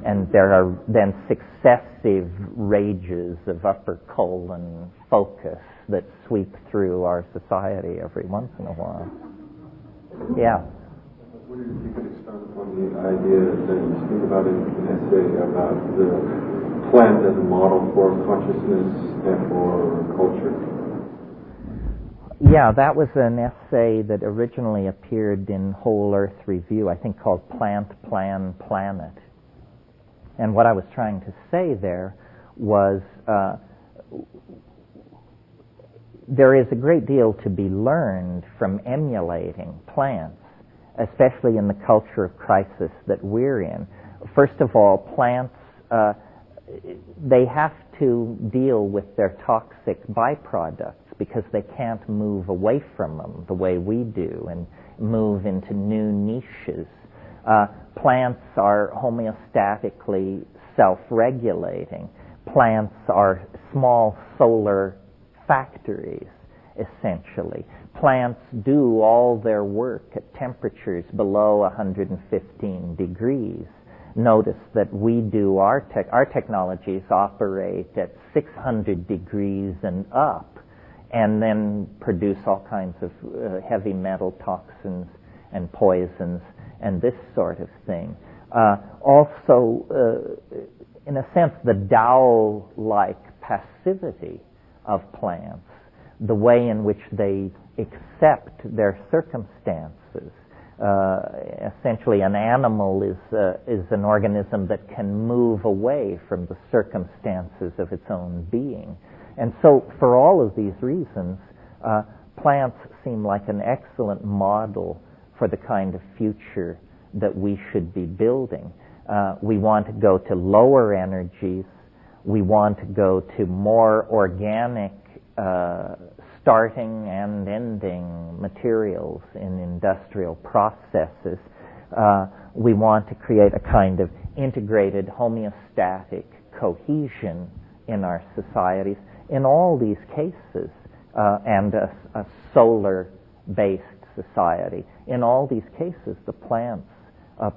And there are then successive rages of upper colon focus that sweep through our society every once in a while. Yeah. I wonder if you could expand upon the idea that you speak about in an essay about the plant as a model for consciousness and for culture. Yeah, that was an essay that originally appeared in Whole Earth Review, I think called Plant, Plan, Planet. And what I was trying to say there was there is a great deal to be learned from emulating plants, especially in the culture of crisis that we're in. First of all, plants, they have to deal with their toxic byproducts because they can't move away from them the way we do and move into new niches. Plants are homeostatically self-regulating. Plants are small solar factories, essentially. Plants do all their work at temperatures below 115 degrees. Notice that we do our technologies operate at 600 degrees and up, and then produce all kinds of heavy metal toxins and poisons and this sort of thing. Also, in a sense, the Tao-like passivity of plants, the way in which they accept their circumstances. Essentially, an animal is an organism that can move away from the circumstances of its own being. And so, for all of these reasons, plants seem like an excellent model for the kind of future that we should be building. We want to go to lower energies. We want to go to more organic starting and ending materials in industrial processes. We want to create a kind of integrated homeostatic cohesion in our societies. In all these cases, and a solar-based society, in all these cases, the plants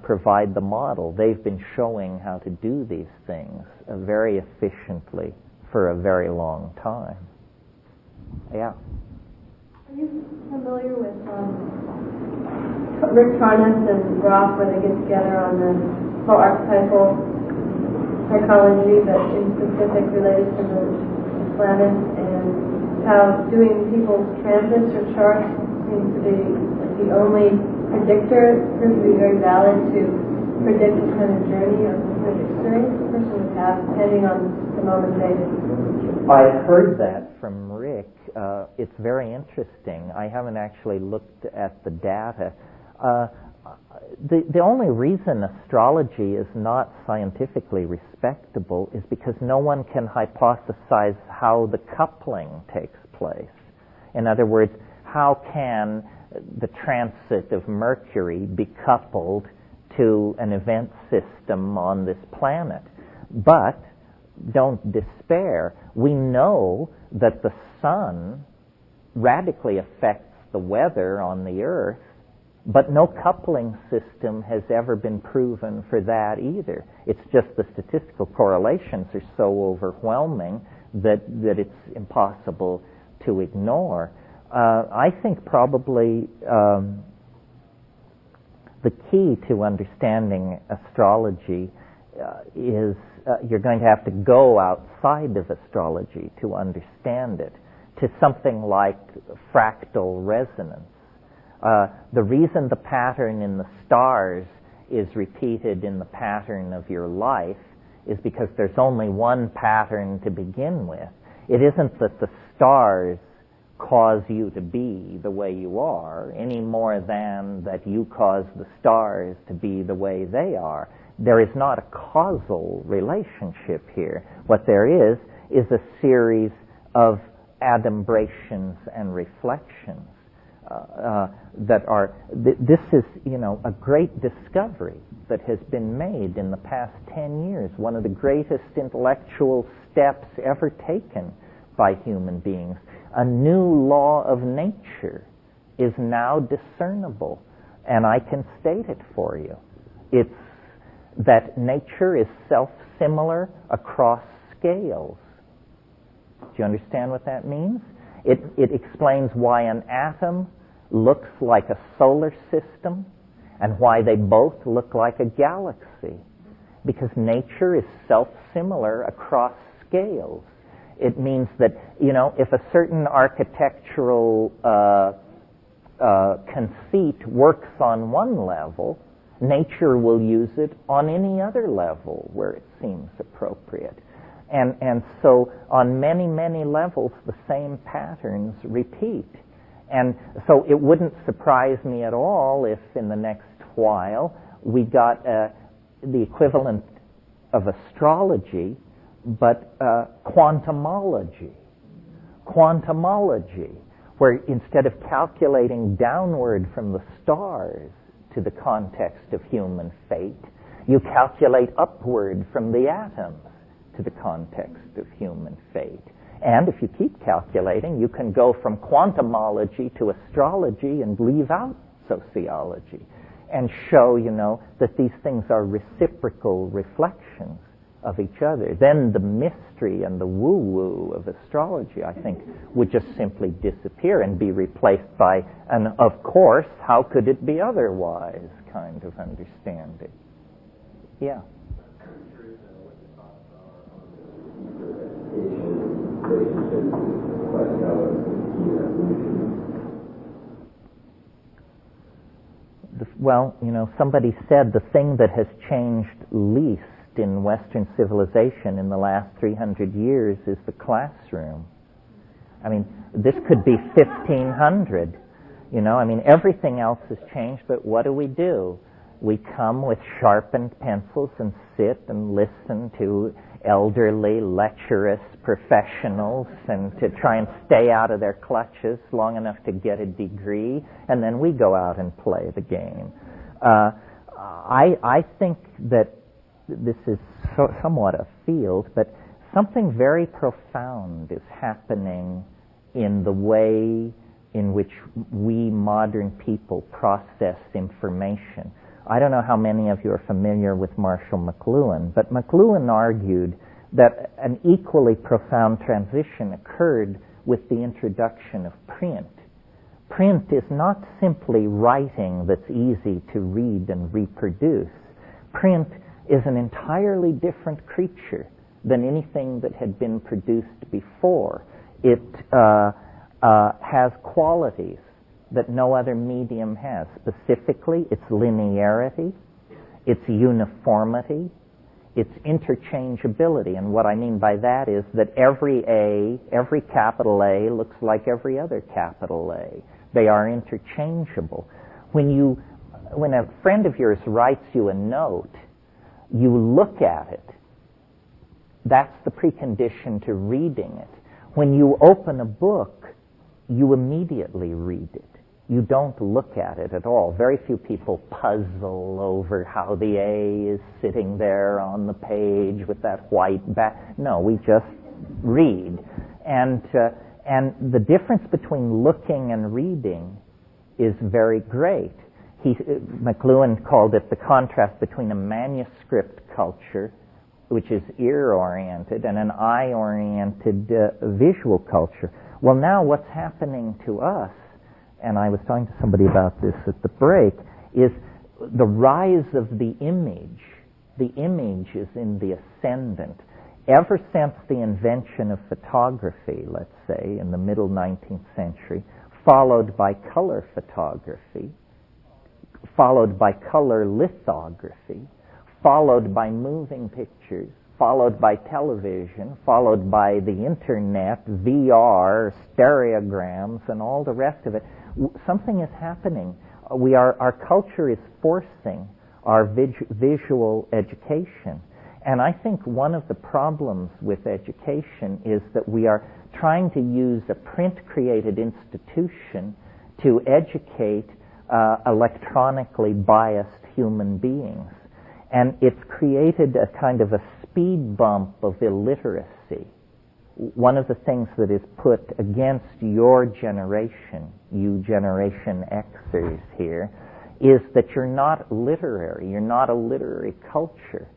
provide the model. They've been showing how to do these things very efficiently for a very long time. Yeah. Are you familiar with Rick Tarnas and Roth, where they get together on the whole archetypal psychology, but in specific related to the planet, and how doing people's transits or charts seems to be the only predictor? It proves to be very valid to predict the kind of journey or kind of experience a person would have, depending on the moment they. I heard that from Rick. It's very interesting. I haven't actually looked at the data. The only reason astrology is not scientifically respectable is because no one can hypothesize how the coupling takes place. In other words, how can the transit of Mercury be coupled to an event system on this planet? But don't despair. We know that the sun radically affects the weather on the Earth, but no coupling system has ever been proven for that either. It's just the statistical correlations are so overwhelming that it's impossible to ignore. I think probably the key to understanding astrology is you're going to have to go outside of astrology to understand it, to something like fractal resonance. The reason the pattern in the stars is repeated in the pattern of your life is because there's only one pattern to begin with. It isn't that the stars cause you to be the way you are any more than that you cause the stars to be the way they are. There is not a causal relationship here. What there is is a series of adumbrations and reflections that are. This is, a great discovery that has been made in the past 10 years. One of the greatest intellectual steps ever taken by human beings. A new law of nature is now discernible, and I can state it for you. It's that nature is self-similar across scales. Do you understand what that means? It explains why an atom looks like a solar system and why they both look like a galaxy. Because nature is self-similar across scales. It means that, if a certain architectural conceit works on one level, nature will use it on any other level where it seems appropriate. And so on many, many levels, the same patterns repeat. And so it wouldn't surprise me at all if in the next while we got the equivalent of astrology, but quantumology. Quantumology, where instead of calculating downward from the stars to the context of human fate, you calculate upward from the atoms to the context of human fate. And if you keep calculating, you can go from quantumology to astrology and leave out sociology and show, that these things are reciprocal reflections of each other. Then the mystery and the woo-woo of astrology, I think, would just simply disappear and be replaced by an, of course, how could it be otherwise kind of understanding. Yeah. Well, somebody said the thing that has changed least in Western civilization in the last 300 years is the classroom. I mean, this could be 1500. Everything else has changed, but what do? We come with sharpened pencils and sit and listen to elderly, lecherous professionals and to try and stay out of their clutches long enough to get a degree, and then we go out and play the game. I think that this is somewhat a field, but something very profound is happening in the way in which we modern people process information. I don't know how many of you are familiar with Marshall McLuhan, but McLuhan argued that an equally profound transition occurred with the introduction of print. Print is not simply writing that's easy to read and reproduce. Print is an entirely different creature than anything that had been produced before. It has qualities that no other medium has. Specifically, its linearity, its uniformity, its interchangeability. And what I mean by that is that every capital A looks like every other capital A. They are interchangeable. When a friend of yours writes you a note, you look at it. That's the precondition to reading it. When you open a book, you immediately read it. You don't look at it at all. Very few people puzzle over how the A is sitting there on the page with that white back. No, we just read. And the difference between looking and reading is very great. McLuhan called it the contrast between a manuscript culture, which is ear-oriented, and an eye-oriented visual culture. Well, now what's happening to us, and I was talking to somebody about this at the break, is the rise of the image. The image is in the ascendant. Ever since the invention of photography, let's say, in the middle 19th century, followed by color photography, followed by color lithography, followed by moving pictures, followed by television, followed by the internet, VR, stereograms, and all the rest of it. Something is happening. Our culture is forcing our visual education. And I think one of the problems with education is that we are trying to use a print-created institution to educate electronically biased human beings. And it's created a kind of a speed bump of illiteracy. One of the things that is put against your generation, you Generation Xers here, is that you're not literary. You're not a literary culture.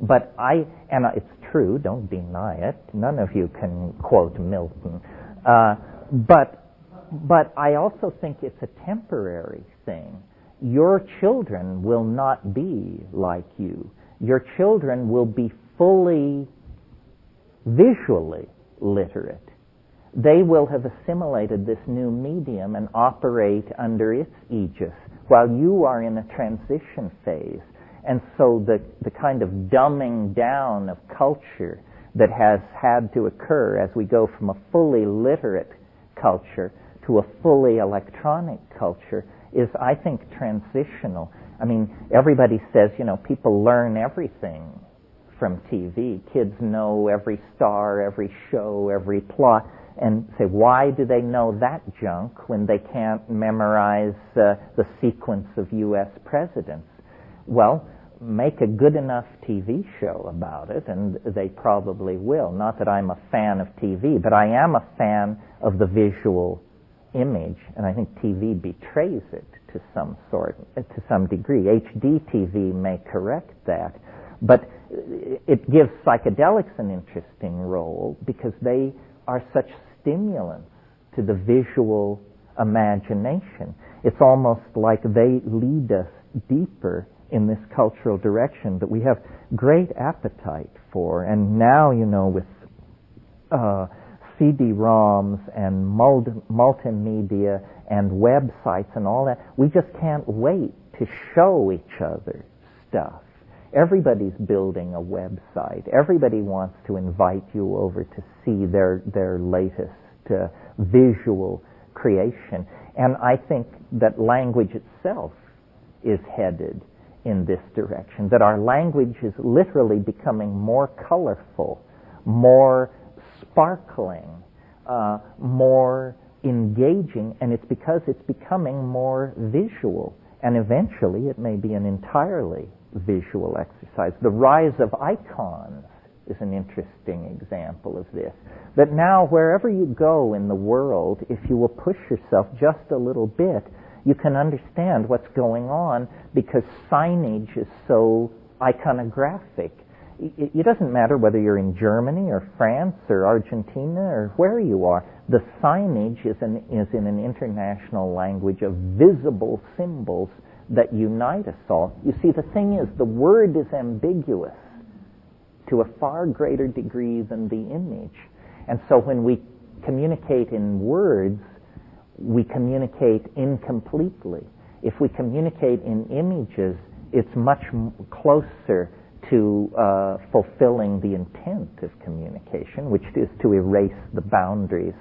But and it's true, don't deny it. None of you can quote Milton. But I also think it's a temporary thing. Your children will not be like you. Your children will be fully visually literate. They will have assimilated this new medium and operate under its aegis, while you are in a transition phase. And so the kind of dumbing down of culture that has had to occur as we go from a fully literate culture to a fully electronic culture is, I think, transitional. I mean, everybody says, people learn everything from TV. Kids know every star, every show, every plot, and say, why do they know that junk when they can't memorize the sequence of U.S. presidents? Well, make a good enough TV show about it, and they probably will. Not that I'm a fan of TV, but I am a fan of the visual image, and I think TV betrays it to some degree. HD TV may correct that, but it gives psychedelics an interesting role because they are such stimulants to the visual imagination. It's almost like they lead us deeper in this cultural direction that we have great appetite for. And now, with CD-ROMs and multimedia and websites and all that, we just can't wait to show each other stuff. Everybody's building a website. Everybody wants to invite you over to see their latest visual creation. And I think that language itself is headed in this direction, that our language is literally becoming more colorful, more sparkling, more engaging, and it's because it's becoming more visual. And eventually it may be an entirely visual exercise. The rise of icons is an interesting example of this. That now wherever you go in the world, if you will push yourself just a little bit, you can understand what's going on because signage is so iconographic. It doesn't matter whether you're in Germany or France or Argentina or where you are. The signage is in an international language of visible symbols that unite us all. You see, the thing is, the word is ambiguous to a far greater degree than the image. And so when we communicate in words, we communicate incompletely. If we communicate in images, it's much closer to fulfilling the intent of communication, which is to erase the boundaries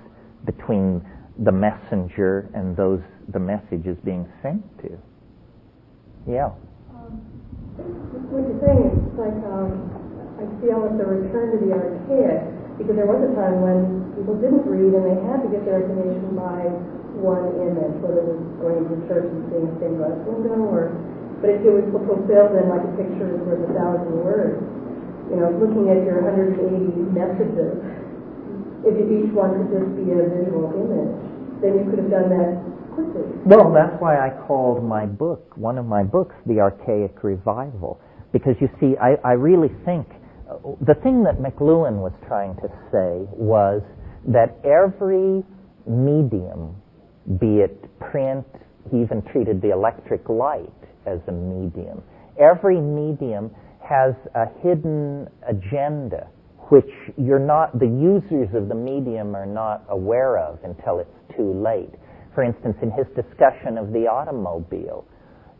between the messenger and the message is being sent to. Yeah. What you're saying is like, I see almost a return to the archaic, because there was a time when people didn't read and they had to get their information by one image, whether it was going to church and seeing a stained glass window, but if it was fulfilled in like a picture is worth 1,000 words, looking at your 180 messages, if each one could just be a visual image, then you could have done that quickly. Well, that's why I called one of my books, The Archaic Revival, because you see, I really think the thing that McLuhan was trying to say was that every medium, be it print, he even treated the electric light as a medium. Every medium has a hidden agenda which the users of the medium are not aware of until it's too late. For instance, in his discussion of the automobile,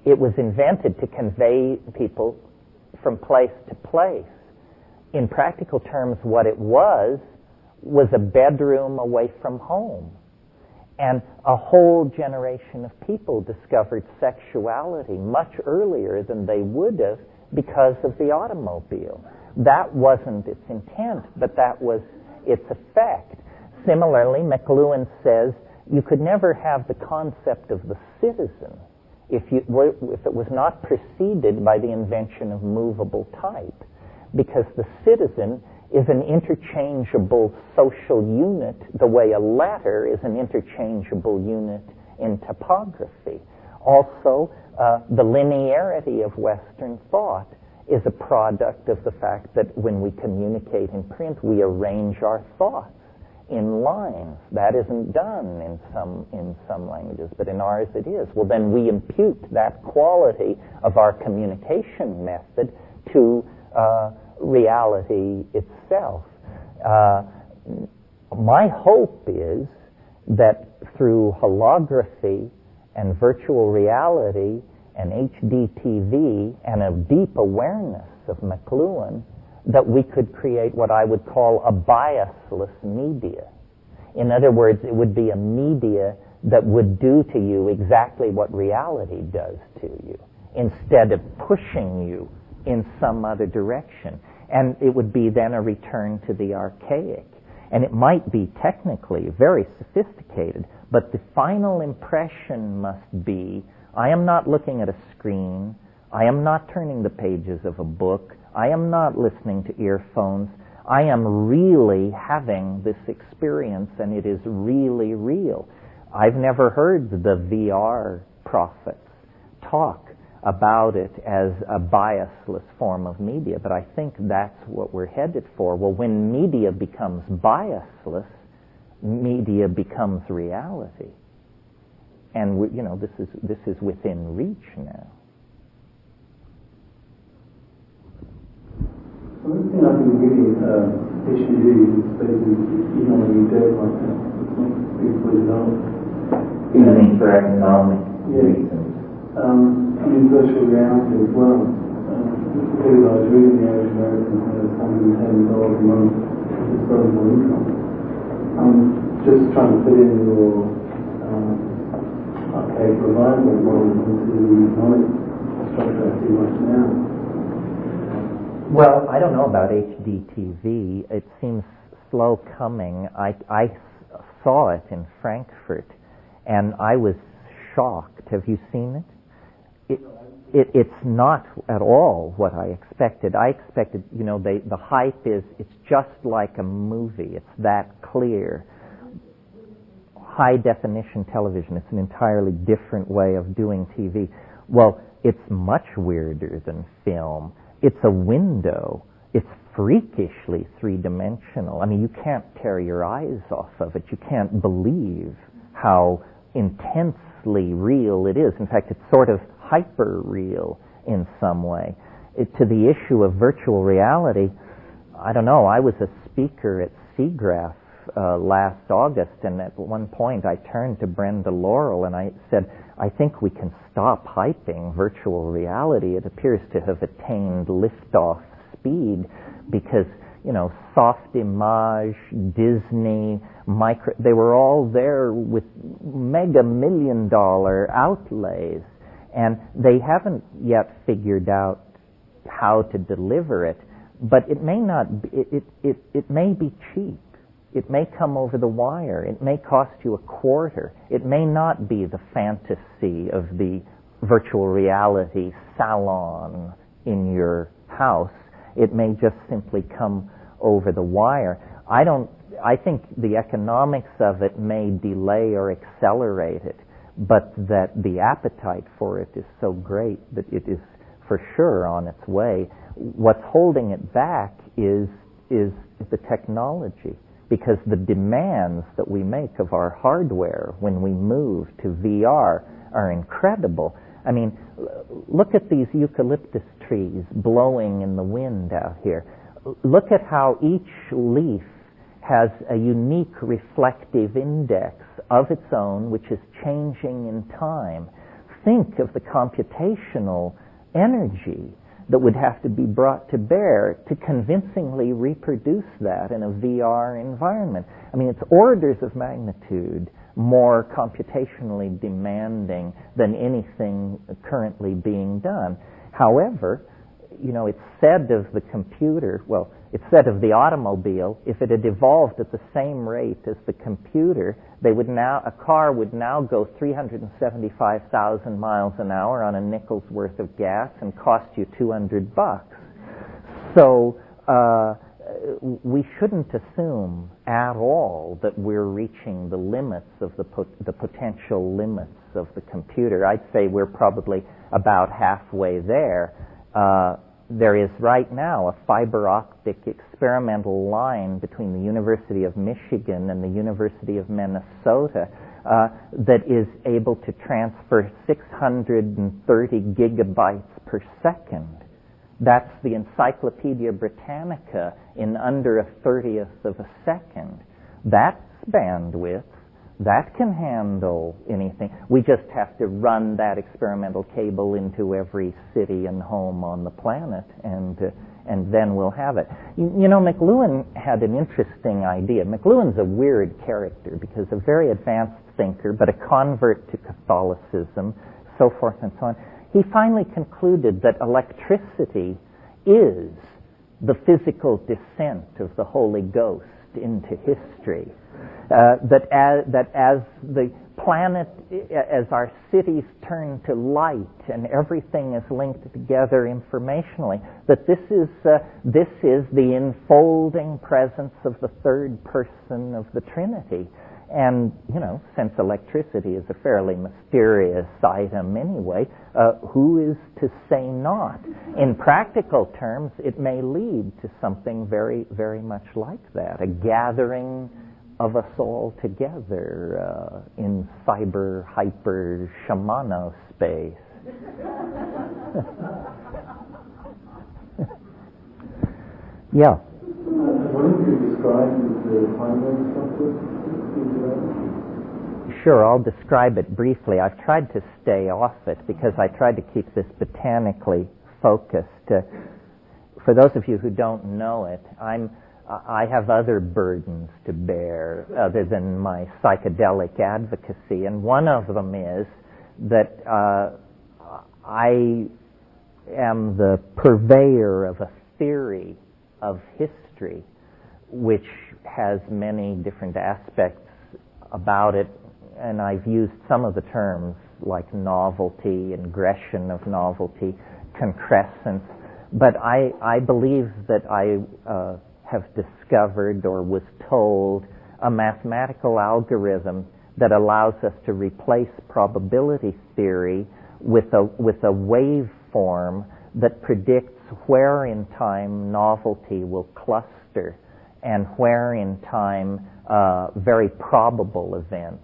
it was invented to convey people from place to place. In practical terms, what it was a bedroom away from home. And a whole generation of people discovered sexuality much earlier than they would have because of the automobile. That wasn't its intent, but that was its effect. Similarly, McLuhan says you could never have the concept of the citizen if it was not preceded by the invention of movable type, because the citizen is an interchangeable social unit the way a letter is an interchangeable unit in typography. Also, the linearity of Western thought is a product of the fact that when we communicate in print, we arrange our thoughts in lines. That isn't done in some languages, but in ours it is. Well, then we impute that quality of our communication method to reality itself. My hope is that through holography and virtual reality and HD TV and a deep awareness of McLuhan, that we could create what I would call a biasless media. In other words, it would be a media that would do to you exactly what reality does to you, instead of pushing you in some other direction. And it would be then a return to the archaic. And it might be technically very sophisticated, but the final impression must be, I am not looking at a screen, I am not turning the pages of a book, I am not listening to earphones, I am really having this experience, and it is really real. I've never heard the VR prophets talk about it as a biasless form of media, but I think that's what we're headed for. Well, when media becomes biasless, media becomes reality. And this is within reach now. One thing I've been reading, HDD, is basically emailing dead like that. It's not beautifully developed. Using for economic reasons. I mean, virtual reality as well. The people I was reading, the average American has $110 a month as disposable income. I'm just trying to fit in your archaic revival model into the economic structure I see right now. Well, I don't know about HD TV. It seems slow coming. I saw it in Frankfurt, and I was shocked. Have you seen it? It's not at all what I expected. I expected, the hype is, it's just like a movie. It's that clear. High definition television. It's an entirely different way of doing TV. Well, it's much weirder than film. It's a window. It's freakishly three-dimensional. I mean, you can't tear your eyes off of it. You can't believe how intensely real it is. In fact, it's sort of hyper-real in some way. To the issue of virtual reality, I don't know, I was a speaker at SIGGRAPH last August, and at one point I turned to Brenda Laurel and I said, I think we can stop hyping virtual reality. It appears to have attained liftoff speed because, Soft Image, Disney, they were all there with mega $1 million outlays, and they haven't yet figured out how to deliver it. But it may not. It may be cheap. It may come over the wire. It may cost you $0.25. It may not be the fantasy of the virtual reality salon in your house. It may just simply come over the wire. I think the economics of it may delay or accelerate it, but that the appetite for it is so great that it is for sure on its way. What's holding it back is the technology, because the demands that we make of our hardware when we move to VR are incredible. I mean, look at these eucalyptus trees blowing in the wind out here. Look at how each leaf has a unique reflective index of its own, which is changing in time. Think of the computational energy that would have to be brought to bear to convincingly reproduce that in a VR environment. I mean, it's orders of magnitude more computationally demanding than anything currently being done. However, it's said of the computer, well, it's said of the automobile, if it had evolved at the same rate as the computer, a car would now go 375,000 miles an hour on a nickel's worth of gas and cost you $200. So we shouldn't assume at all that we're reaching the limits of the potential limits of the computer. I'd say we're probably about halfway there. There is right now a fiber optic experimental line between the University of Michigan and the University of Minnesota that is able to transfer 630 gigabytes per second. That's the Encyclopedia Britannica in under a 30th of a second. That's bandwidth. That can handle anything. We just have to run that experimental cable into every city and home on the planet, and then we'll have it. McLuhan had an interesting idea. McLuhan's a weird character because a very advanced thinker, but a convert to Catholicism, so forth and so on. He finally concluded that electricity is the physical descent of the Holy Ghost into history. That as the planet, as our cities turn to light and everything is linked together informationally, that this is the enfolding presence of the third person of the Trinity. And, since electricity is a fairly mysterious item anyway, who is to say not? In practical terms, it may lead to something very, very much like that, a gathering of us all together in cyber, hyper, shamano space. Yeah. What if you describe the primary structure? Sure, I'll describe it briefly. I've tried to stay off it because I tried to keep this botanically focused. For those of you who don't know it, I have other burdens to bear other than my psychedelic advocacy, and one of them is that I am the purveyor of a theory of history which has many different aspects about it, and I've used some of the terms like novelty, ingression of novelty, concrescence, but I believe that I have discovered or was told a mathematical algorithm that allows us to replace probability theory with a waveform that predicts where in time novelty will cluster and where in time very probable events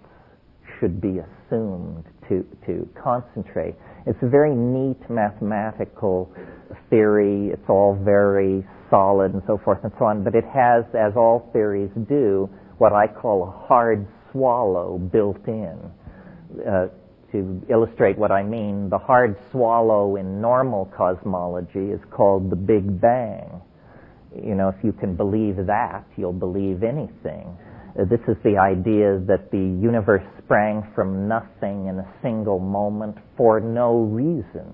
should be assumed to concentrate. It's a very neat mathematical theory. It's all very solid and so forth and so on, but it has, as all theories do, what I call a hard swallow built in. To illustrate what I mean, the hard swallow in normal cosmology is called the Big Bang. If you can believe that, you'll believe anything. This is the idea that the universe sprang from nothing in a single moment for no reason.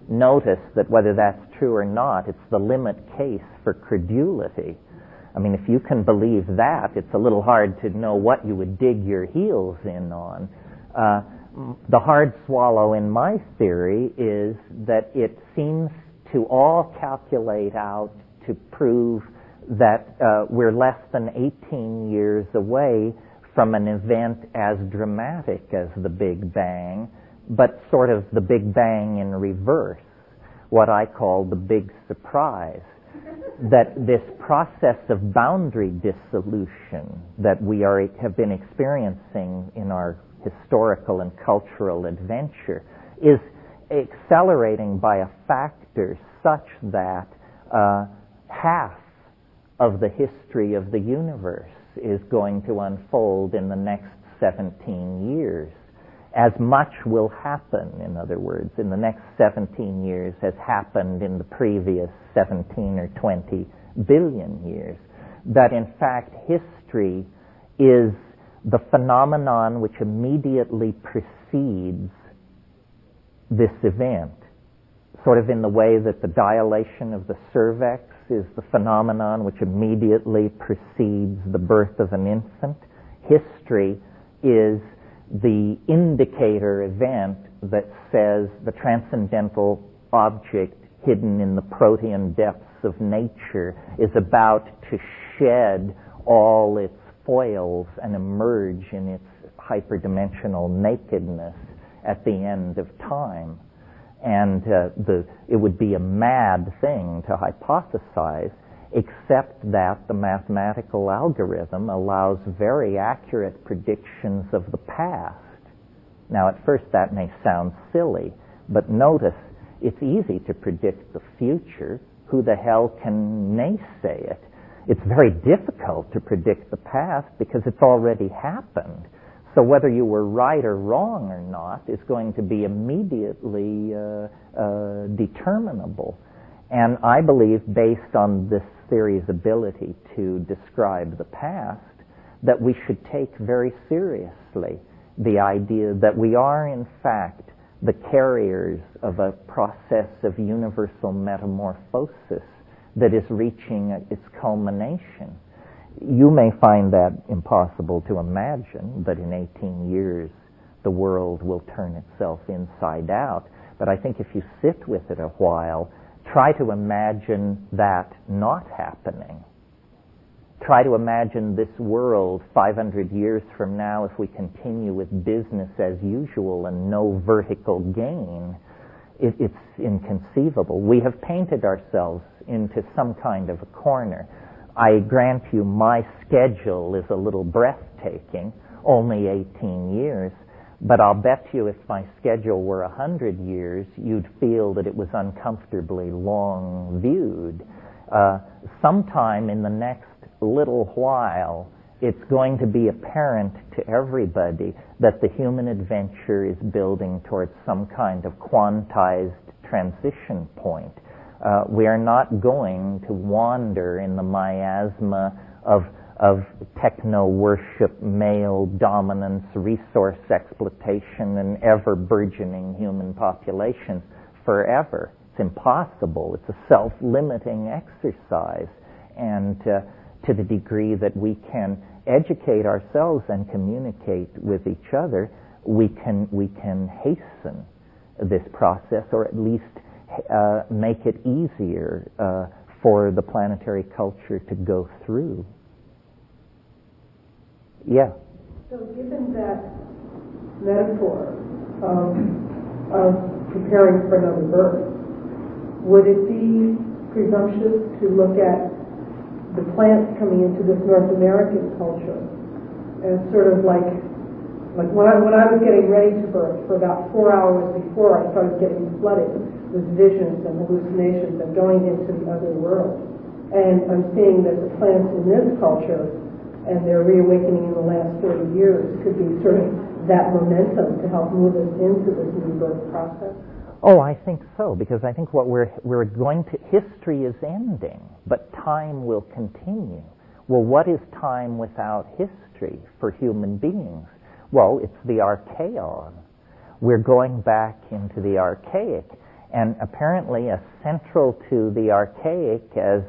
Notice that whether that's true or not, it's the limit case for credulity. I mean, if you can believe that, it's a little hard to know what you would dig your heels in on. The hard swallow in my theory is that it seems to all calculate out to prove that we're less than 18 years away from an event as dramatic as the Big Bang, but sort of the Big Bang in reverse, what I call the big surprise. That this process of boundary dissolution that we have been experiencing in our historical and cultural adventure is accelerating by a factor such that half of the history of the universe is going to unfold in the next 17 years. As much will happen, in other words, in the next 17 years as happened in the previous 17 or 20 billion years. That in fact history is the phenomenon which immediately precedes this event. sort of in the way that the dilation of the cervix is the phenomenon which immediately precedes the birth of an infant. History is the indicator event that says the transcendental object hidden in the protean depths of nature is about to shed all its foils and emerge in its hyperdimensional nakedness at the end of time. And it would be a mad thing to hypothesize, except that the mathematical algorithm allows very accurate predictions of the past. Now, at first that may sound silly, but notice it's easy to predict the future. Who the hell can naysay it? It's very difficult to predict the past because it's already happened. So whether you were right or wrong or not is going to be immediately determinable. And I believe, based on this theory's ability to describe the past, that we should take very seriously the idea that we are, in fact, the carriers of a process of universal metamorphosis that is reaching its culmination. You may find that impossible to imagine, that in 18 years the world will turn itself inside out. But I think if you sit with it a while, try to imagine that not happening. Try to imagine this world 500 years from now, if we continue with business as usual and no vertical gain. It's inconceivable. We have painted ourselves into some kind of a corner. I grant you my schedule is a little breathtaking, only 18 years, but I'll bet you if my schedule were 100 years, you'd feel that it was uncomfortably long viewed. Sometime in the next little while, it's going to be apparent to everybody that the human adventure is building towards some kind of quantized transition point. We are not going to wander in the miasma of techno-worship, male dominance, resource exploitation, and ever-burgeoning human populations forever. It's impossible. It's a self-limiting exercise. And to the degree that we can educate ourselves and communicate with each other, we can hasten this process, or at least make it easier for the planetary culture to go through. Yeah. So given that metaphor of preparing for another birth, would it be presumptuous to look at the plants coming into this North American culture as sort of like when I was getting ready to birth, for about 4 hours before, I started getting flooded with visions and hallucinations of going into the other world. And I'm seeing that the plants in this culture and their reawakening in the last 30 years could be sort of that momentum to help move us into this new birth process. Oh, I think so, because I think what we're going to, history is ending, but time will continue. Well, what is time without history for human beings? Well, it's the archaeon. We're going back into the archaic, and apparently as central to the archaic as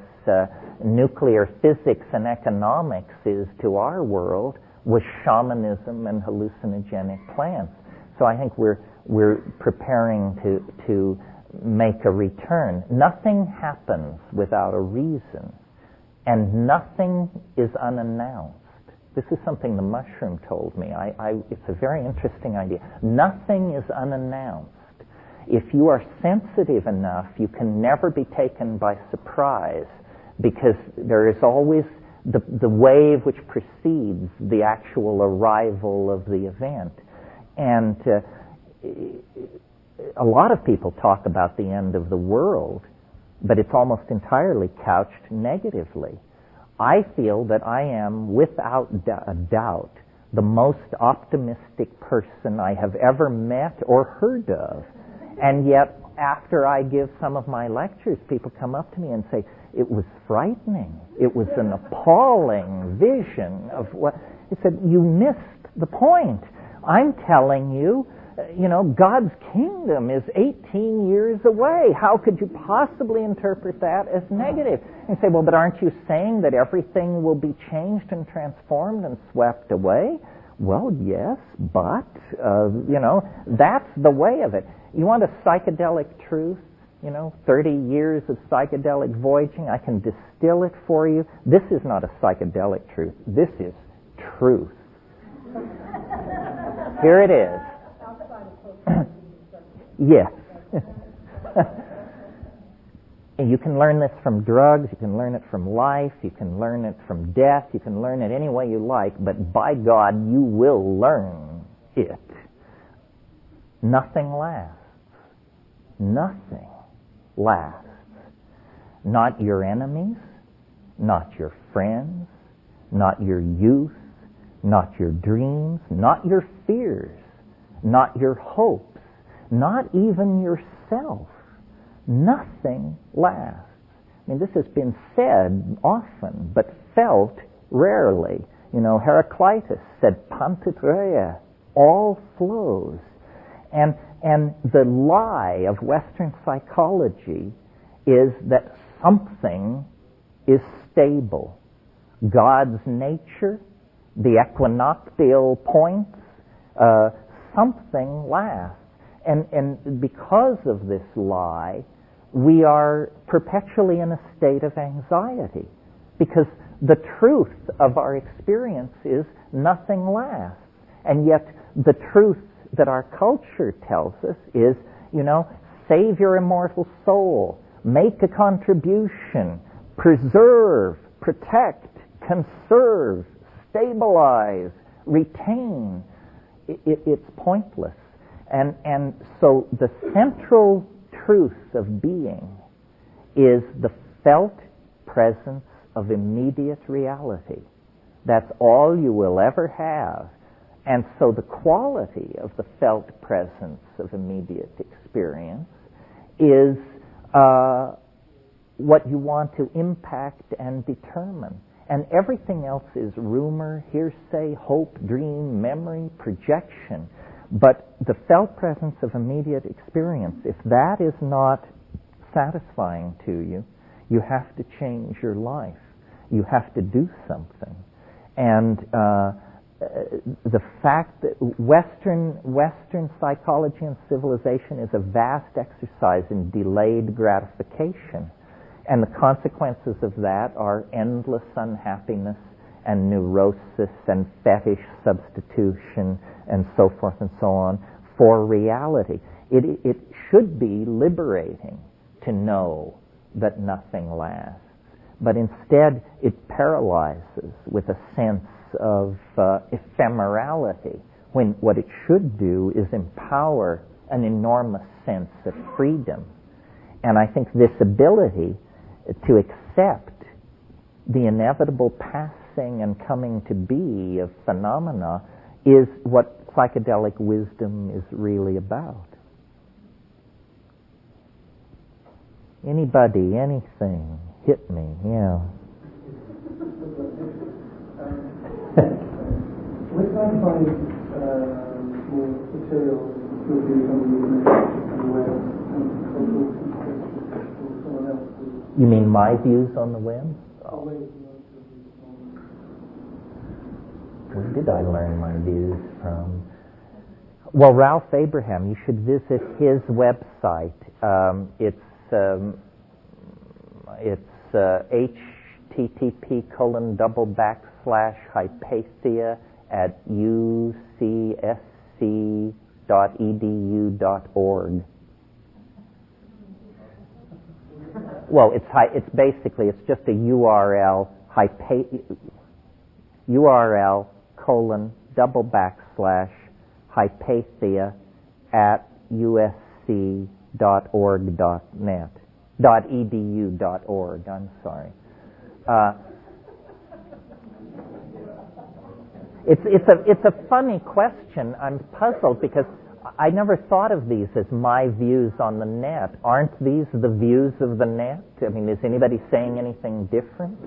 nuclear physics and economics is to our world was shamanism and hallucinogenic plants. So I think we're preparing to make a return. Nothing happens without a reason, and nothing is unannounced. This is something the mushroom told me. It's a very interesting idea. Nothing is unannounced. If you are sensitive enough, you can never be taken by surprise, because there is always the wave which precedes the actual arrival of the event. And a lot of people talk about the end of the world, but it's almost entirely couched negatively. I feel that I am, without a doubt, the most optimistic person I have ever met or heard of. And yet, after I give some of my lectures, people come up to me and say, it was frightening. It was an appalling vision of what... He said, you missed the point. I'm telling you God's kingdom is 18 years away. How could you possibly interpret that as negative? And say, well, but aren't you saying that everything will be changed and transformed and swept away? Well, yes, but, that's the way of it. You want a psychedelic truth? 30 years of psychedelic voyaging, I can distill it for you. This is not a psychedelic truth. This is truth. Here it is. Yes. And you can learn this from drugs, you can learn it from life, you can learn it from death, you can learn it any way you like, but by God, you will learn it. Nothing lasts. Nothing lasts. Not your enemies, not your friends, not your youth, not your dreams, not your fears, not your hopes, not even yourself. Nothing lasts. I mean, this has been said often, but felt rarely. Heraclitus said, "Pantitreia," all flows. And the lie of Western psychology is that something is stable. God's nature, the equinoctial points, something lasts. And because of this lie, we are perpetually in a state of anxiety. Because the truth of our experience is nothing lasts. And yet the truth that our culture tells us is, save your immortal soul, make a contribution, preserve, protect, conserve, stabilize, retain. It's pointless. And so the central truth of being is the felt presence of immediate reality. That's all you will ever have. And so the quality of the felt presence of immediate experience is what you want to impact and determine. And everything else is rumor, hearsay, hope, dream, memory, projection. But the felt presence of immediate experience, if that is not satisfying to you, you have to change your life. You have to do something. And the fact that Western psychology and civilization is a vast exercise in delayed gratification. And the consequences of that are endless unhappiness and neurosis and fetish substitution and so forth and so on for reality. It should be liberating to know that nothing lasts. But instead, it paralyzes with a sense of ephemerality, when what it should do is empower an enormous sense of freedom. And I think this ability to accept the inevitable passing and coming to be of phenomena is what psychedelic wisdom is really about. Anybody, anything, hit me, yeah. What kind of material will be on the web and someone else? You mean my views on the web? Where did I learn my views from? Well, Ralph Abraham, you should visit his website. It's http://hypatia@ucsc.edu.org. Well, it's basically just a URL, URL://hypatia@usc.org.net. .edu.org, I'm sorry. It's a funny question. I'm puzzled because I never thought of these as my views on the net. Aren't these the views of the net? I mean, is anybody saying anything different?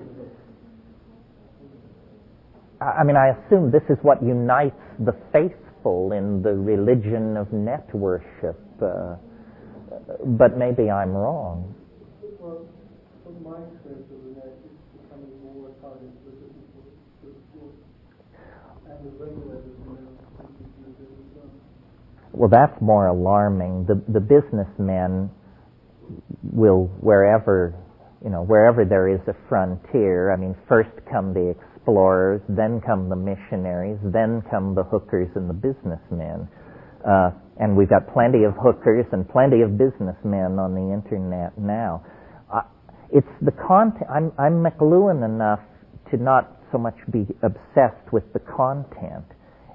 I mean, I assume this is what unites the faithful example in the religion of net worship, but maybe I'm wrong. Well, from my experience of the net, it's becoming more targeted specific for the school. And the regulators Well, that's more alarming. The businessmen will, wherever there is a frontier, I mean, first come the explorers, then come the missionaries, then come the hookers and the businessmen. And we've got plenty of hookers and plenty of businessmen on the internet now. It's the content. I'm McLuhan enough to not so much be obsessed with the content.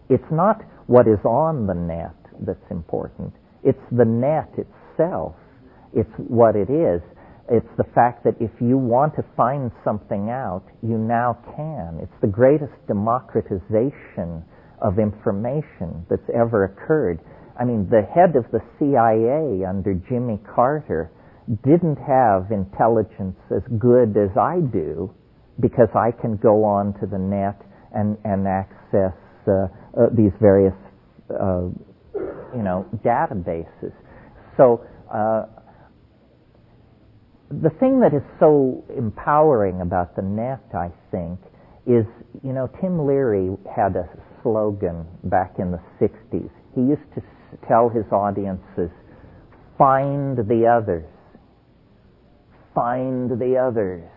It's not what is on the net that's important. It's the net itself. It's what it is. It's the fact that if you want to find something out, you now can. It's the greatest democratization of information that's ever occurred. I mean, the head of the CIA under Jimmy Carter didn't have intelligence as good as I do because I can go on to the net and access these various databases. So the thing that is so empowering about the net, I think, is, Tim Leary had a slogan back in the 60s. He used to tell his audiences, find the others. Find the others.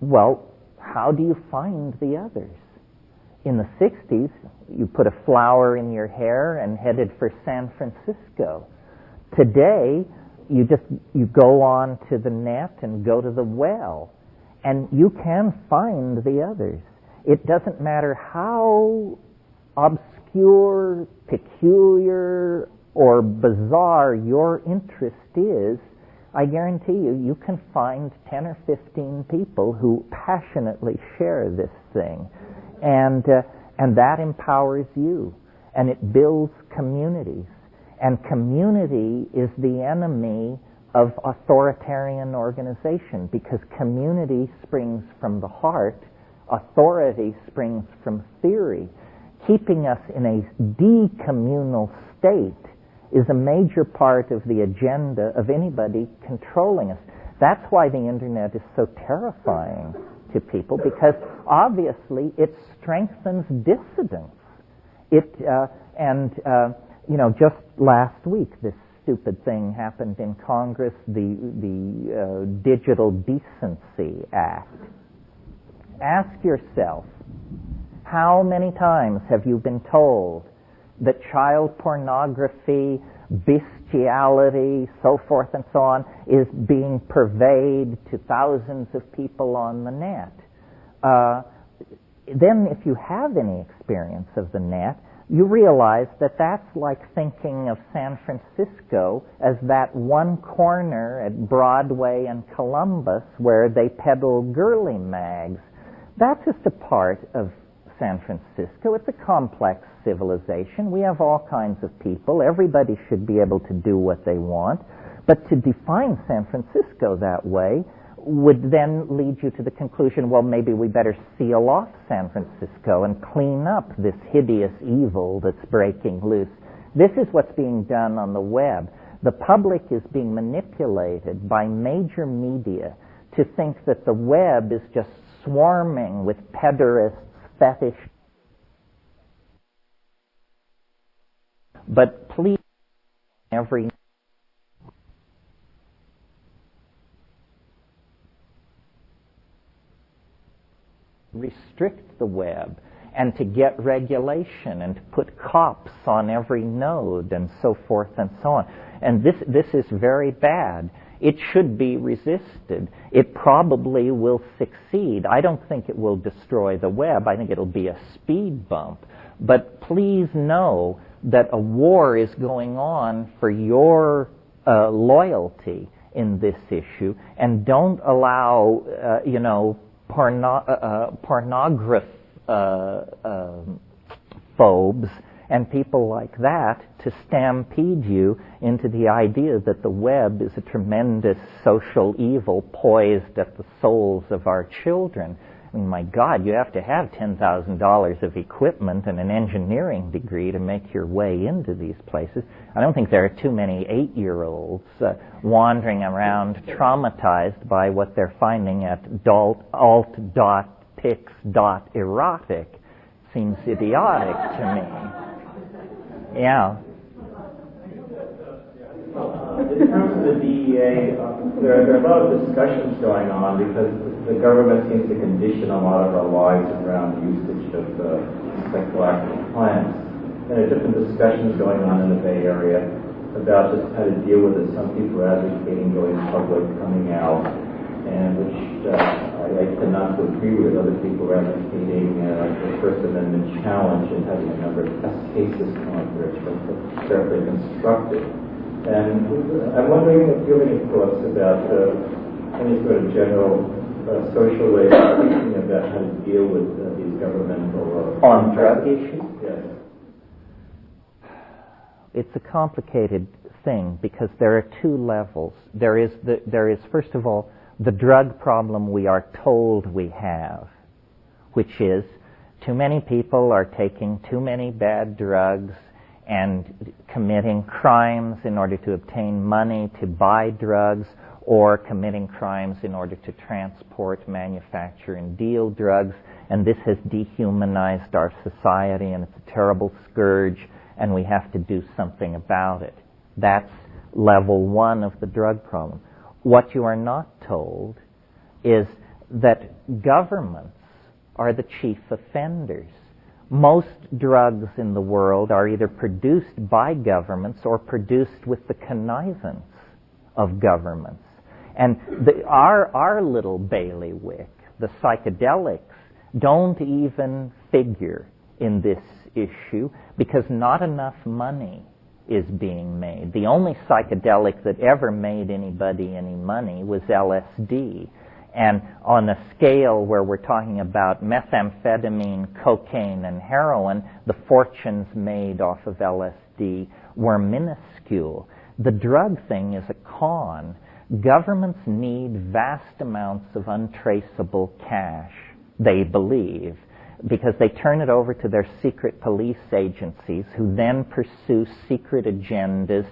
Well, how do you find the others? In the 60s, you put a flower in your hair and headed for San Francisco. Today, you go on to the net and go to the well, and you can find the others. It doesn't matter how obscure, peculiar, or bizarre your interest is, I guarantee you can find 10 or 15 people who passionately share this thing. And that empowers you, and it builds communities. And community is the enemy of authoritarian organization, because community springs from the heart, authority springs from theory. Keeping us in a decommunal state is a major part of the agenda of anybody controlling us. That's why the internet is so terrifying to people, because obviously it strengthens dissidence. Just last week, this stupid thing happened in Congress, the Digital Decency Act. Ask yourself, how many times have you been told that child pornography, bestiality, so forth and so on, is being purveyed to thousands of people on the net? Then if you have any experience of the net, you realize that that's like thinking of San Francisco as that one corner at Broadway and Columbus where they peddle girly mags. That's just a part of San Francisco. It's a complex civilization. We have all kinds of people. Everybody should be able to do what they want. But to define San Francisco that way would then lead you to the conclusion, well, maybe we better seal off San Francisco and clean up this hideous evil that's breaking loose. This is what's being done on the web. The public is being manipulated by major media to think that the web is just swarming with pederasts, fetish. But please, every restrict the web and to get regulation and to put cops on every node and so forth and so on. And this is very bad. It should be resisted. It probably will succeed. I don't think it will destroy the web. I think it'll be a speed bump. But please know that a war is going on for your loyalty in this issue, and don't allow, pornographobes and people like that to stampede you into the idea that the web is a tremendous social evil poised at the souls of our children. I mean, my God, you have to have $10,000 of equipment and an engineering degree to make your way into these places. I don't think there are too many 8-year-olds wandering around traumatized by what they're finding at alt.pix.erotic. Seems idiotic to me. Yeah. In terms of the DEA, there are a lot of discussions going on because the government seems to condition a lot of our lives around the usage of psychoactive plants. And there are different discussions going on in the Bay Area about just how to deal with it. Some people are advocating going public, coming out, and which I tend not to agree with. Other people are advocating the First Amendment challenge and having a number of test cases come up there to carefully constructed. And I'm wondering if you have any thoughts about any sort of general social way of thinking about how to deal with these governmental... On drug issues? Yes. It's a complicated thing because there are two levels. There is, first of all, the drug problem we are told we have, which is too many people are taking too many bad drugs and committing crimes in order to obtain money to buy drugs, or committing crimes in order to transport, manufacture, and deal drugs. And this has dehumanized our society, and it's a terrible scourge, and we have to do something about it. That's level one of the drug problem. What you are not told is that governments are the chief offenders. Most drugs in the world are either produced by governments or produced with the connivance of governments. And our little bailiwick, the psychedelics, don't even figure in this issue because not enough money is being made. The only psychedelic that ever made anybody any money was LSD. And on a scale where we're talking about methamphetamine, cocaine, and heroin, the fortunes made off of LSD were minuscule. The drug thing is a con. Governments need vast amounts of untraceable cash, they believe, because they turn it over to their secret police agencies who then pursue secret agendas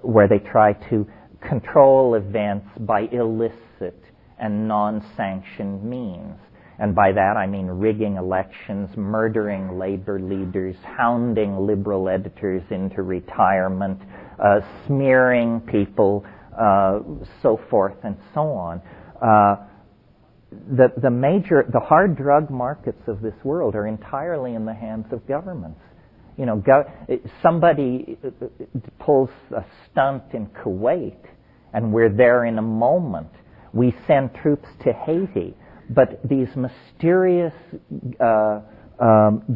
where they try to control events by illicit and non-sanctioned means. And by that I mean rigging elections, murdering labor leaders, hounding liberal editors into retirement, smearing people, so forth and so on. The hard drug markets of this world are entirely in the hands of governments. You know, somebody pulls a stunt in Kuwait, and we're there in a moment. We send troops to Haiti, but these mysterious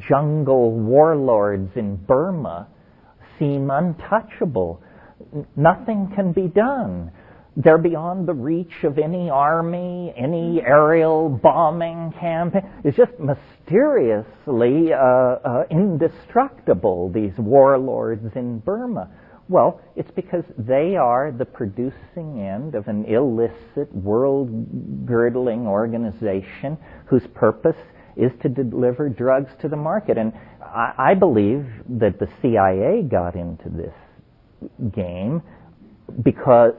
jungle warlords in Burma seem untouchable. Nothing can be done. They're beyond the reach of any army, any aerial bombing campaign. It's just mysteriously indestructible, these warlords in Burma. Well, it's because they are the producing end of an illicit, world-girdling organization whose purpose is to deliver drugs to the market. And I believe that the CIA got into this game because,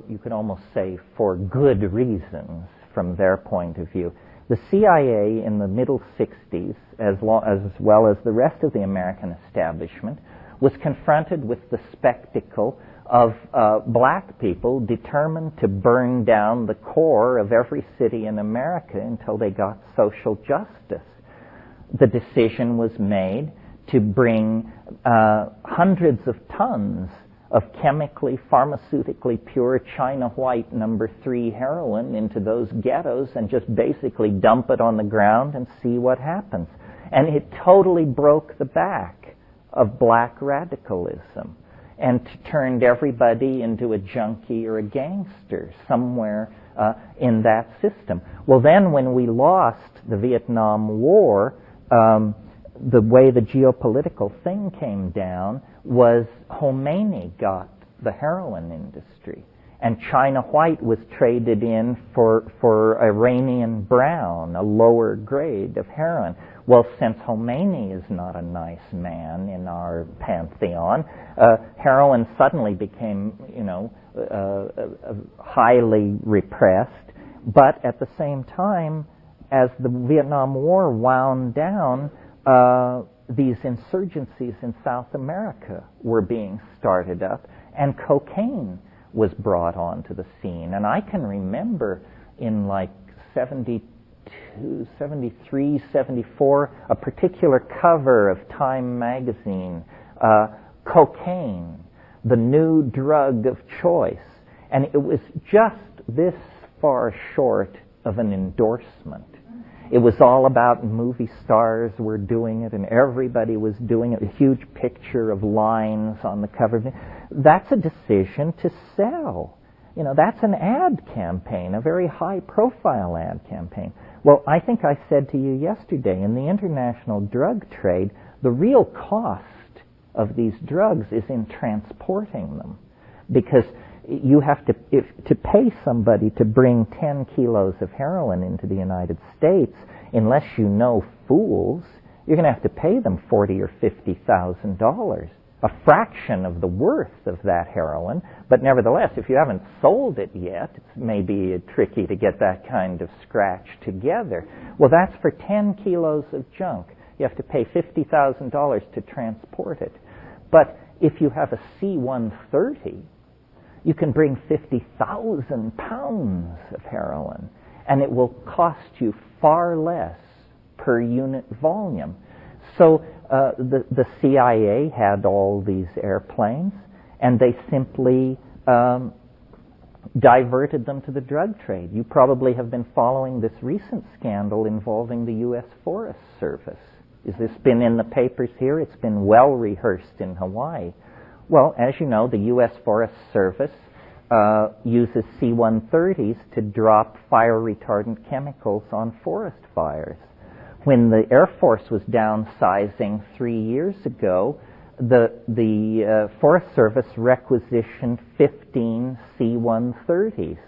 you could almost say, for good reasons from their point of view. The CIA in the middle 60s, as well as the rest of the American establishment, was confronted with the spectacle of black people determined to burn down the core of every city in America until they got social justice. The decision was made to bring hundreds of tons of chemically, pharmaceutically pure China White number 3 heroin into those ghettos and just basically dump it on the ground and see what happens. And it totally broke the back of black radicalism and turned everybody into a junkie or a gangster somewhere in that system. Well, then when we lost the Vietnam War, the way the geopolitical thing came down was Khomeini got the heroin industry. and China white was traded in for Iranian brown, a lower grade of heroin. Well, since Khomeini is not a nice man in our pantheon, heroin suddenly became, highly repressed. But at the same time, as the Vietnam War wound down, these insurgencies in South America were being started up, and cocaine was brought onto the scene. And I can remember in like 72, 73, 74, a particular cover of Time magazine, cocaine, the new drug of choice. And it was just this far short of an endorsement. It was all about movie stars were doing it and everybody was doing it, a huge picture of lines on the cover. That's a decision to sell. That's an ad campaign, a very high-profile ad campaign. Well, I think I said to you yesterday, in the international drug trade, the real cost of these drugs is in transporting them. Because you have to pay somebody to bring 10 kilos of heroin into the United States, unless you know fools, you're going to have to pay them $40,000 or $50,000, a fraction of the worth of that heroin. But nevertheless, if you haven't sold it yet, it's maybe tricky to get that kind of scratch together. Well, that's for 10 kilos of junk. You have to pay $50,000 to transport it. But if you have a C-130, you can bring 50,000 pounds of heroin, and it will cost you far less per unit volume. So the CIA had all these airplanes, and they simply diverted them to the drug trade. You probably have been following this recent scandal involving the U.S. Forest Service. Has this been in the papers here? It's been well rehearsed in Hawaii. Well, as you know, the U.S. Forest Service uses C-130s to drop fire-retardant chemicals on forest fires. When the Air Force was downsizing 3 years ago, the Forest Service requisitioned 15 C-130s.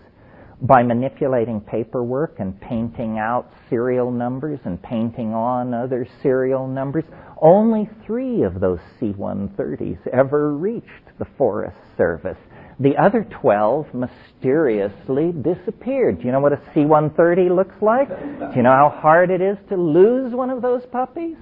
By manipulating paperwork and painting out serial numbers and painting on other serial numbers, only 3 of those C-130s ever reached the Forest Service. The other 12 mysteriously disappeared. Do you know what a C-130 looks like? Do you know how hard it is to lose one of those puppies?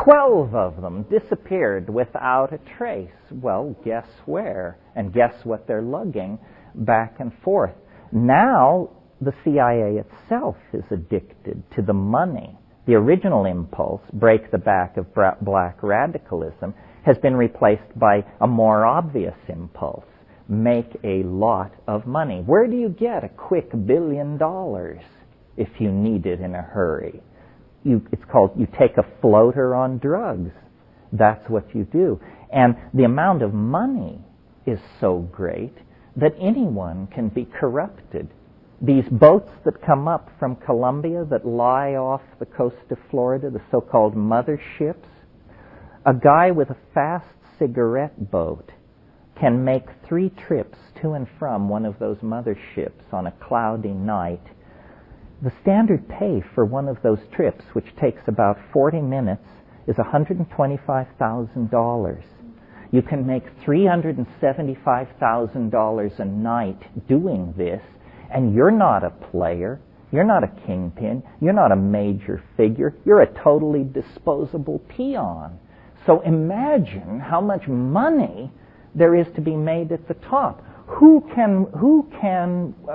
12 of them disappeared without a trace. Well, guess where? And guess what they're lugging back and forth? Now, the CIA itself is addicted to the money. The original impulse, break the back of black radicalism, has been replaced by a more obvious impulse, make a lot of money. Where do you get a quick $1 billion if you need it in a hurry? It's called, you take a floater on drugs. That's what you do. And the amount of money is so great that anyone can be corrupted. These boats that come up from Colombia that lie off the coast of Florida, the so-called motherships, a guy with a fast cigarette boat can make 3 trips to and from one of those motherships on a cloudy night. The standard pay for one of those trips, which takes about 40 minutes, is $125,000. You can make $375,000 a night doing this, and you're not a player, you're not a kingpin, you're not a major figure, you're a totally disposable peon. So imagine how much money there is to be made at the top. Who can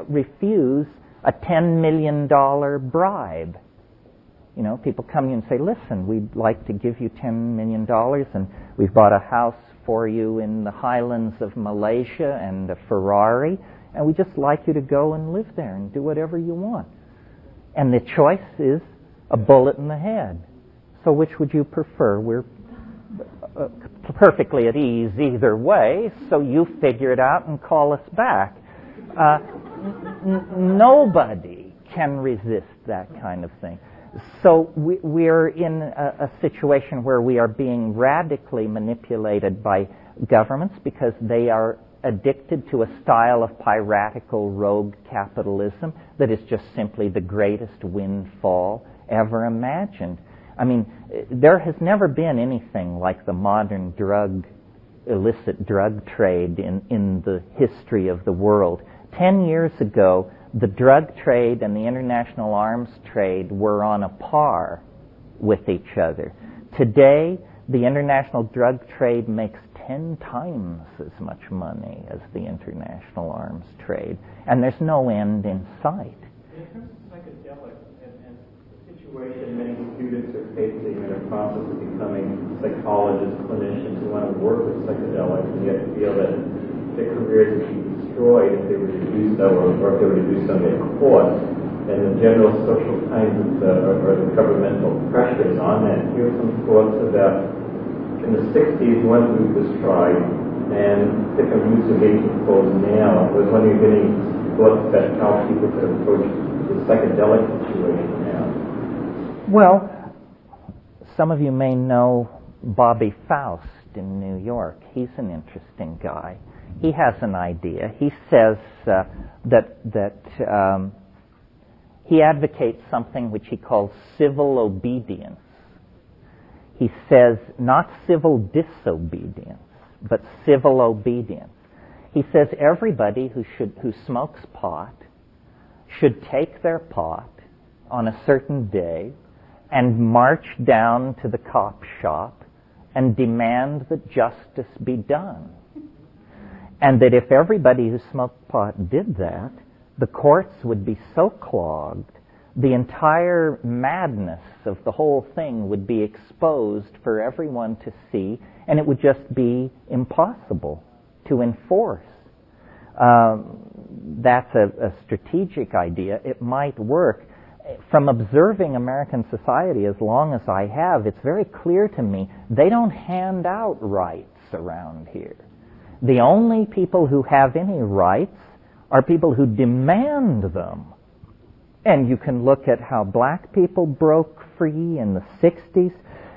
refuse a $10 million bribe? You know, people come in and say, listen, we'd like to give you $10 million, and we've bought a house for you in the highlands of Malaysia and a Ferrari, and we'd just like you to go and live there and do whatever you want. And the choice is a bullet in the head. So which would you prefer? We're perfectly at ease either way, so you figure it out and call us back. Nobody can resist that kind of thing. So we're in a situation where we are being radically manipulated by governments because they are addicted to a style of piratical rogue capitalism that is just simply the greatest windfall ever imagined. I mean, there has never been anything like the modern illicit drug trade in the history of the world. 10 years ago, the drug trade and the international arms trade were on a par with each other. Today, the international drug trade makes 10 times as much money as the international arms trade, and there's no end in sight. In terms of psychedelics and the situation many students are facing in the process of becoming psychologists, clinicians who want to work with psychedelics and yet feel that their careers would be destroyed if they were to do so, or if they were to do so and they're caught, and the general social kinds of or the governmental pressures on that. Here's some thoughts about, in the 60s, one group was tried, and different routes are being proposed now. I was wondering if any thoughts about how people could approach the psychedelic situation now. Well, some of you may know Bobby Faust in New York. He's an interesting guy. He has an idea. He says that he advocates something which he calls civil obedience. He says not civil disobedience, but civil obedience. He says everybody who smokes pot should take their pot on a certain day and march down to the cop shop and demand that justice be done. And that if everybody who smoked pot did that, the courts would be so clogged, the entire madness of the whole thing would be exposed for everyone to see, and it would just be impossible to enforce. That's a strategic idea. It might work. From observing American society as long as I have, it's very clear to me they don't hand out rights around here. The only people who have any rights are people who demand them. And you can look at how black people broke free in the 60s.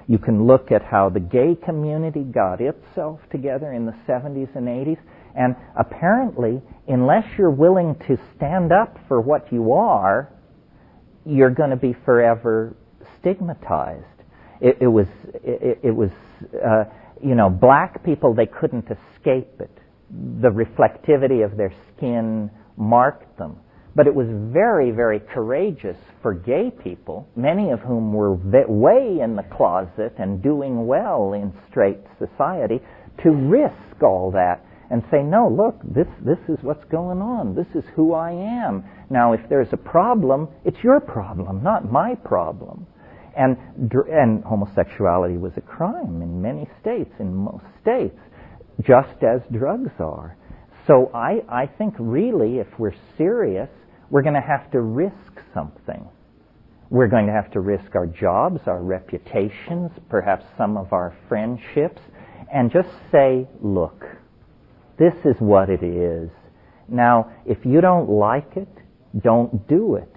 You can look at how the gay community got itself together in the 70s and 80s. And apparently, unless you're willing to stand up for what you are, you're going to be forever stigmatized. It was black people, they couldn't escape it. The reflectivity of their skin marked them. But it was very, very courageous for gay people, many of whom were way in the closet and doing well in straight society, to risk all that and say, no, look, this is what's going on. This is who I am. Now, if there's a problem, it's your problem, not my problem. And homosexuality was a crime in many states, in most states, just as drugs are. So I think really, if we're serious, we're going to have to risk something. We're going to have to risk our jobs, our reputations, perhaps some of our friendships, and just say, look, this is what it is. Now, if you don't like it, don't do it.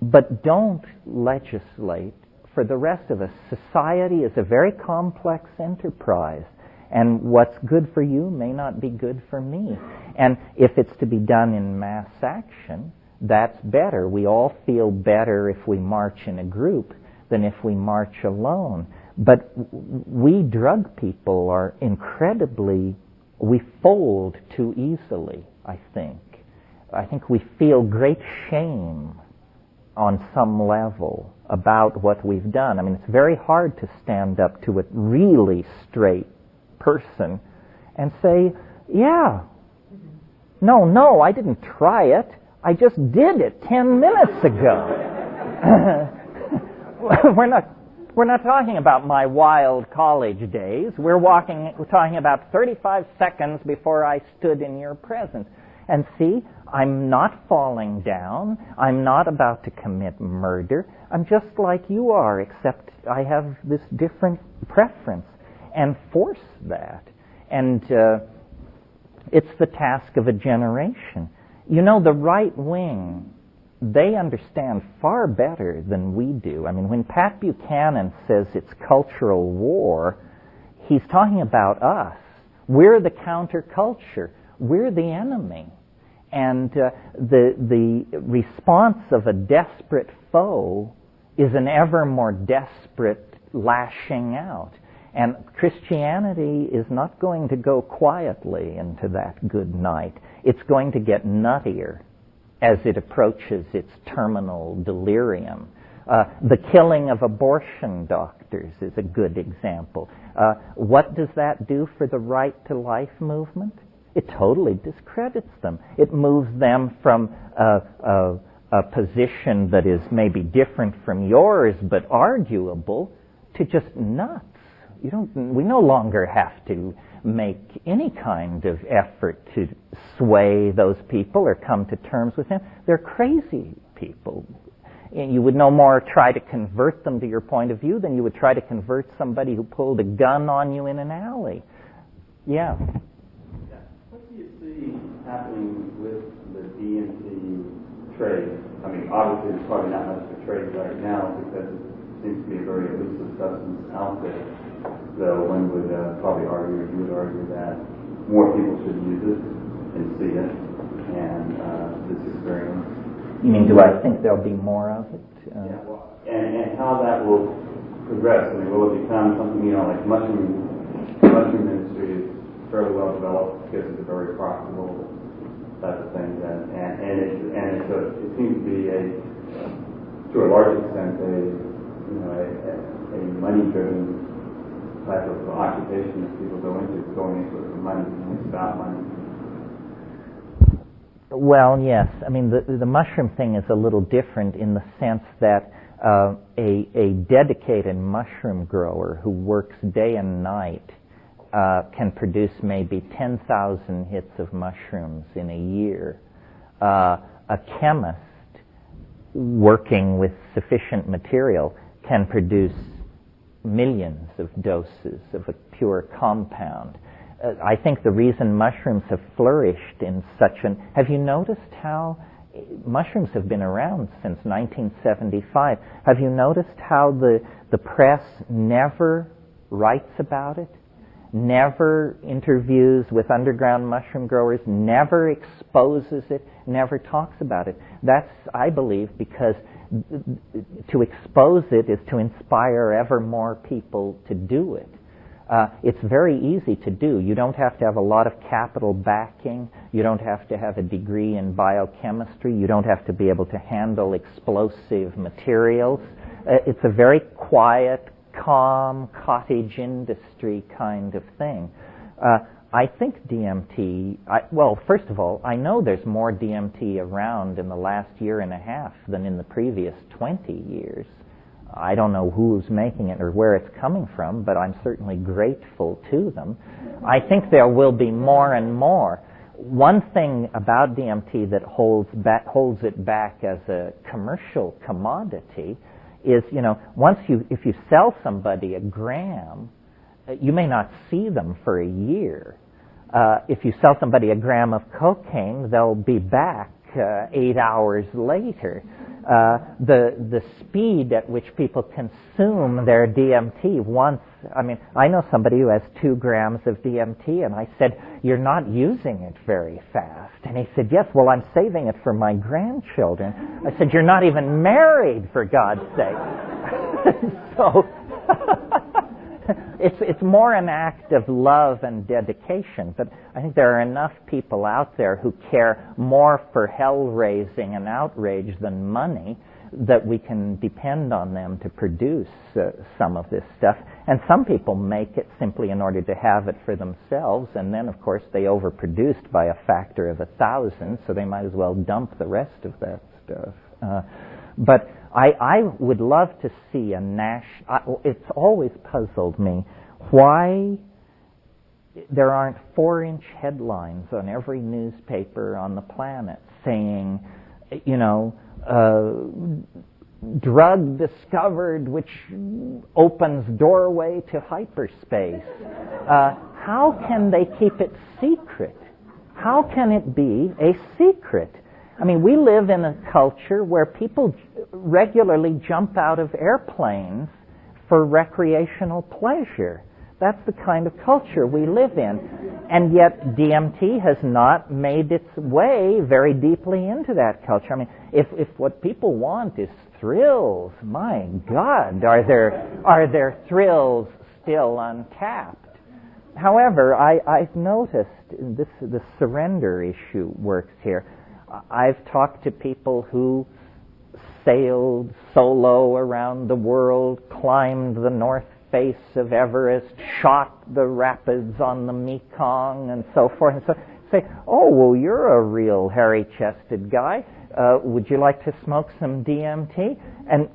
But don't legislate for the rest of us. Society is a very complex enterprise, and what's good for you may not be good for me. And if it's to be done in mass action, that's better. We all feel better if we march in a group than if we march alone. But we drug people are incredibly, we fold too easily, I think. I think we feel great shame on some level about what we've done. I mean, it's very hard to stand up to a really straight person and say, yeah, no, I didn't try it. I just did it 10 minutes ago. We're not talking about my wild college days. We're talking about 35 seconds before I stood in your presence. And see, I'm not falling down. I'm not about to commit murder. I'm just like you are, except I have this different preference. And force that. And it's the task of a generation. You know, the right wing, they understand far better than we do. I mean, when Pat Buchanan says it's cultural war, he's talking about us. We're the counterculture. we're the enemy. And the response of a desperate foe is an ever more desperate lashing out. And Christianity is not going to go quietly into that good night. It's going to get nuttier as it approaches its terminal delirium. The killing of abortion doctors is a good example. What does that do for the right to life movement? It totally discredits them. It moves them from a position that is maybe different from yours but arguable to just nuts. We no longer have to make any kind of effort to sway those people or come to terms with them. They're crazy people. You would no more try to convert them to your point of view than you would try to convert somebody who pulled a gun on you in an alley. Yeah. What do you see happening with the DMT trade? I mean, obviously there's probably not much of a trade right now because it seems to be a very elusive substance out there. Though one would probably argue, you would argue that more people should use it and see it and this experience. You mean, do I think there'll be more of it? And how that will progress. I mean, will it become something, like mushroom industry is fairly well developed because it's a very profitable type of thing. It seems to be to a large extent, a money-driven type of occupation that people go into it for money. It's about money. Well, yes. I mean, the mushroom thing is a little different in the sense that a dedicated mushroom grower who works day and night can produce maybe 10,000 hits of mushrooms in a year. A chemist working with sufficient material can produce millions of doses of a pure compound. I think the reason mushrooms have flourished in such have you noticed how mushrooms have been around since 1975? Have you noticed how the press never writes about it, never interviews with underground mushroom growers, never exposes it, never talks about it? That's, I believe, because to expose it is to inspire ever more people to do it. It's very easy to do. You don't have to have a lot of capital backing. You don't have to have a degree in biochemistry. You don't have to be able to handle explosive materials. It's a very quiet, calm, cottage industry kind of thing. I think DMT, first of all, I know there's more DMT around in the last year and a half than in the previous 20 years. I don't know who's making it or where it's coming from, but I'm certainly grateful to them. I think there will be more and more. One thing about DMT that holds it back as a commercial commodity is, if you sell somebody a gram, you may not see them for a year. If you sell somebody a gram of cocaine, they'll be back 8 hours later. The speed at which people consume their DMT I know somebody who has 2 grams of DMT, and I said, "You're not using it very fast." And he said, "Yes, well, I'm saving it for my grandchildren." I said, "You're not even married, for God's sake." So it's more an act of love and dedication, but I think there are enough people out there who care more for hell-raising and outrage than money that we can depend on them to produce some of this stuff. And some people make it simply in order to have it for themselves, and then, of course, they overproduced by a factor of 1,000, so they might as well dump the rest of that stuff. But I would love to see it's always puzzled me why there aren't 4-inch headlines on every newspaper on the planet saying, drug discovered which opens doorway to hyperspace. How can they keep it secret? How can it be a secret? I mean, we live in a culture where people regularly jump out of airplanes for recreational pleasure. That's the kind of culture we live in. And yet DMT has not made its way very deeply into that culture. I mean, if what people want is thrills, my God, are there thrills still untapped? However, I've noticed the surrender issue works here. I've talked to people who sailed solo around the world, climbed the north face of Everest, shot the rapids on the Mekong, and so forth. And so say, oh, well, you're a real hairy-chested guy. Would you like to smoke some DMT? And,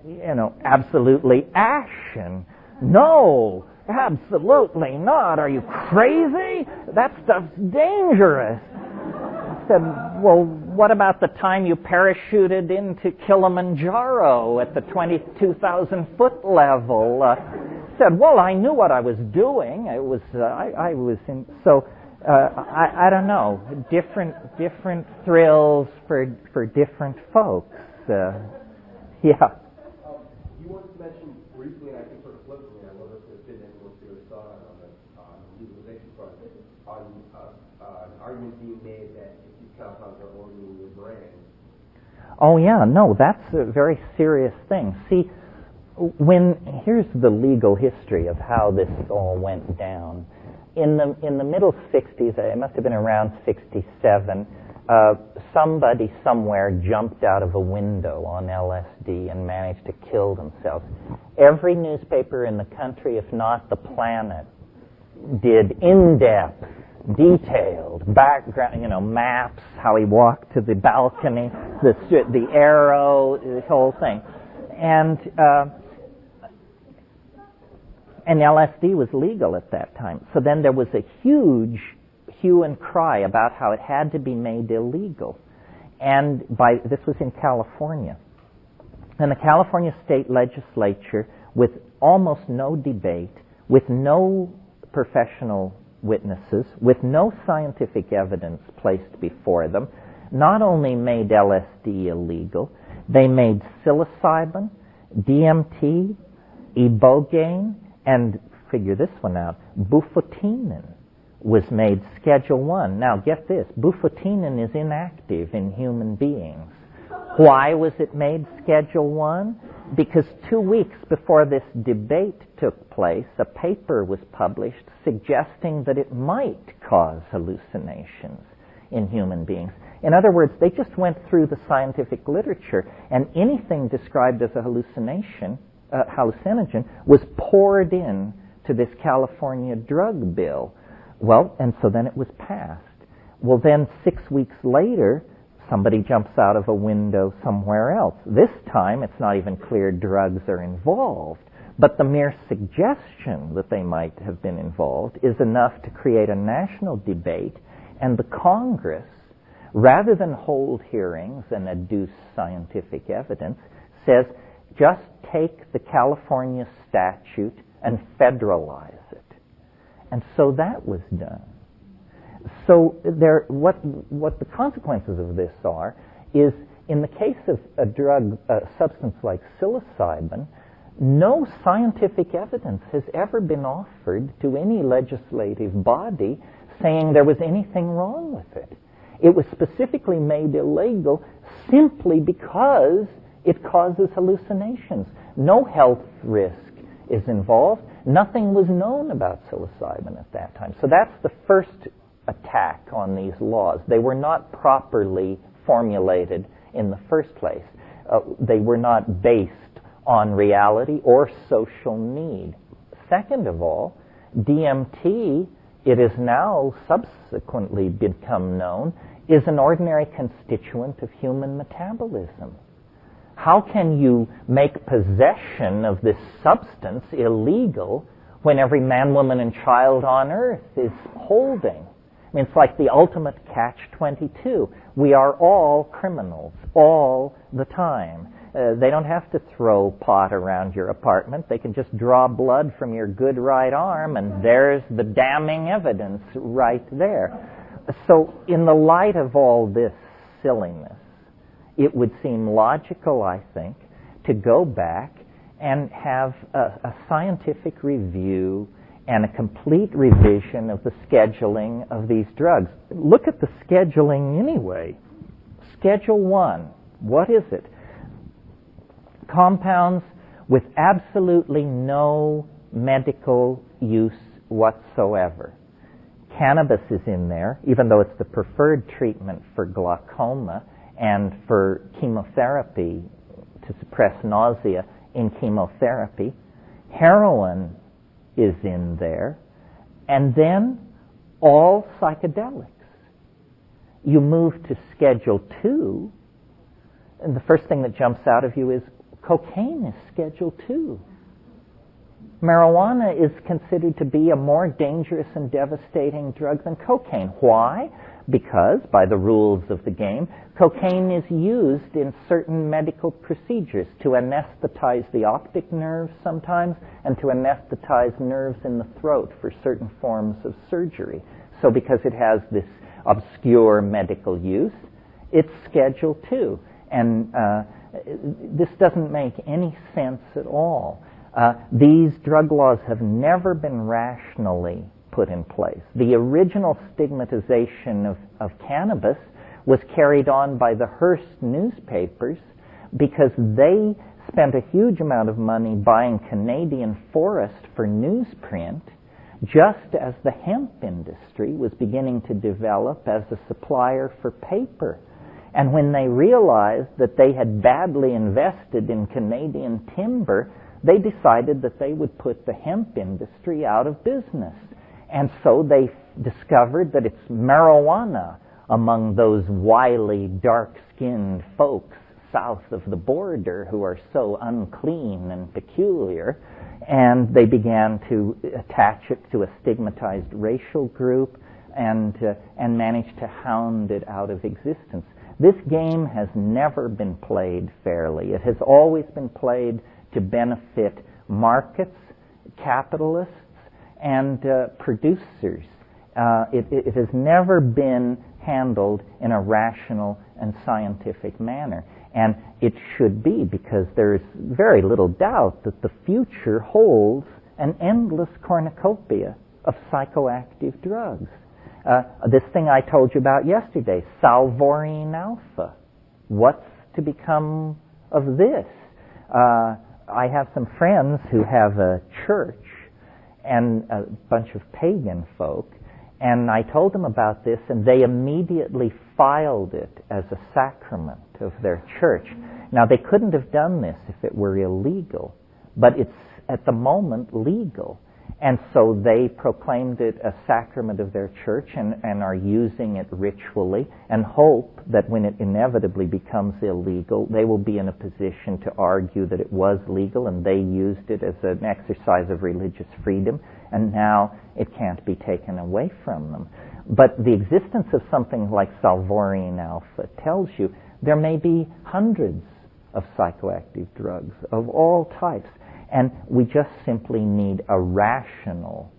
absolutely ashen. No, absolutely not. Are you crazy? That stuff's dangerous. I said, well, what about the time you parachuted into Kilimanjaro at the 22,000-foot level? Said, well, I knew what I was doing. It was, I was in, so, I don't know, different thrills for different folks. Yeah. You once mentioned briefly, and I think sort of flippantly, I wonder if it didn't influence your thought on the legalization front, on an argument being made that if these compounds are already in your brain. Oh yeah, no, that's a very serious thing. See, here's the legal history of how this all went down. In the middle 60s, it must have been around 67, somebody somewhere jumped out of a window on LSD and managed to kill themselves. Every newspaper in the country, if not the planet, did in-depth, detailed background, maps, how he walked to the balcony, the arrow, the whole thing. And LSD was legal at that time. So then there was a huge hue and cry about how it had to be made illegal. And this was in California. And the California state legislature, with almost no debate, with no professional witnesses, with no scientific evidence placed before them, not only made LSD illegal, they made psilocybin, DMT, ibogaine, and figure this one out, bufotenin was made Schedule 1. Now get this, bufotenin is inactive in human beings. Why was it made Schedule 1? Because 2 weeks before this debate took place, a paper was published suggesting that it might cause hallucinations in human beings. In other words, they just went through the scientific literature, and anything described as a hallucination, hallucinogen, was poured in to this California drug bill. Well, and so then it was passed. Well, then 6 weeks later, somebody jumps out of a window somewhere else. This time, it's not even clear drugs are involved, but the mere suggestion that they might have been involved is enough to create a national debate, and the Congress, rather than hold hearings and adduce scientific evidence, says, just take the California statute and federalize it. And so that was done. So what the consequences of this are is, in the case of a substance like psilocybin, no scientific evidence has ever been offered to any legislative body saying there was anything wrong with it. It was specifically made illegal simply because it causes hallucinations. No health risk is involved. Nothing was known about psilocybin at that time. So that's the first attack on these laws. They were not properly formulated in the first place. They were not based on reality or social need. Second of all, DMT, it is now subsequently become known, is an ordinary constituent of human metabolism. How can you make possession of this substance illegal when every man, woman, and child on earth is holding? I mean, it's like the ultimate catch-22. We are all criminals, all the time. They don't have to throw pot around your apartment. They can just draw blood from your good right arm, and there's the damning evidence right there. So in the light of all this silliness, it would seem logical, I think, to go back and have a scientific review and a complete revision of the scheduling of these drugs. Look at the scheduling anyway. Schedule 1, what is it? Compounds with absolutely no medical use whatsoever. Cannabis is in there, even though it's the preferred treatment for glaucoma and for chemotherapy to suppress nausea in chemotherapy. Heroin is in there, and then all psychedelics. You move to Schedule 2, and the first thing that jumps out of you is cocaine is Schedule 2. Marijuana is considered to be a more dangerous and devastating drug than cocaine. Why? Because, by the rules of the game, cocaine is used in certain medical procedures to anesthetize the optic nerve sometimes and to anesthetize nerves in the throat for certain forms of surgery. So because it has this obscure medical use, it's Schedule 2. And this doesn't make any sense at all. These drug laws have never been rationally put in place. The original stigmatization of cannabis was carried on by the Hearst newspapers because they spent a huge amount of money buying Canadian forest for newsprint, just as the hemp industry was beginning to develop as a supplier for paper. And when they realized that they had badly invested in Canadian timber, they decided that they would put the hemp industry out of business. And so they discovered that it's marijuana among those wily, dark-skinned folks south of the border who are so unclean and peculiar. And they began to attach it to a stigmatized racial group and managed to hound it out of existence. This game has never been played fairly. It has always been played to benefit markets, capitalists, and producers. It has never been handled in a rational and scientific manner. And it should be, because there's very little doubt that the future holds an endless cornucopia of psychoactive drugs. This thing I told you about yesterday, salvorine alpha. What's to become of this? I have some friends who have a church and a bunch of pagan folk, and I told them about this, and they immediately filed it as a sacrament of their church. Now, they couldn't have done this if it were illegal, but it's at the moment legal. And so they proclaimed it a sacrament of their church and are using it ritually, and hope that when it inevitably becomes illegal, they will be in a position to argue that it was legal and they used it as an exercise of religious freedom, and now it can't be taken away from them. But the existence of something like salvorine alpha tells you there may be hundreds of psychoactive drugs of all types. And we just simply need a rational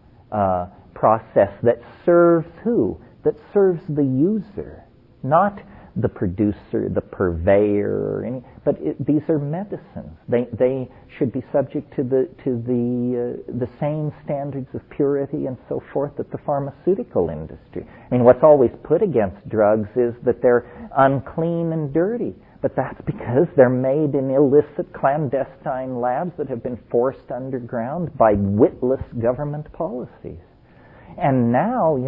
process that serves who? That serves the user, not the producer, the purveyor, or any. But these are medicines. They should be subject to the same standards of purity and so forth that the pharmaceutical industry. I mean, what's always put against drugs is that they're unclean and dirty. But that's because they're made in illicit, clandestine labs that have been forced underground by witless government policies. And now,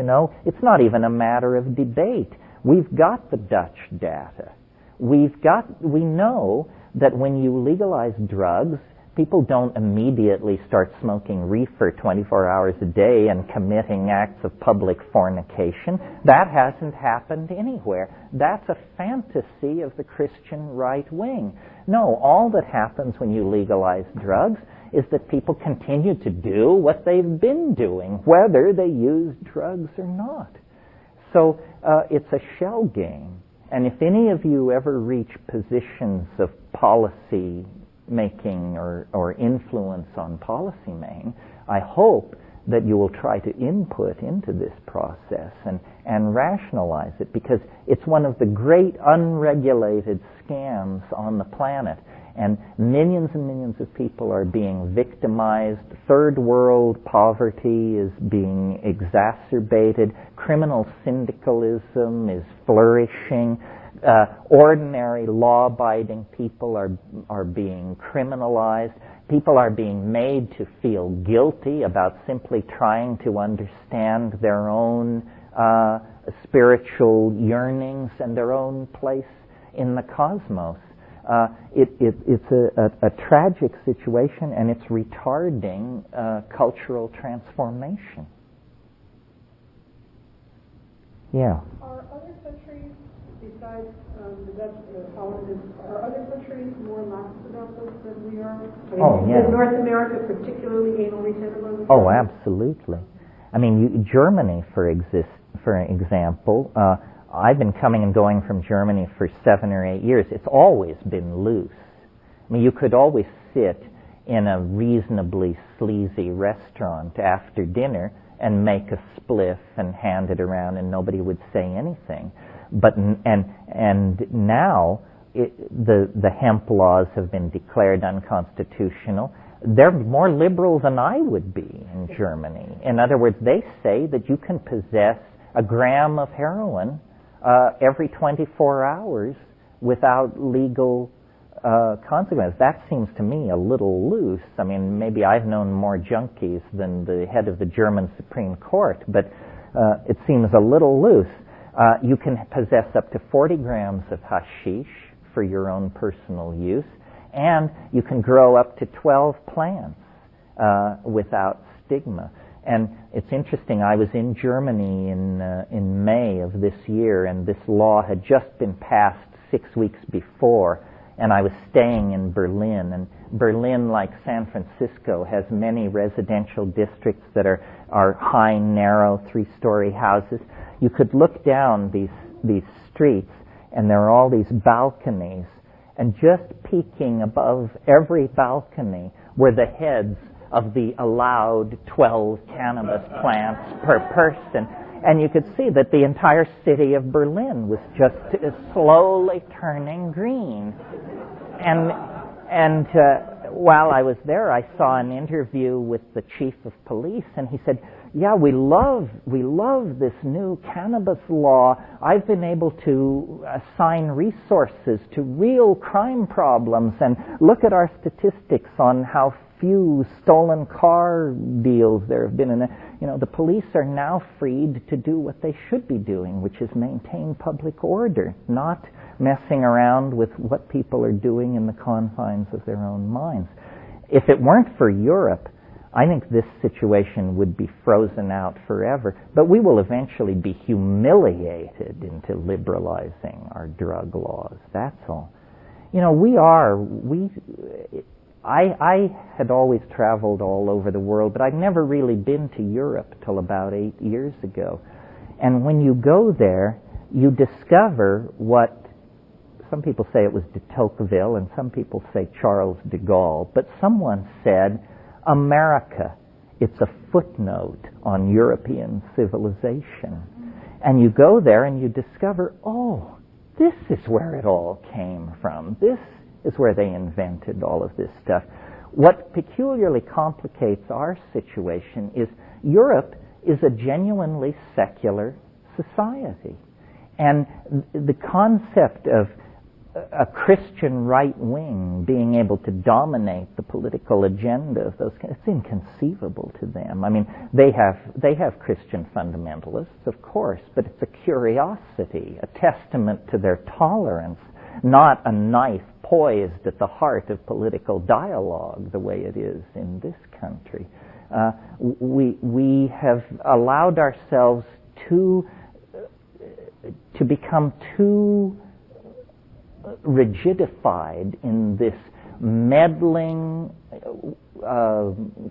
it's not even a matter of debate. We've got the Dutch data. We know that when you legalize drugs, people don't immediately start smoking reefer 24 hours a day and committing acts of public fornication. That hasn't happened anywhere. That's a fantasy of the Christian right wing. No, all that happens when you legalize drugs is that people continue to do what they've been doing, whether they use drugs or not. So it's a shell game. And if any of you ever reach positions of policy making or influence on policy making, I hope that you will try to input into this process and rationalize it, because it's one of the great unregulated scams on the planet. and millions of people are being victimized. Third world poverty is being exacerbated. Criminal syndicalism is flourishing. Ordinary law-abiding people are being criminalized. People are being made to feel guilty about simply trying to understand their own spiritual yearnings and their own place in the cosmos. It's a tragic situation, and it's retarding cultural transformation. Yeah. Are other countries, besides the Dutch, Holland, are other countries more lax about this than we are? Yeah. In North America, particularly anal retention? Oh, absolutely. I mean, Germany, for example, I've been coming and going from Germany for 7 or 8 years. It's always been loose. I mean, you could always sit in a reasonably sleazy restaurant after dinner and make a spliff and hand it around, and nobody would say anything. But and now the hemp laws have been declared unconstitutional. They're more liberal than I would be in Germany. In other words, they say that you can possess a gram of heroin every 24 hours without legal consequence. That seems to me a little loose. I mean, maybe I've known more junkies than the head of the German Supreme Court, but it seems a little loose. You can possess up to 40 grams of hashish for your own personal use, and you can grow up to 12 plants without stigma. And it's interesting, I was in Germany in May of this year, and this law had just been passed 6 weeks before, and I was staying in Berlin. And Berlin, like San Francisco, has many residential districts that are high, narrow, 3-story houses. You could look down these streets, and there are all these balconies, and just peeking above every balcony were the heads of the allowed 12 cannabis plants per person. And you could see that the entire city of Berlin was just slowly turning green. And while I was there, I saw an interview with the chief of police, and he said, yeah, we love this new cannabis law. I've been able to assign resources to real crime problems, and look at our statistics on how few stolen car deals there have been. And the police are now freed to do what they should be doing, which is maintain public order, not messing around with what people are doing in the confines of their own minds. If it weren't for Europe, I think this situation would be frozen out forever. But we will eventually be humiliated into liberalizing our drug laws. That's all. I had always traveled all over the world, but I'd never really been to Europe till about 8 years ago. And when you go there, you discover what some people say it was de Tocqueville, and some people say Charles de Gaulle, but someone said, America, it's a footnote on European civilization. And you go there and you discover, oh, this is where it all came from. This is where they invented all of this stuff. What peculiarly complicates our situation is Europe is a genuinely secular society. And the concept of a Christian right wing being able to dominate the political agenda of those, it's inconceivable to them. I mean, they have Christian fundamentalists, of course, but it's a curiosity, a testament to their tolerance, not a knife poised at the heart of political dialogue the way it is in this country. We have allowed ourselves to become too rigidified in this meddling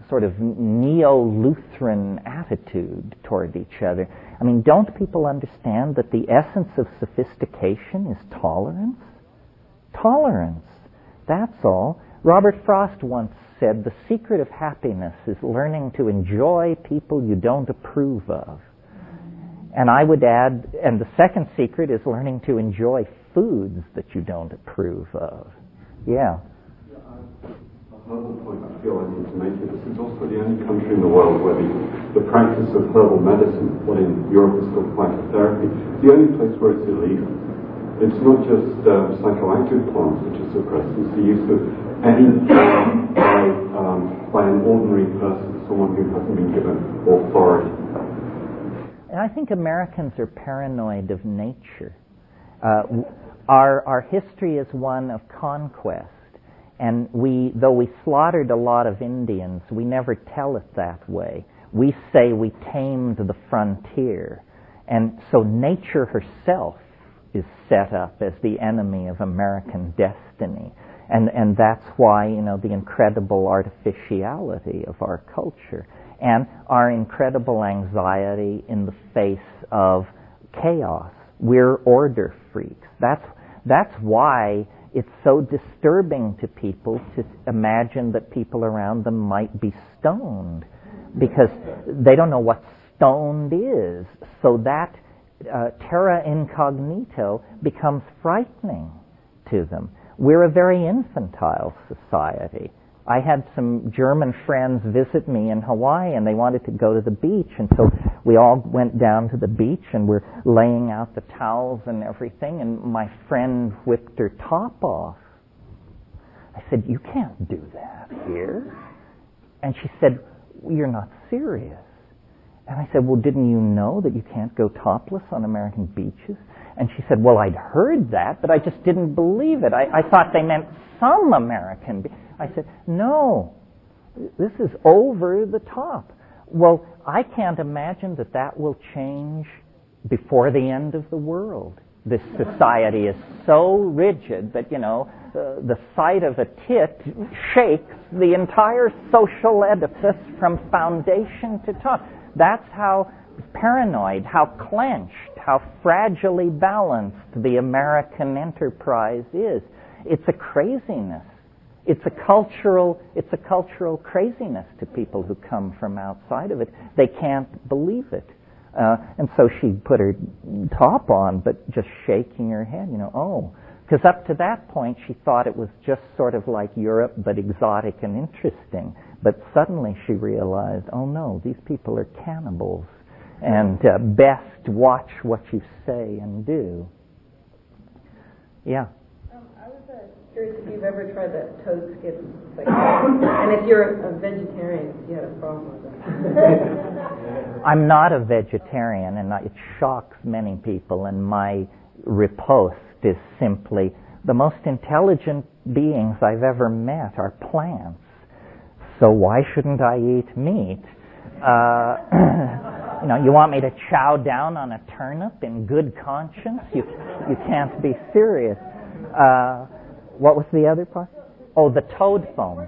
sort of neo-Lutheran attitude toward each other. I mean, don't people understand that the essence of sophistication is tolerance? Tolerance. That's all. Robert Frost once said, the secret of happiness is learning to enjoy people you don't approve of. And I would add, and the second secret is learning to enjoy foods that you don't approve of. Yeah. Another point I feel I need to make here, this is also the only country in the world where the practice of herbal medicine, what in Europe is called phytotherapy, the only place where it's illegal. It's not just psychoactive plants which are suppressed, it's the use of any by an ordinary person, someone who hasn't been given authority. And I think Americans are paranoid of nature. Our history is one of conquest. And though we slaughtered a lot of Indians, we never tell it that way. We say we tamed the frontier. And so nature herself is set up as the enemy of American destiny. And that's why, the incredible artificiality of our culture and our incredible anxiety in the face of chaos. We're order freaks. That's why it's so disturbing to people to imagine that people around them might be stoned, because they don't know what stoned is. So that terra incognito becomes frightening to them. We're a very infantile society. I had some German friends visit me in Hawaii, and they wanted to go to the beach, and so we all went down to the beach, and we're laying out the towels and everything, and my friend whipped her top off. I said, "You can't do that here." And she said, "You're not serious." And I said, "Well, didn't you know that you can't go topless on American beaches?" And she said, "Well, I'd heard that, but I just didn't believe it. I thought they meant some American beaches." I said, "No, this is over the top." Well, I can't imagine that will change before the end of the world. This society is so rigid that, the sight of a tit shakes the entire social edifice from foundation to top. That's how paranoid, how clenched, how fragilely balanced the American enterprise is. It's a craziness. It's a cultural craziness to people who come from outside of it. They can't believe it. And so she put her top on, but just shaking her head, because up to that point she thought it was just sort of like Europe, but exotic and interesting. But suddenly she realized, oh no, these people are cannibals, and best watch what you say and do. Yeah. I was curious if you've ever tried that toad skin, and if you're a vegetarian, if you had a problem with that. I'm not a vegetarian, and it shocks many people, and my riposte is simply, the most intelligent beings I've ever met are plants, so why shouldn't I eat meat? You want me to chow down on a turnip in good conscience? You can't be serious. What was the other part? Oh, the toad foam.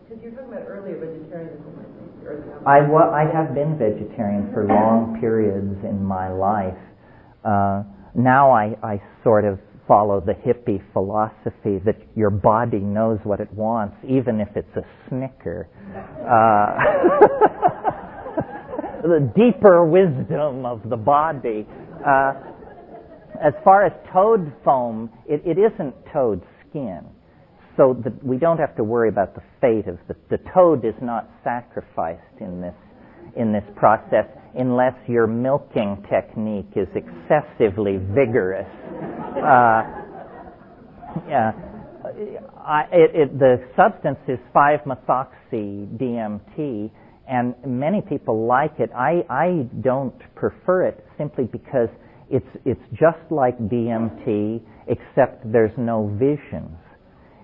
Because you were talking about earlier vegetarianism, I have been vegetarian for long periods in my life. Now I sort of follow the hippie philosophy that your body knows what it wants, even if it's a Snicker. The deeper wisdom of the body. As far as toad foam, it isn't toad skin. So that we don't have to worry about the fate of the toad is not sacrificed in this process unless your milking technique is excessively vigorous. The substance is 5-methoxy-DMT, and many people like it. I don't prefer it simply because it's just like DMT, except there's no visions.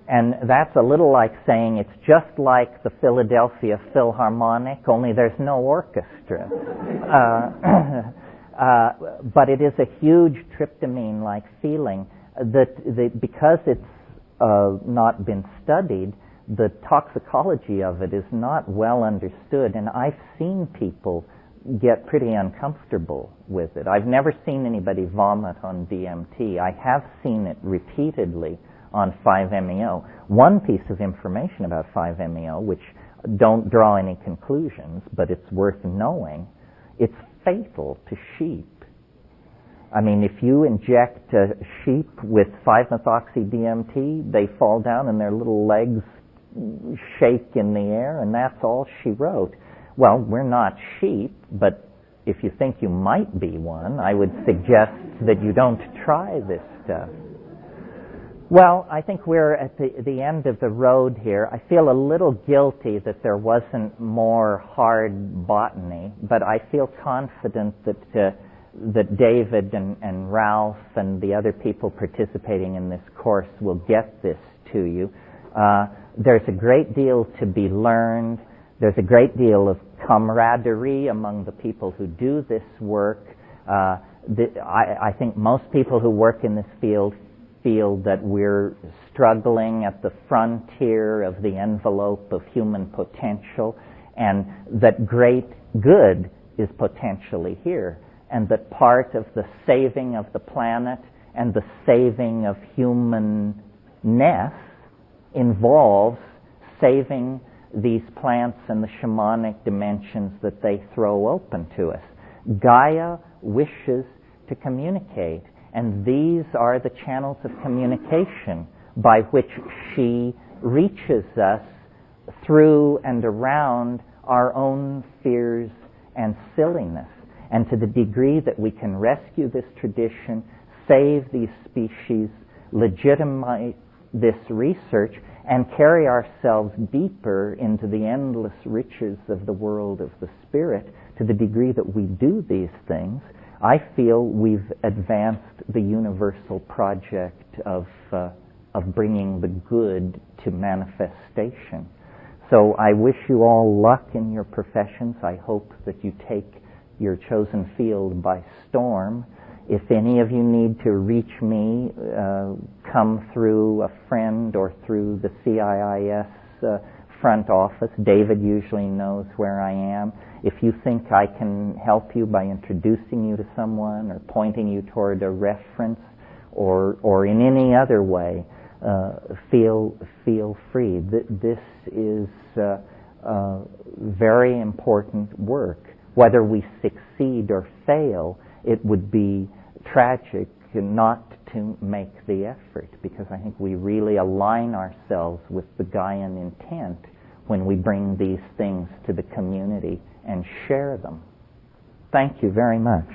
And that's a little like saying it's just like the Philadelphia Philharmonic, only there's no orchestra. But it is a huge tryptamine-like feeling that because it's not been studied, the toxicology of it is not well understood. And I've seen people get pretty uncomfortable with it. I've never seen anybody vomit on DMT. I have seen it repeatedly on 5-MeO. One piece of information about 5-MeO, which don't draw any conclusions, but it's worth knowing, it's fatal to sheep. I mean, if you inject a sheep with 5-methoxy-DMT, they fall down and their little legs shake in the air, and that's all she wrote. Well, we're not sheep, but if you think you might be one, I would suggest that you don't try this stuff. Well, I think we're at the end of the road here. I feel a little guilty that there wasn't more hard botany, but I feel confident that David and Ralph and the other people participating in this course will get this to you. There's a great deal to be learned. There's a great deal of camaraderie among the people who do this work. I think most people who work in this field feel that we're struggling at the frontier of the envelope of human potential, and that great good is potentially here, and that part of the saving of the planet and the saving of humanness involves saving these plants and the shamanic dimensions that they throw open to us. Gaia wishes to communicate, and these are the channels of communication by which she reaches us through and around our own fears and silliness. And to the degree that we can rescue this tradition, save these species, legitimize this research, and carry ourselves deeper into the endless riches of the world of the spirit, to the degree that we do these things, I feel we've advanced the universal project of bringing the good to manifestation. So I wish you all luck in your professions. I hope that you take your chosen field by storm. If any of you need to reach me, come through a friend or through the CIIS front office. David usually knows where I am. If you think I can help you by introducing you to someone or pointing you toward a reference or in any other way, feel free. This is very important work. Whether we succeed or fail, it would be tragic not to make the effort, because I think we really align ourselves with the Gaian intent when we bring these things to the community and share them. Thank you very much.